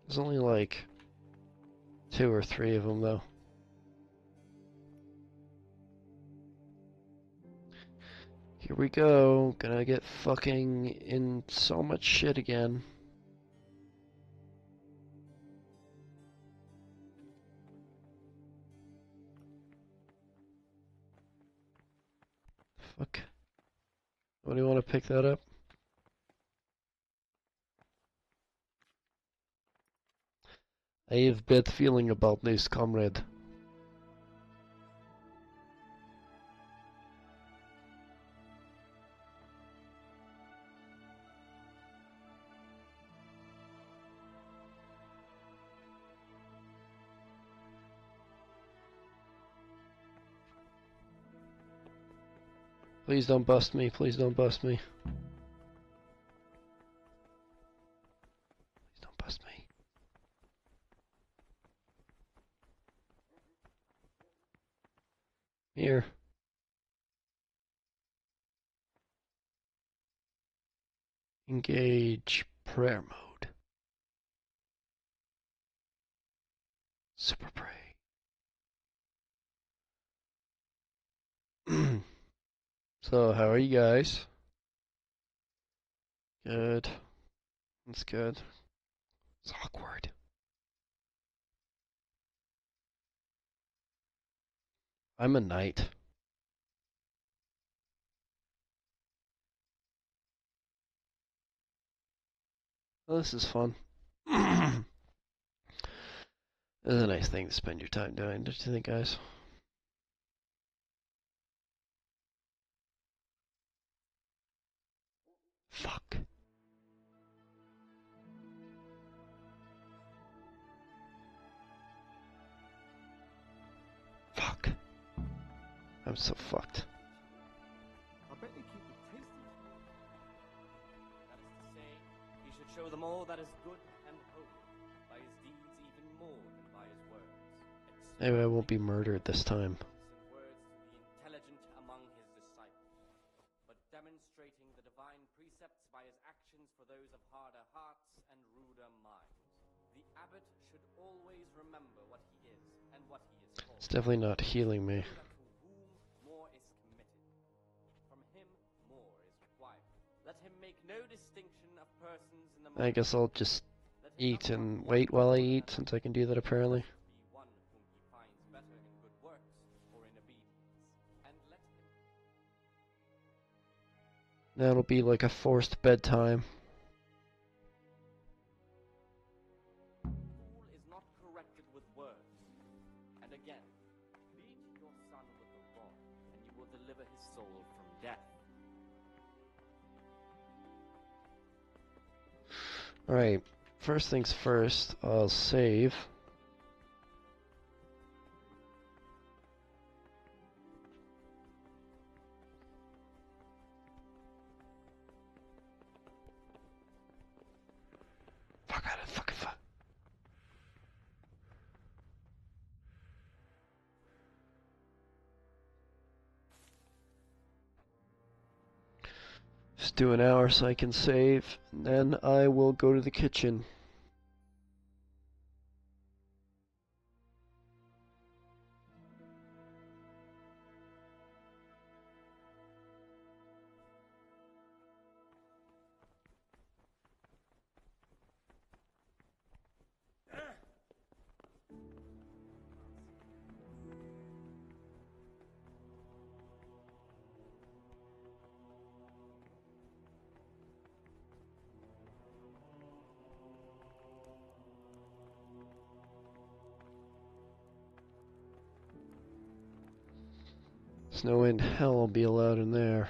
[SPEAKER 1] There's only like 2 or 3 of them though. Here we go. Gonna get fucking in so much shit again. Fuck. What do you want to pick that up? I have bad feeling about this, comrade. Please don't bust me. Please don't bust me. Please don't bust me. Here. Engage prayer mode. Super pray. So, how are you guys? Good. That's good. It's awkward. I'm a knight. Oh, this is fun. This is a nice thing to spend your time doing, don't you think, guys? Fuck. Fuck. I'm so fucked.
[SPEAKER 4] I bet they keep it tasty. That is to say, he should show them all that is good and holy, by his deeds even more than by his words.
[SPEAKER 1] Anyway, I won't be murdered this time.
[SPEAKER 4] Words to the intelligent among his disciples, but demonstrating the divine precepts by his actions for those of harder hearts and ruder minds. The abbot should always remember what he is and what he is called.
[SPEAKER 1] It's definitely not healing me.
[SPEAKER 4] More is committed. From him, more is required. Let him make no distinction of persons in the
[SPEAKER 1] I guess I'll just eat and wait while I eat, since I can do that apparently.
[SPEAKER 4] be one whom he finds better in good works or in obedience, and let him.
[SPEAKER 1] That'll be like a forced bedtime.
[SPEAKER 4] Fool is not corrected with words. And again, beat your son with the rod, and you will deliver his soul from death.
[SPEAKER 1] Alright, first things first, I'll save. Fuck out of fucking fuck. Just do an hour so I can save, and then I will go to the kitchen. There's no way in hell I'll be allowed in there.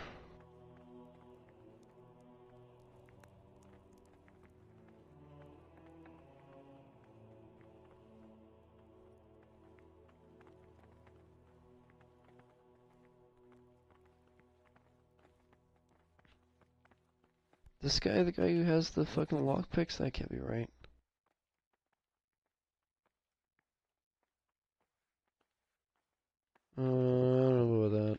[SPEAKER 1] This guy, the guy who has the fucking lockpicks? That can't be right. I don't know about that.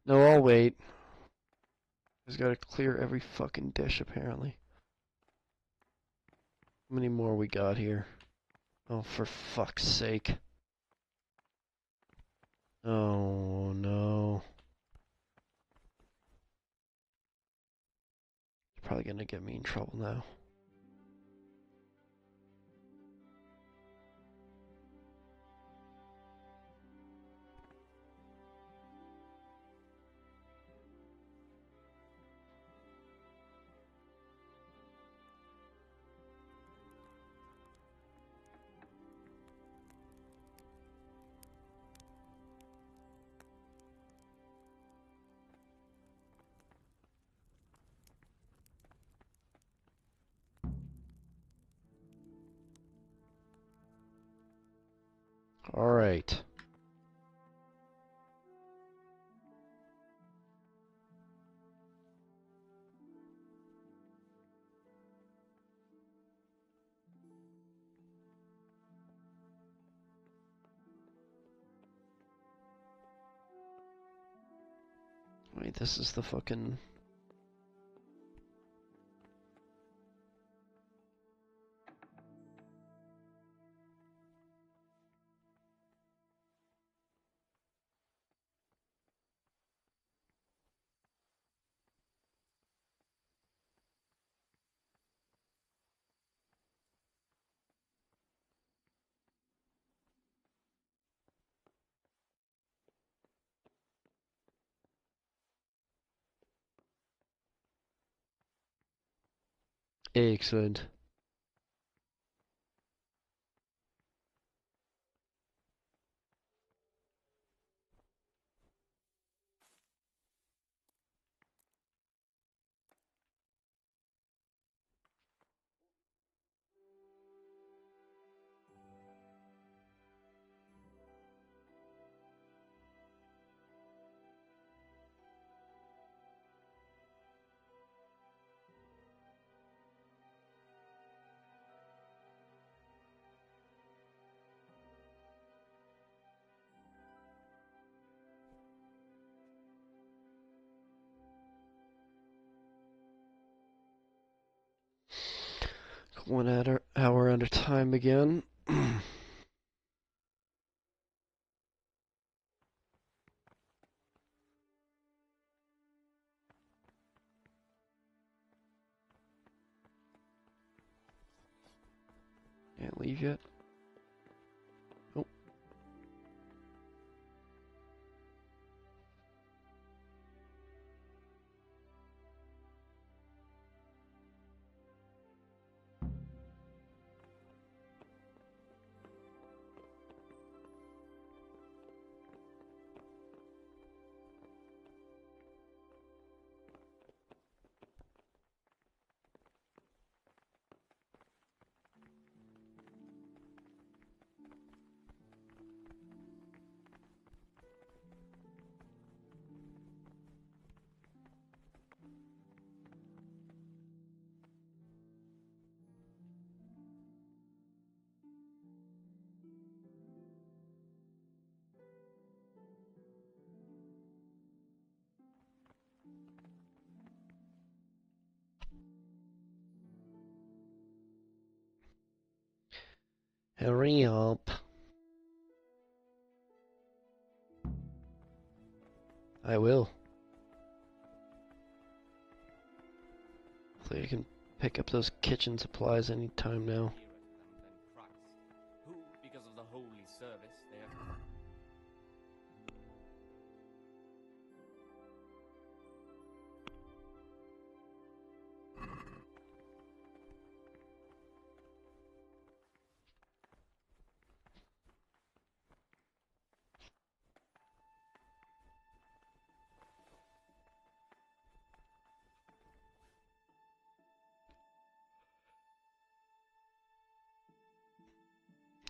[SPEAKER 1] No, I'll wait. Just gotta clear every fucking dish, apparently. How many more we got here? Oh, for fuck's sake. Oh, no. It's probably gonna get me in trouble now. Alright. Wait, this is the fucking... Excellent. Hour under time again. Can't leave yet. Oh. Hurry up. I will. So you can pick up those kitchen supplies anytime now.
[SPEAKER 4] Who, because of the holy service they have...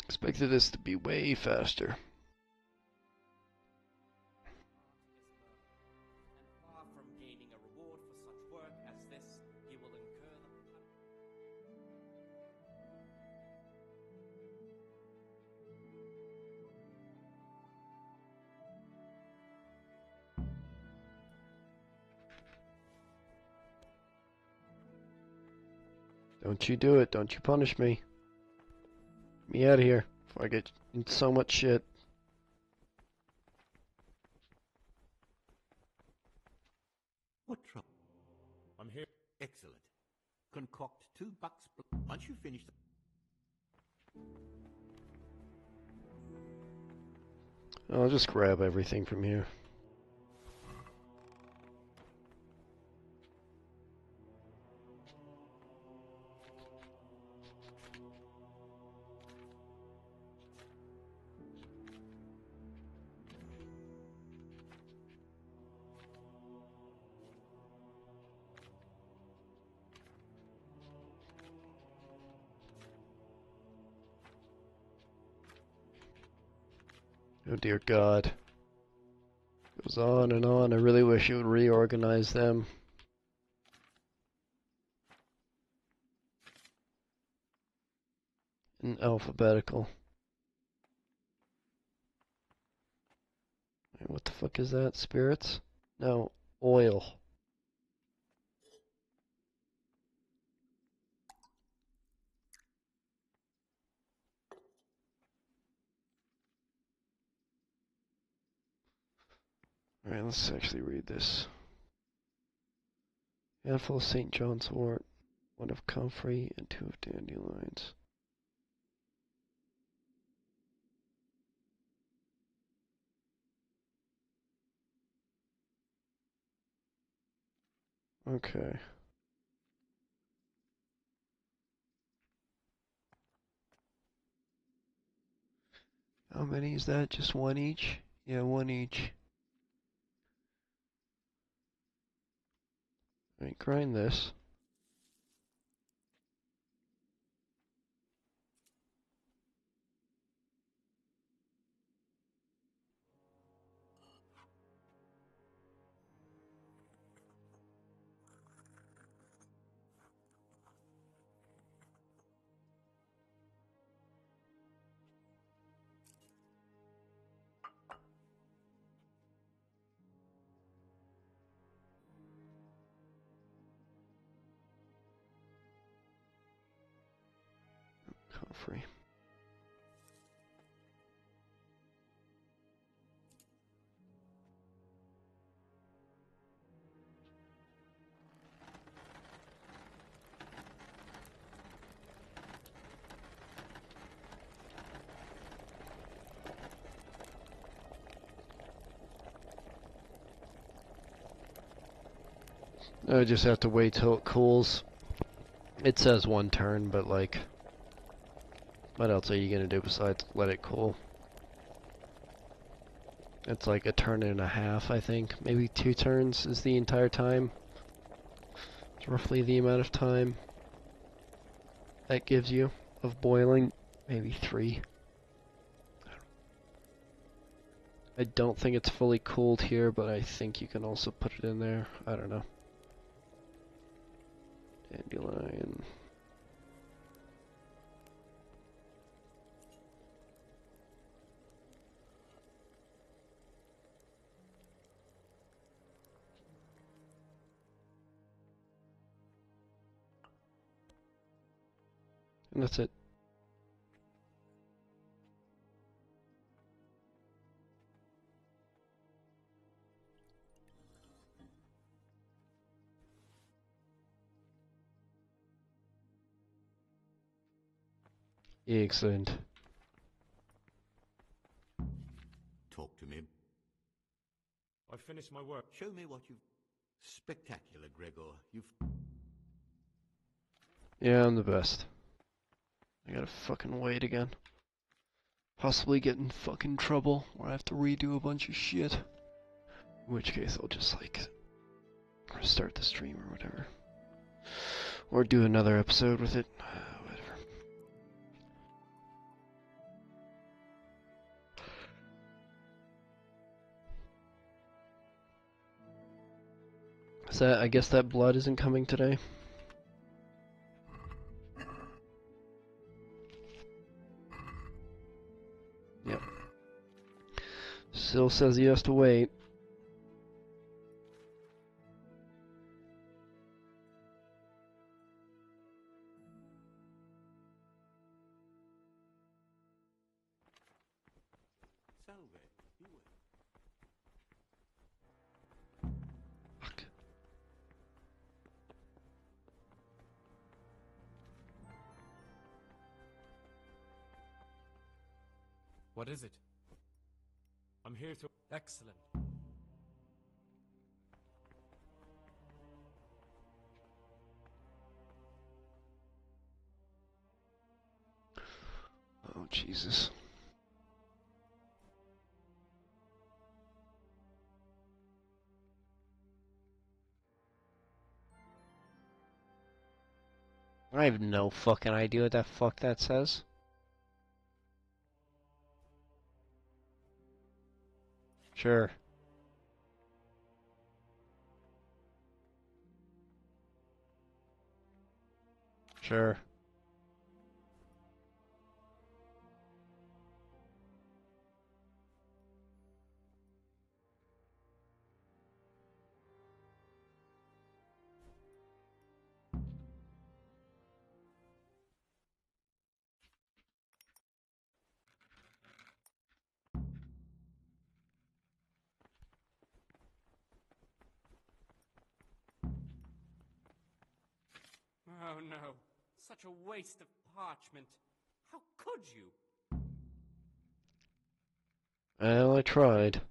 [SPEAKER 1] Expected this to be way faster.
[SPEAKER 4] Far from gaining a reward for such work as this, he will incur the...
[SPEAKER 1] Don't you do it. Don't you punish me. Get me out of here before I get in so much shit.
[SPEAKER 6] What trouble?
[SPEAKER 2] I'm here.
[SPEAKER 6] Excellent. Concoct 2 bucks. Once you finish them.
[SPEAKER 1] I'll just grab everything from here. Oh dear God. Goes on and on. I really wish it would reorganize them. In alphabetical. Wait, what the fuck is that? Spirits? No, oil. Alright, let's actually read this. Handful of St. John's wort, one of comfrey, and 2 of dandelions. Okay. How many is that? Just 1 each? Yeah, 1 each. Alright, grind this. Comfrey. I just have to wait till it cools. It says 1 turn, but like, what else are you gonna do besides let it cool? It's like a turn and a half, I think. Maybe 2 turns is the entire time. It's roughly the amount of time that gives you of boiling. Maybe 3. I don't think it's fully cooled here, but I think you can also put it in there. I don't know. Dandelion. And that's it. Excellent.
[SPEAKER 6] Talk to me.
[SPEAKER 2] I finished my work.
[SPEAKER 6] Show me what you've... Spectacular, Gregor. You've...
[SPEAKER 1] Yeah, I'm the best. I gotta fucking wait again. Possibly get in fucking trouble, or I have to redo a bunch of shit. In which case I'll just like restart the stream or whatever. Or do another episode with it. Whatever. So I guess that blood isn't coming today. Yep. Still says he has to wait.
[SPEAKER 6] Salve. You were...
[SPEAKER 1] Fuck.
[SPEAKER 15] What is it?
[SPEAKER 2] I'm here to...
[SPEAKER 15] Excellent.
[SPEAKER 1] Oh, Jesus. I have no fucking idea what the fuck that says. Sure. Sure.
[SPEAKER 4] Oh no, such a waste of parchment. How could you?
[SPEAKER 1] Well, I tried.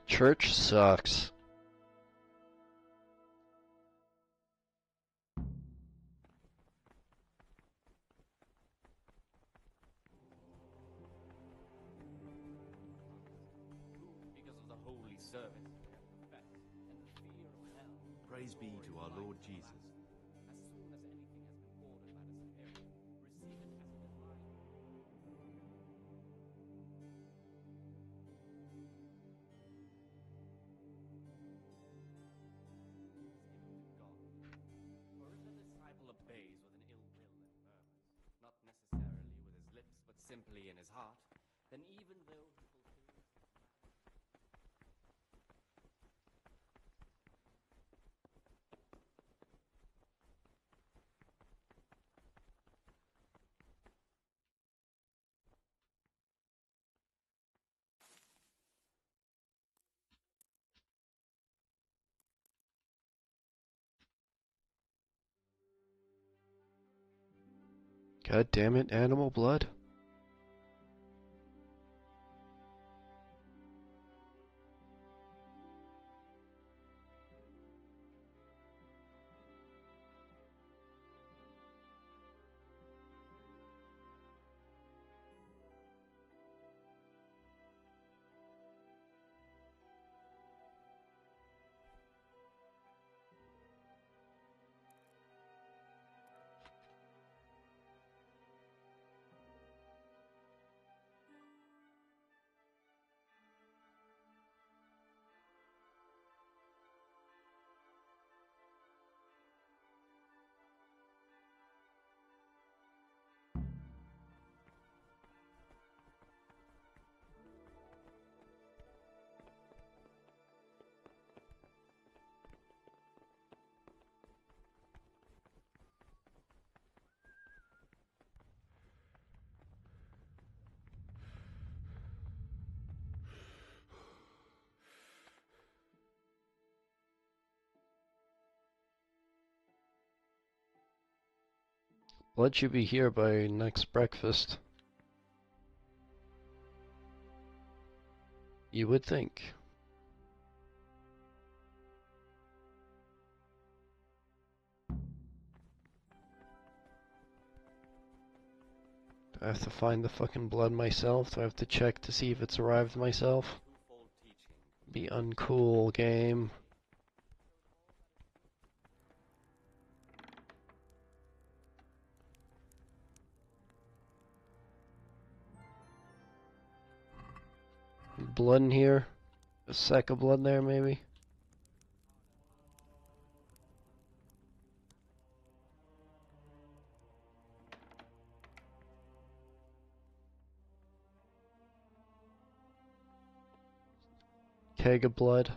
[SPEAKER 1] Church sucks.
[SPEAKER 4] Because of the holy service they have professed, and the fear of hell.
[SPEAKER 21] Praise be to our Lord Jesus.
[SPEAKER 4] As soon as anything has been ordered by the superior, receive it as a divine. For if the disciple obeys with an ill will and murmurs, not necessarily with his lips, but simply in his heart, then even though he fulfills
[SPEAKER 1] God damn it, animal blood. Blood should be here by next breakfast. You would think. Do I have to find the fucking blood myself? Do I have to check to see if it's arrived myself? Be uncool, game. Blood in here? A sack of blood there, maybe? Keg of blood.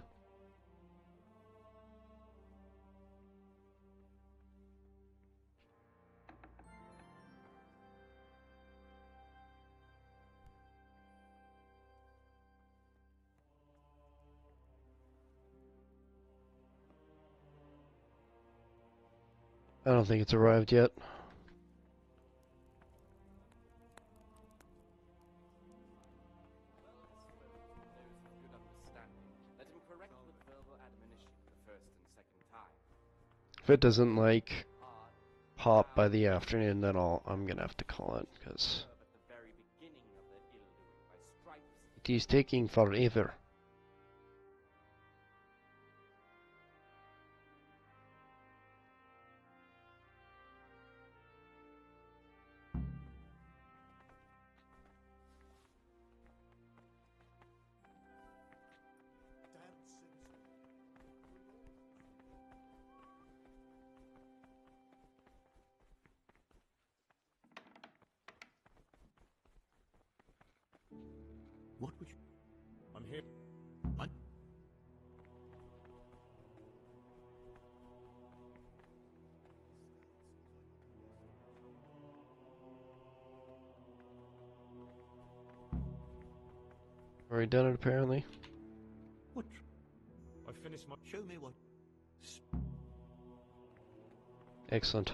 [SPEAKER 1] I don't think it's arrived yet. If it doesn't like pop by the afternoon, then I'm gonna have to call it because it is taking forever.
[SPEAKER 6] What would you...
[SPEAKER 2] I'm here.
[SPEAKER 6] What?
[SPEAKER 1] Already done it apparently.
[SPEAKER 6] What?
[SPEAKER 2] I finished my...
[SPEAKER 6] Show me what...
[SPEAKER 1] Excellent.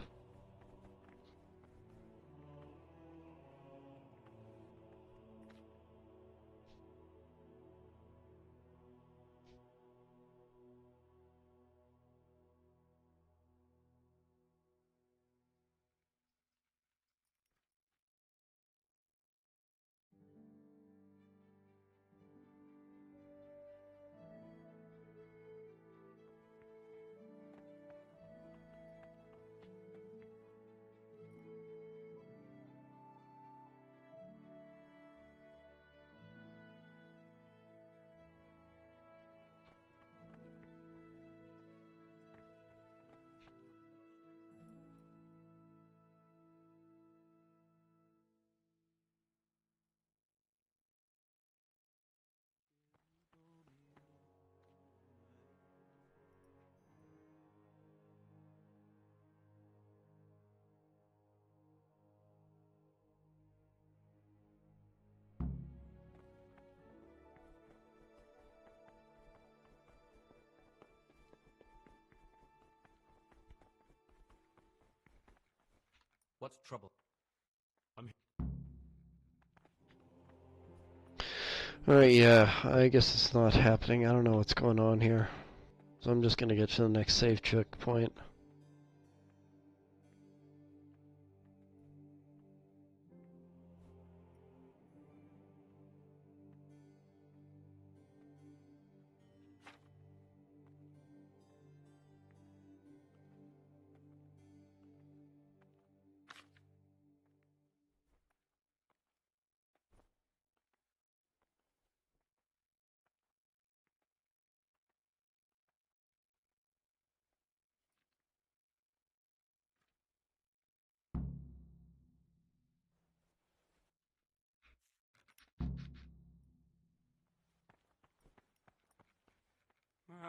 [SPEAKER 15] What's trouble? I'm
[SPEAKER 1] Alright, yeah, I guess it's not happening. I don't know what's going on here. So I'm just gonna get to the next save checkpoint.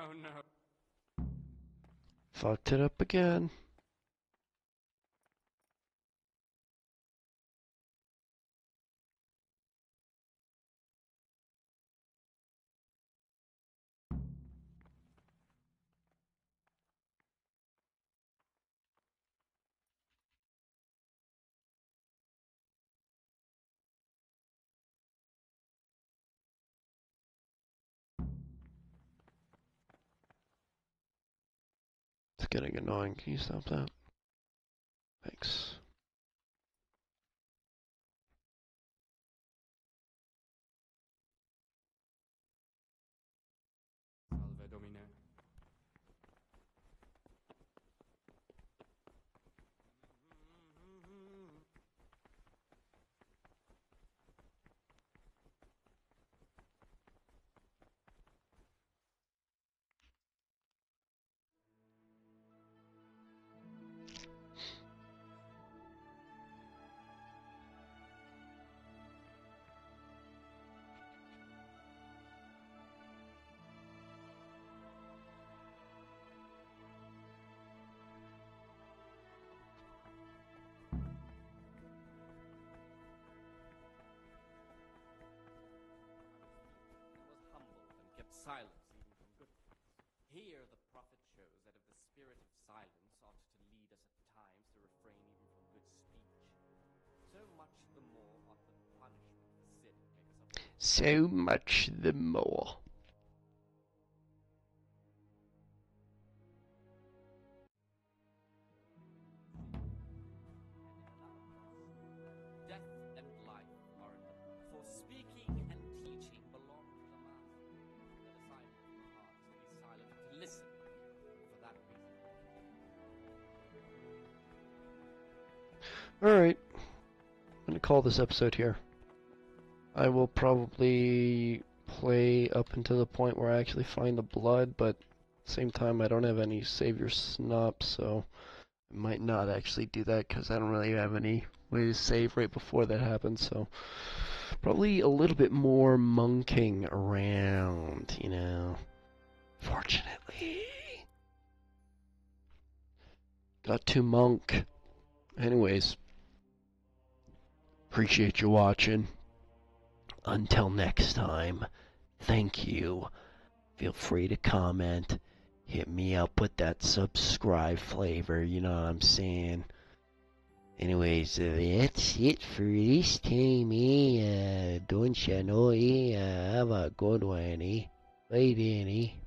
[SPEAKER 15] Oh no.
[SPEAKER 1] Fucked it up again. It's getting annoying. Can you stop that? Thanks.
[SPEAKER 15] Salve Domine.
[SPEAKER 4] silence even from good things. Here the prophet shows that if the spirit of silence ought to lead us at times to refrain even from good speech, so much the more ought the punishment for sin make us avoid.
[SPEAKER 1] So much the more.
[SPEAKER 4] Death and life are in them, for speaking and teaching belong to the master. The disciple of the heart is to be silent, to listen, for that reason.
[SPEAKER 1] Alright. I'm gonna call this episode here. I will probably play up until the point where I actually find the blood, but at the same time I don't have any Savior Snop, so I might not actually do that because I don't really have any way to save right before that happens, so probably a little bit more monking around, you know. Fortunately. Got to monk. Anyways. Appreciate you watching. Until next time, thank you. Feel free to comment. Hit me up with that subscribe flavor, you know what I'm saying? Anyways, that's it for this time, Don't you know, Have a good one, Bye, Danny.